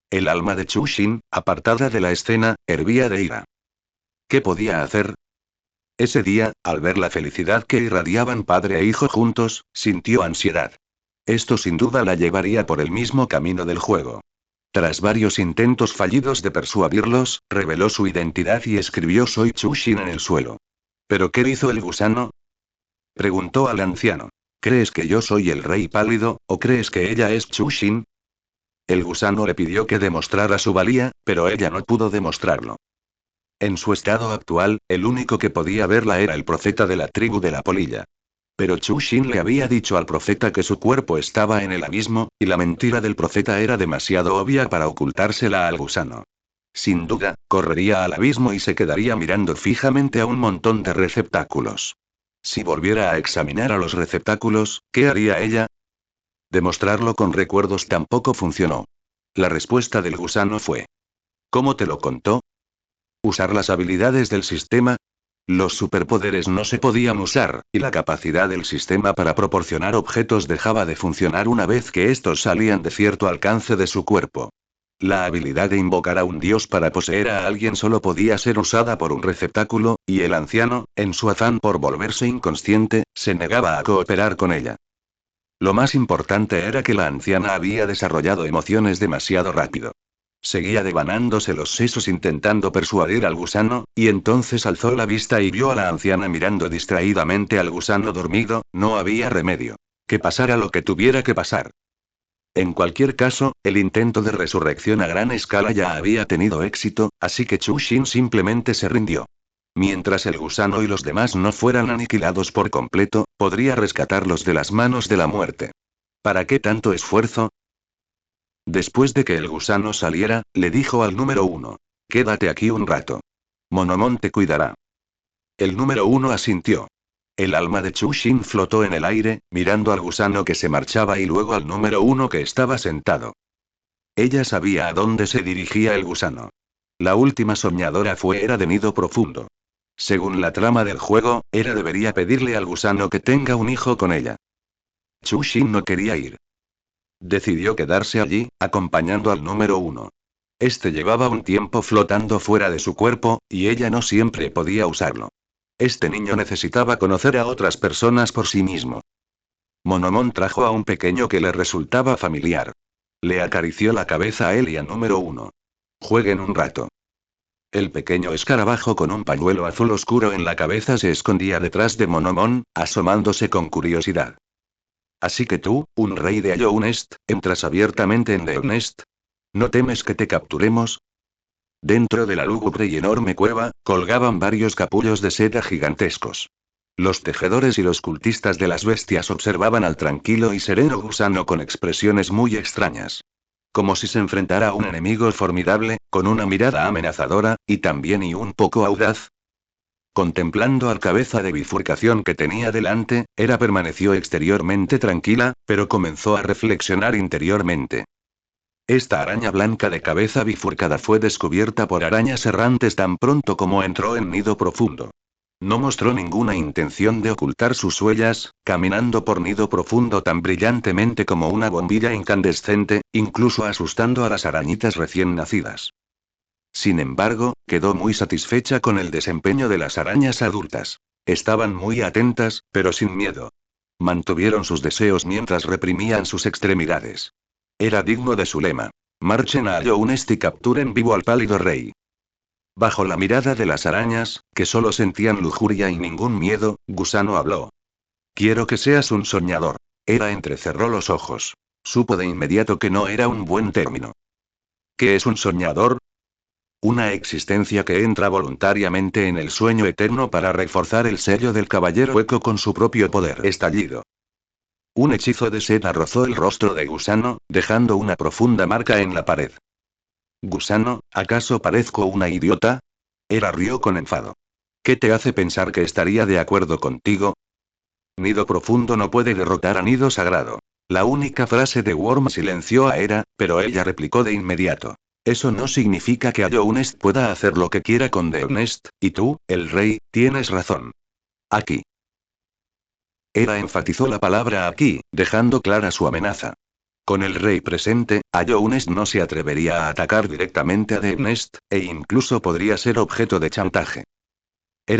El alma de Chushin, apartada de la escena, hervía de ira. ¿Qué podía hacer? Ese día, al ver la felicidad que irradiaban padre e hijo juntos, sintió ansiedad. Esto sin duda la llevaría por el mismo camino del juego. Tras varios intentos fallidos de persuadirlos, reveló su identidad y escribió Soy Chushin en el suelo. ¿Pero qué hizo el gusano? Preguntó al anciano. ¿Crees que yo soy el rey pálido, o crees que ella es Chushin? El gusano le pidió que demostrara su valía, pero ella no pudo demostrarlo. En su estado actual, el único que podía verla era el profeta de la tribu de la polilla. Pero Chushin le había dicho al profeta que su cuerpo estaba en el abismo, y la mentira del profeta era demasiado obvia para ocultársela al gusano. Sin duda, correría al abismo y se quedaría mirando fijamente a un montón de receptáculos. Si volviera a examinar a los receptáculos, ¿qué haría ella? Demostrarlo con recuerdos tampoco funcionó. La respuesta del gusano fue: ¿cómo te lo contó? ¿Usar las habilidades del sistema? Los superpoderes no se podían usar, y la capacidad del sistema para proporcionar objetos dejaba de funcionar una vez que estos salían de cierto alcance de su cuerpo. La habilidad de invocar a un dios para poseer a alguien solo podía ser usada por un receptáculo, y el anciano, en su afán por volverse inconsciente, se negaba a cooperar con ella. Lo más importante era que la anciana había desarrollado emociones demasiado rápido. Seguía devanándose los sesos intentando persuadir al gusano, y entonces alzó la vista y vio a la anciana mirando distraídamente al gusano dormido. No había remedio. Que pasara lo que tuviera que pasar. En cualquier caso, el intento de resurrección a gran escala ya había tenido éxito, así que Chu Xin simplemente se rindió. Mientras el gusano y los demás no fueran aniquilados por completo, podría rescatarlos de las manos de la muerte. ¿Para qué tanto esfuerzo? Después de que el gusano saliera, le dijo al número 1. Quédate aquí un rato. Monomon te cuidará. El número 1 asintió. El alma de Chu Xin flotó en el aire, mirando al gusano que se marchaba y luego al número 1 que estaba sentado. Ella sabía a dónde se dirigía el gusano. La última soñadora era de nido profundo. Según la trama del juego, debería pedirle al gusano que tenga un hijo con ella. Chu Xin no quería ir. Decidió quedarse allí, acompañando al número 1. Este llevaba un tiempo flotando fuera de su cuerpo, y ella no siempre podía usarlo. Este niño necesitaba conocer a otras personas por sí mismo. Monomon trajo a un pequeño que le resultaba familiar. Le acarició la cabeza a él y al número 1. Jueguen un rato. El pequeño escarabajo con un pañuelo azul oscuro en la cabeza se escondía detrás de Monomon, asomándose con curiosidad. Así que tú, un rey de Ayounest, entras abiertamente en Deonest. ¿No temes que te capturemos? Dentro de la lúgubre y enorme cueva, colgaban varios capullos de seda gigantescos. Los tejedores y los cultistas de las bestias observaban al tranquilo y sereno gusano con expresiones muy extrañas. Como si se enfrentara a un enemigo formidable, con una mirada amenazadora, y también un poco audaz. Contemplando al cabeza de bifurcación que tenía delante, permaneció exteriormente tranquila, pero comenzó a reflexionar interiormente. Esta araña blanca de cabeza bifurcada fue descubierta por arañas errantes tan pronto como entró en nido profundo. No mostró ninguna intención de ocultar sus huellas, caminando por nido profundo tan brillantemente como una bombilla incandescente, incluso asustando a las arañitas recién nacidas. Sin embargo, quedó muy satisfecha con el desempeño de las arañas adultas. Estaban muy atentas, pero sin miedo. Mantuvieron sus deseos mientras reprimían sus extremidades. Era digno de su lema. Marchen a Ayounest y capturen vivo al pálido rey. Bajo la mirada de las arañas, que solo sentían lujuria y ningún miedo, Gusano habló. Quiero que seas un soñador. Entrecerró los ojos. Supo de inmediato que no era un buen término. ¿Qué es un soñador? Una existencia que entra voluntariamente en el sueño eterno para reforzar el sello del caballero eco con su propio poder. Estallido. Un hechizo de seda rozó el rostro de Gusano, dejando una profunda marca en la pared. Gusano, ¿acaso parezco una idiota? Rió con enfado. ¿Qué te hace pensar que estaría de acuerdo contigo? Nido profundo no puede derrotar a nido sagrado. La única frase de Worm silenció a pero ella replicó de inmediato. Eso no significa que Ayounest pueda hacer lo que quiera con Deonest, y tú, el rey, tienes razón. Aquí. Enfatizó la palabra aquí, dejando clara su amenaza. Con el rey presente, Ayounest no se atrevería a atacar directamente a Deonest, e incluso podría ser objeto de chantaje.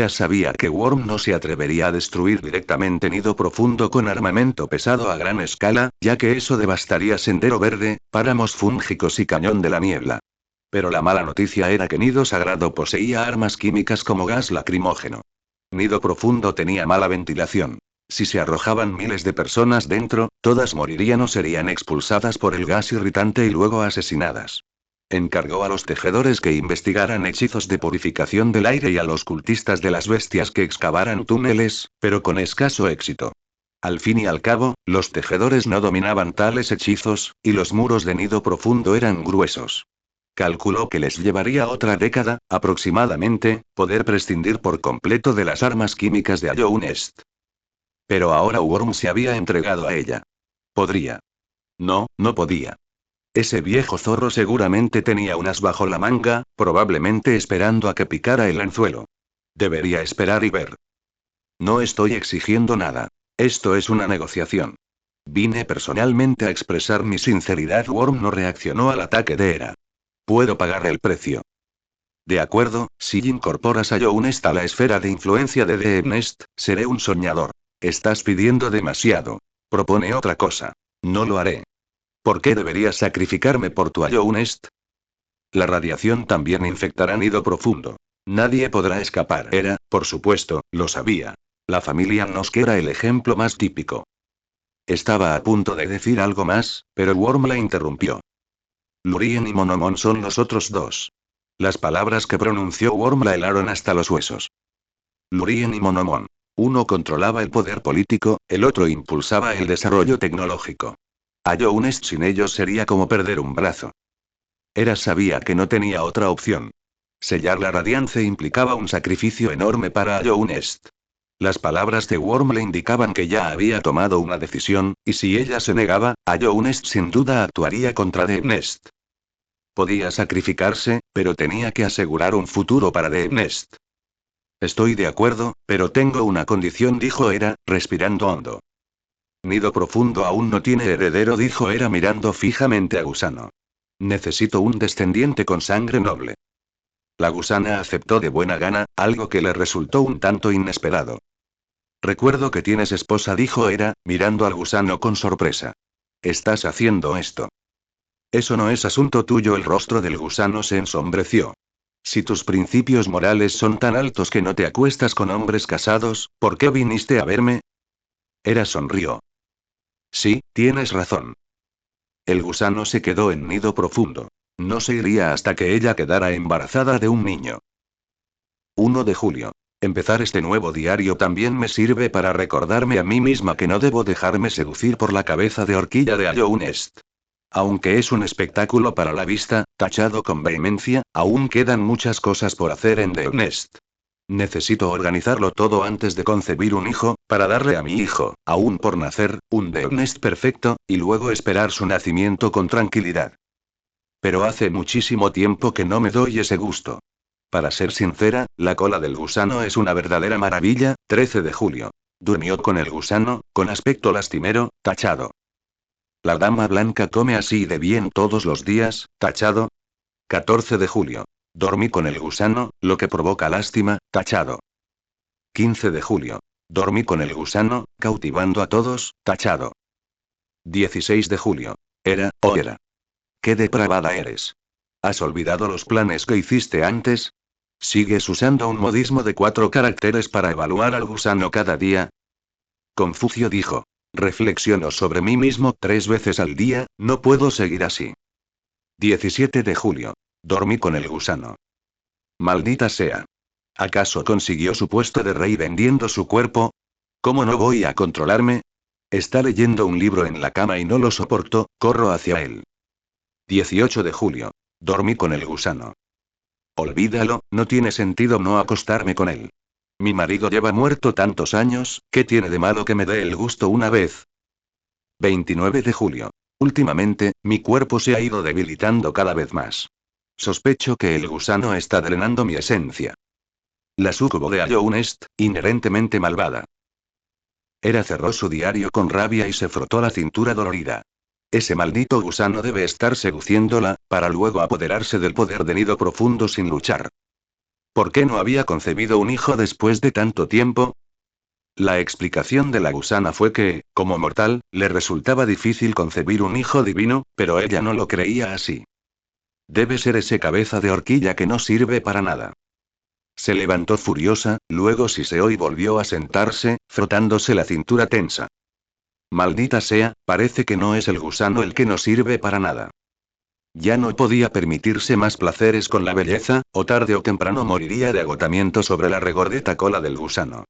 Sabía que Worm no se atrevería a destruir directamente Nido Profundo con armamento pesado a gran escala, ya que eso devastaría Sendero Verde, páramos fúngicos y Cañón de la Niebla. Pero la mala noticia era que Nido Sagrado poseía armas químicas como gas lacrimógeno. Nido Profundo tenía mala ventilación. Si se arrojaban miles de personas dentro, todas morirían o serían expulsadas por el gas irritante y luego asesinadas. Encargó a los tejedores que investigaran hechizos de purificación del aire y a los cultistas de las bestias que excavaran túneles, pero con escaso éxito. Al fin y al cabo, los tejedores no dominaban tales hechizos, y los muros de Nido Profundo eran gruesos. Calculó que les llevaría otra década, aproximadamente, poder prescindir por completo de las armas químicas de Ayounest. Pero ahora Worm se había entregado a ella. Podría. No, no podía. Ese viejo zorro seguramente tenía unas bajo la manga, probablemente esperando a que picara el anzuelo. Debería esperar y ver. No estoy exigiendo nada. Esto es una negociación. Vine personalmente a expresar mi sinceridad. Worm no reaccionó al ataque de Hera. Puedo pagar el precio. De acuerdo, si incorporas a Jounest a la esfera de influencia de The Nest, seré un soñador. Estás pidiendo demasiado. Propone otra cosa. No lo haré. ¿Por qué deberías sacrificarme por tu Jounest? La radiación también infectará Nido Profundo. Nadie podrá escapar. Era, por supuesto, lo sabía. La familia Nosk era el ejemplo más típico. Estaba a punto de decir algo más, pero Worm la interrumpió. Lurien y Monomon son los otros dos. Las palabras que pronunció Worm la helaron hasta los huesos. Lurien y Monomon. Uno controlaba el poder político, el otro impulsaba el desarrollo tecnológico. A Jounest sin ellos sería como perder un brazo. Hera sabía que no tenía otra opción. Sellar la radiancia implicaba un sacrificio enorme para Jounest. Las palabras de Worm le indicaban que ya había tomado una decisión, y si ella se negaba, Jounest sin duda actuaría contra The Nest. Podía sacrificarse, pero tenía que asegurar un futuro para The Nest. Estoy de acuerdo, pero tengo una condición, dijo Hera, respirando hondo. Nido Profundo aún no tiene heredero, dijo Hera mirando fijamente a Gusano. Necesito un descendiente con sangre noble. La gusana aceptó de buena gana, algo que le resultó un tanto inesperado. Recuerdo que tienes esposa, dijo Hera, mirando al gusano con sorpresa. ¿Estás haciendo esto? Eso no es asunto tuyo. El rostro del gusano se ensombreció. Si tus principios morales son tan altos que no te acuestas con hombres casados, ¿por qué viniste a verme? Hera sonrió. Sí, tienes razón. El gusano se quedó en Nido Profundo. No se iría hasta que ella quedara embarazada de un niño. 1 de julio. Empezar este nuevo diario también me sirve para recordarme a mí misma que no debo dejarme seducir por la cabeza de horquilla de Jounest. Aunque es un espectáculo para la vista, tachado con vehemencia, aún quedan muchas cosas por hacer en The Nest. Necesito organizarlo todo antes de concebir un hijo, para darle a mi hijo, aún por nacer, un The Nest perfecto, y luego esperar su nacimiento con tranquilidad. Pero hace muchísimo tiempo que no me doy ese gusto. Para ser sincera, la cola del gusano es una verdadera maravilla. 13 de julio. Durmió con el gusano, con aspecto lastimero, tachado. La dama blanca come así de bien todos los días, tachado. 14 de julio. Dormí con el gusano, lo que provoca lástima, tachado. 15 de julio. Dormí con el gusano, cautivando a todos, tachado. 16 de julio. Hera. ¡Qué depravada eres! ¿Has olvidado los planes que hiciste antes? ¿Sigues usando un modismo de 4 caracteres para evaluar al gusano cada día? Confucio dijo. Reflexiono sobre mí mismo 3 veces al día, no puedo seguir así. 17 de julio. Dormí con el gusano. Maldita sea. ¿Acaso consiguió su puesto de rey vendiendo su cuerpo? ¿Cómo no voy a controlarme? Está leyendo un libro en la cama y no lo soporto, corro hacia él. 18 de julio. Dormí con el gusano. Olvídalo, no tiene sentido no acostarme con él. Mi marido lleva muerto tantos años, ¿qué tiene de malo que me dé el gusto una vez? 29 de julio. Últimamente, mi cuerpo se ha ido debilitando cada vez más. Sospecho que el gusano está drenando mi esencia. La súcubo de Jounest, inherentemente malvada. Hera cerró su diario con rabia y se frotó la cintura dolorida. Ese maldito gusano debe estar seduciéndola, para luego apoderarse del poder de Nido Profundo sin luchar. ¿Por qué no había concebido un hijo después de tanto tiempo? La explicación de la gusana fue que, como mortal, le resultaba difícil concebir un hijo divino, pero ella no lo creía así. Debe ser ese cabeza de horquilla que no sirve para nada. Se levantó furiosa, luego siseó y volvió a sentarse, frotándose la cintura tensa. Maldita sea, parece que no es el gusano el que no sirve para nada. Ya no podía permitirse más placeres con la belleza, o tarde o temprano moriría de agotamiento sobre la regordeta cola del gusano.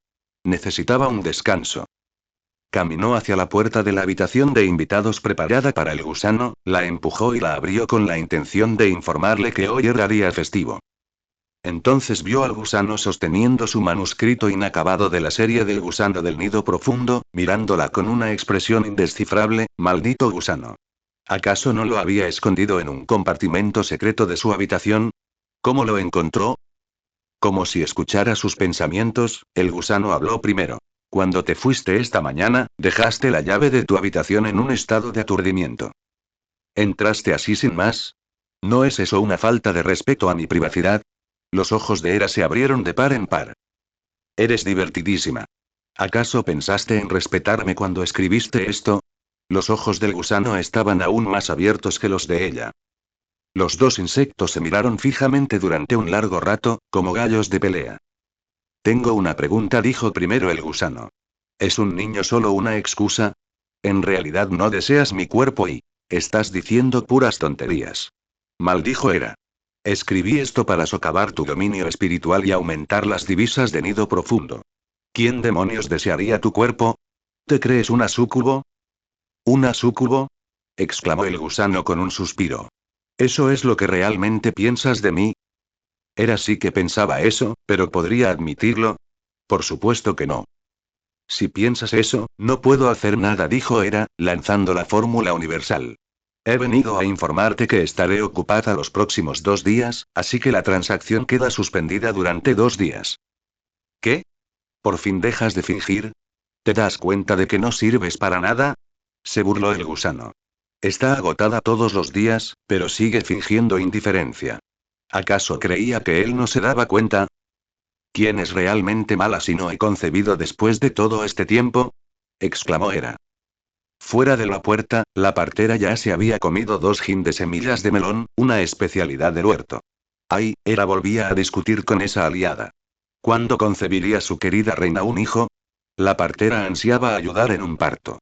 Necesitaba un descanso. Caminó hacia la puerta de la habitación de invitados preparada para el gusano, la empujó y la abrió con la intención de informarle que hoy era día festivo. Entonces vio al gusano sosteniendo su manuscrito inacabado de la serie del gusano del nido profundo, mirándola con una expresión indescifrable. Maldito gusano. ¿Acaso no lo había escondido en un compartimento secreto de su habitación? ¿Cómo lo encontró? Como si escuchara sus pensamientos, el gusano habló primero. Cuando te fuiste esta mañana, dejaste la llave de tu habitación en un estado de aturdimiento. ¿Entraste así sin más? ¿No es eso una falta de respeto a mi privacidad? Los ojos de Hera se abrieron de par en par. Eres divertidísima. ¿Acaso pensaste en respetarme cuando escribiste esto? Los ojos del gusano estaban aún más abiertos que los de ella. Los dos insectos se miraron fijamente durante un largo rato, como gallos de pelea. Tengo una pregunta, dijo primero el gusano. ¿Es un niño solo una excusa? En realidad no deseas mi cuerpo y... estás diciendo puras tonterías. Maldijo Hera. Escribí esto para socavar tu dominio espiritual y aumentar las divisas de nido profundo. ¿Quién demonios desearía tu cuerpo? ¿Te crees una súcubo? ¿Una súcubo? Exclamó el gusano con un suspiro. ¿Eso es lo que realmente piensas de mí? Era sí que pensaba eso, pero ¿podría admitirlo? Por supuesto que no. Si piensas eso, no puedo hacer nada, dijo Hera, lanzando la fórmula universal. He venido a informarte que estaré ocupada los próximos 2 días, así que la transacción queda suspendida durante 2 días. ¿Qué? ¿Por fin dejas de fingir? ¿Te das cuenta de que no sirves para nada? Se burló el gusano. Está agotada todos los días, pero sigue fingiendo indiferencia. ¿Acaso creía que él no se daba cuenta? ¿Quién es realmente mala si no he concebido después de todo este tiempo? Exclamó Hera. Fuera de la puerta, la partera ya se había comido 2 de semillas de melón, una especialidad del huerto. Ay, Hera volvía a discutir con esa aliada. ¿Cuándo concebiría su querida reina un hijo? La partera ansiaba ayudar en un parto.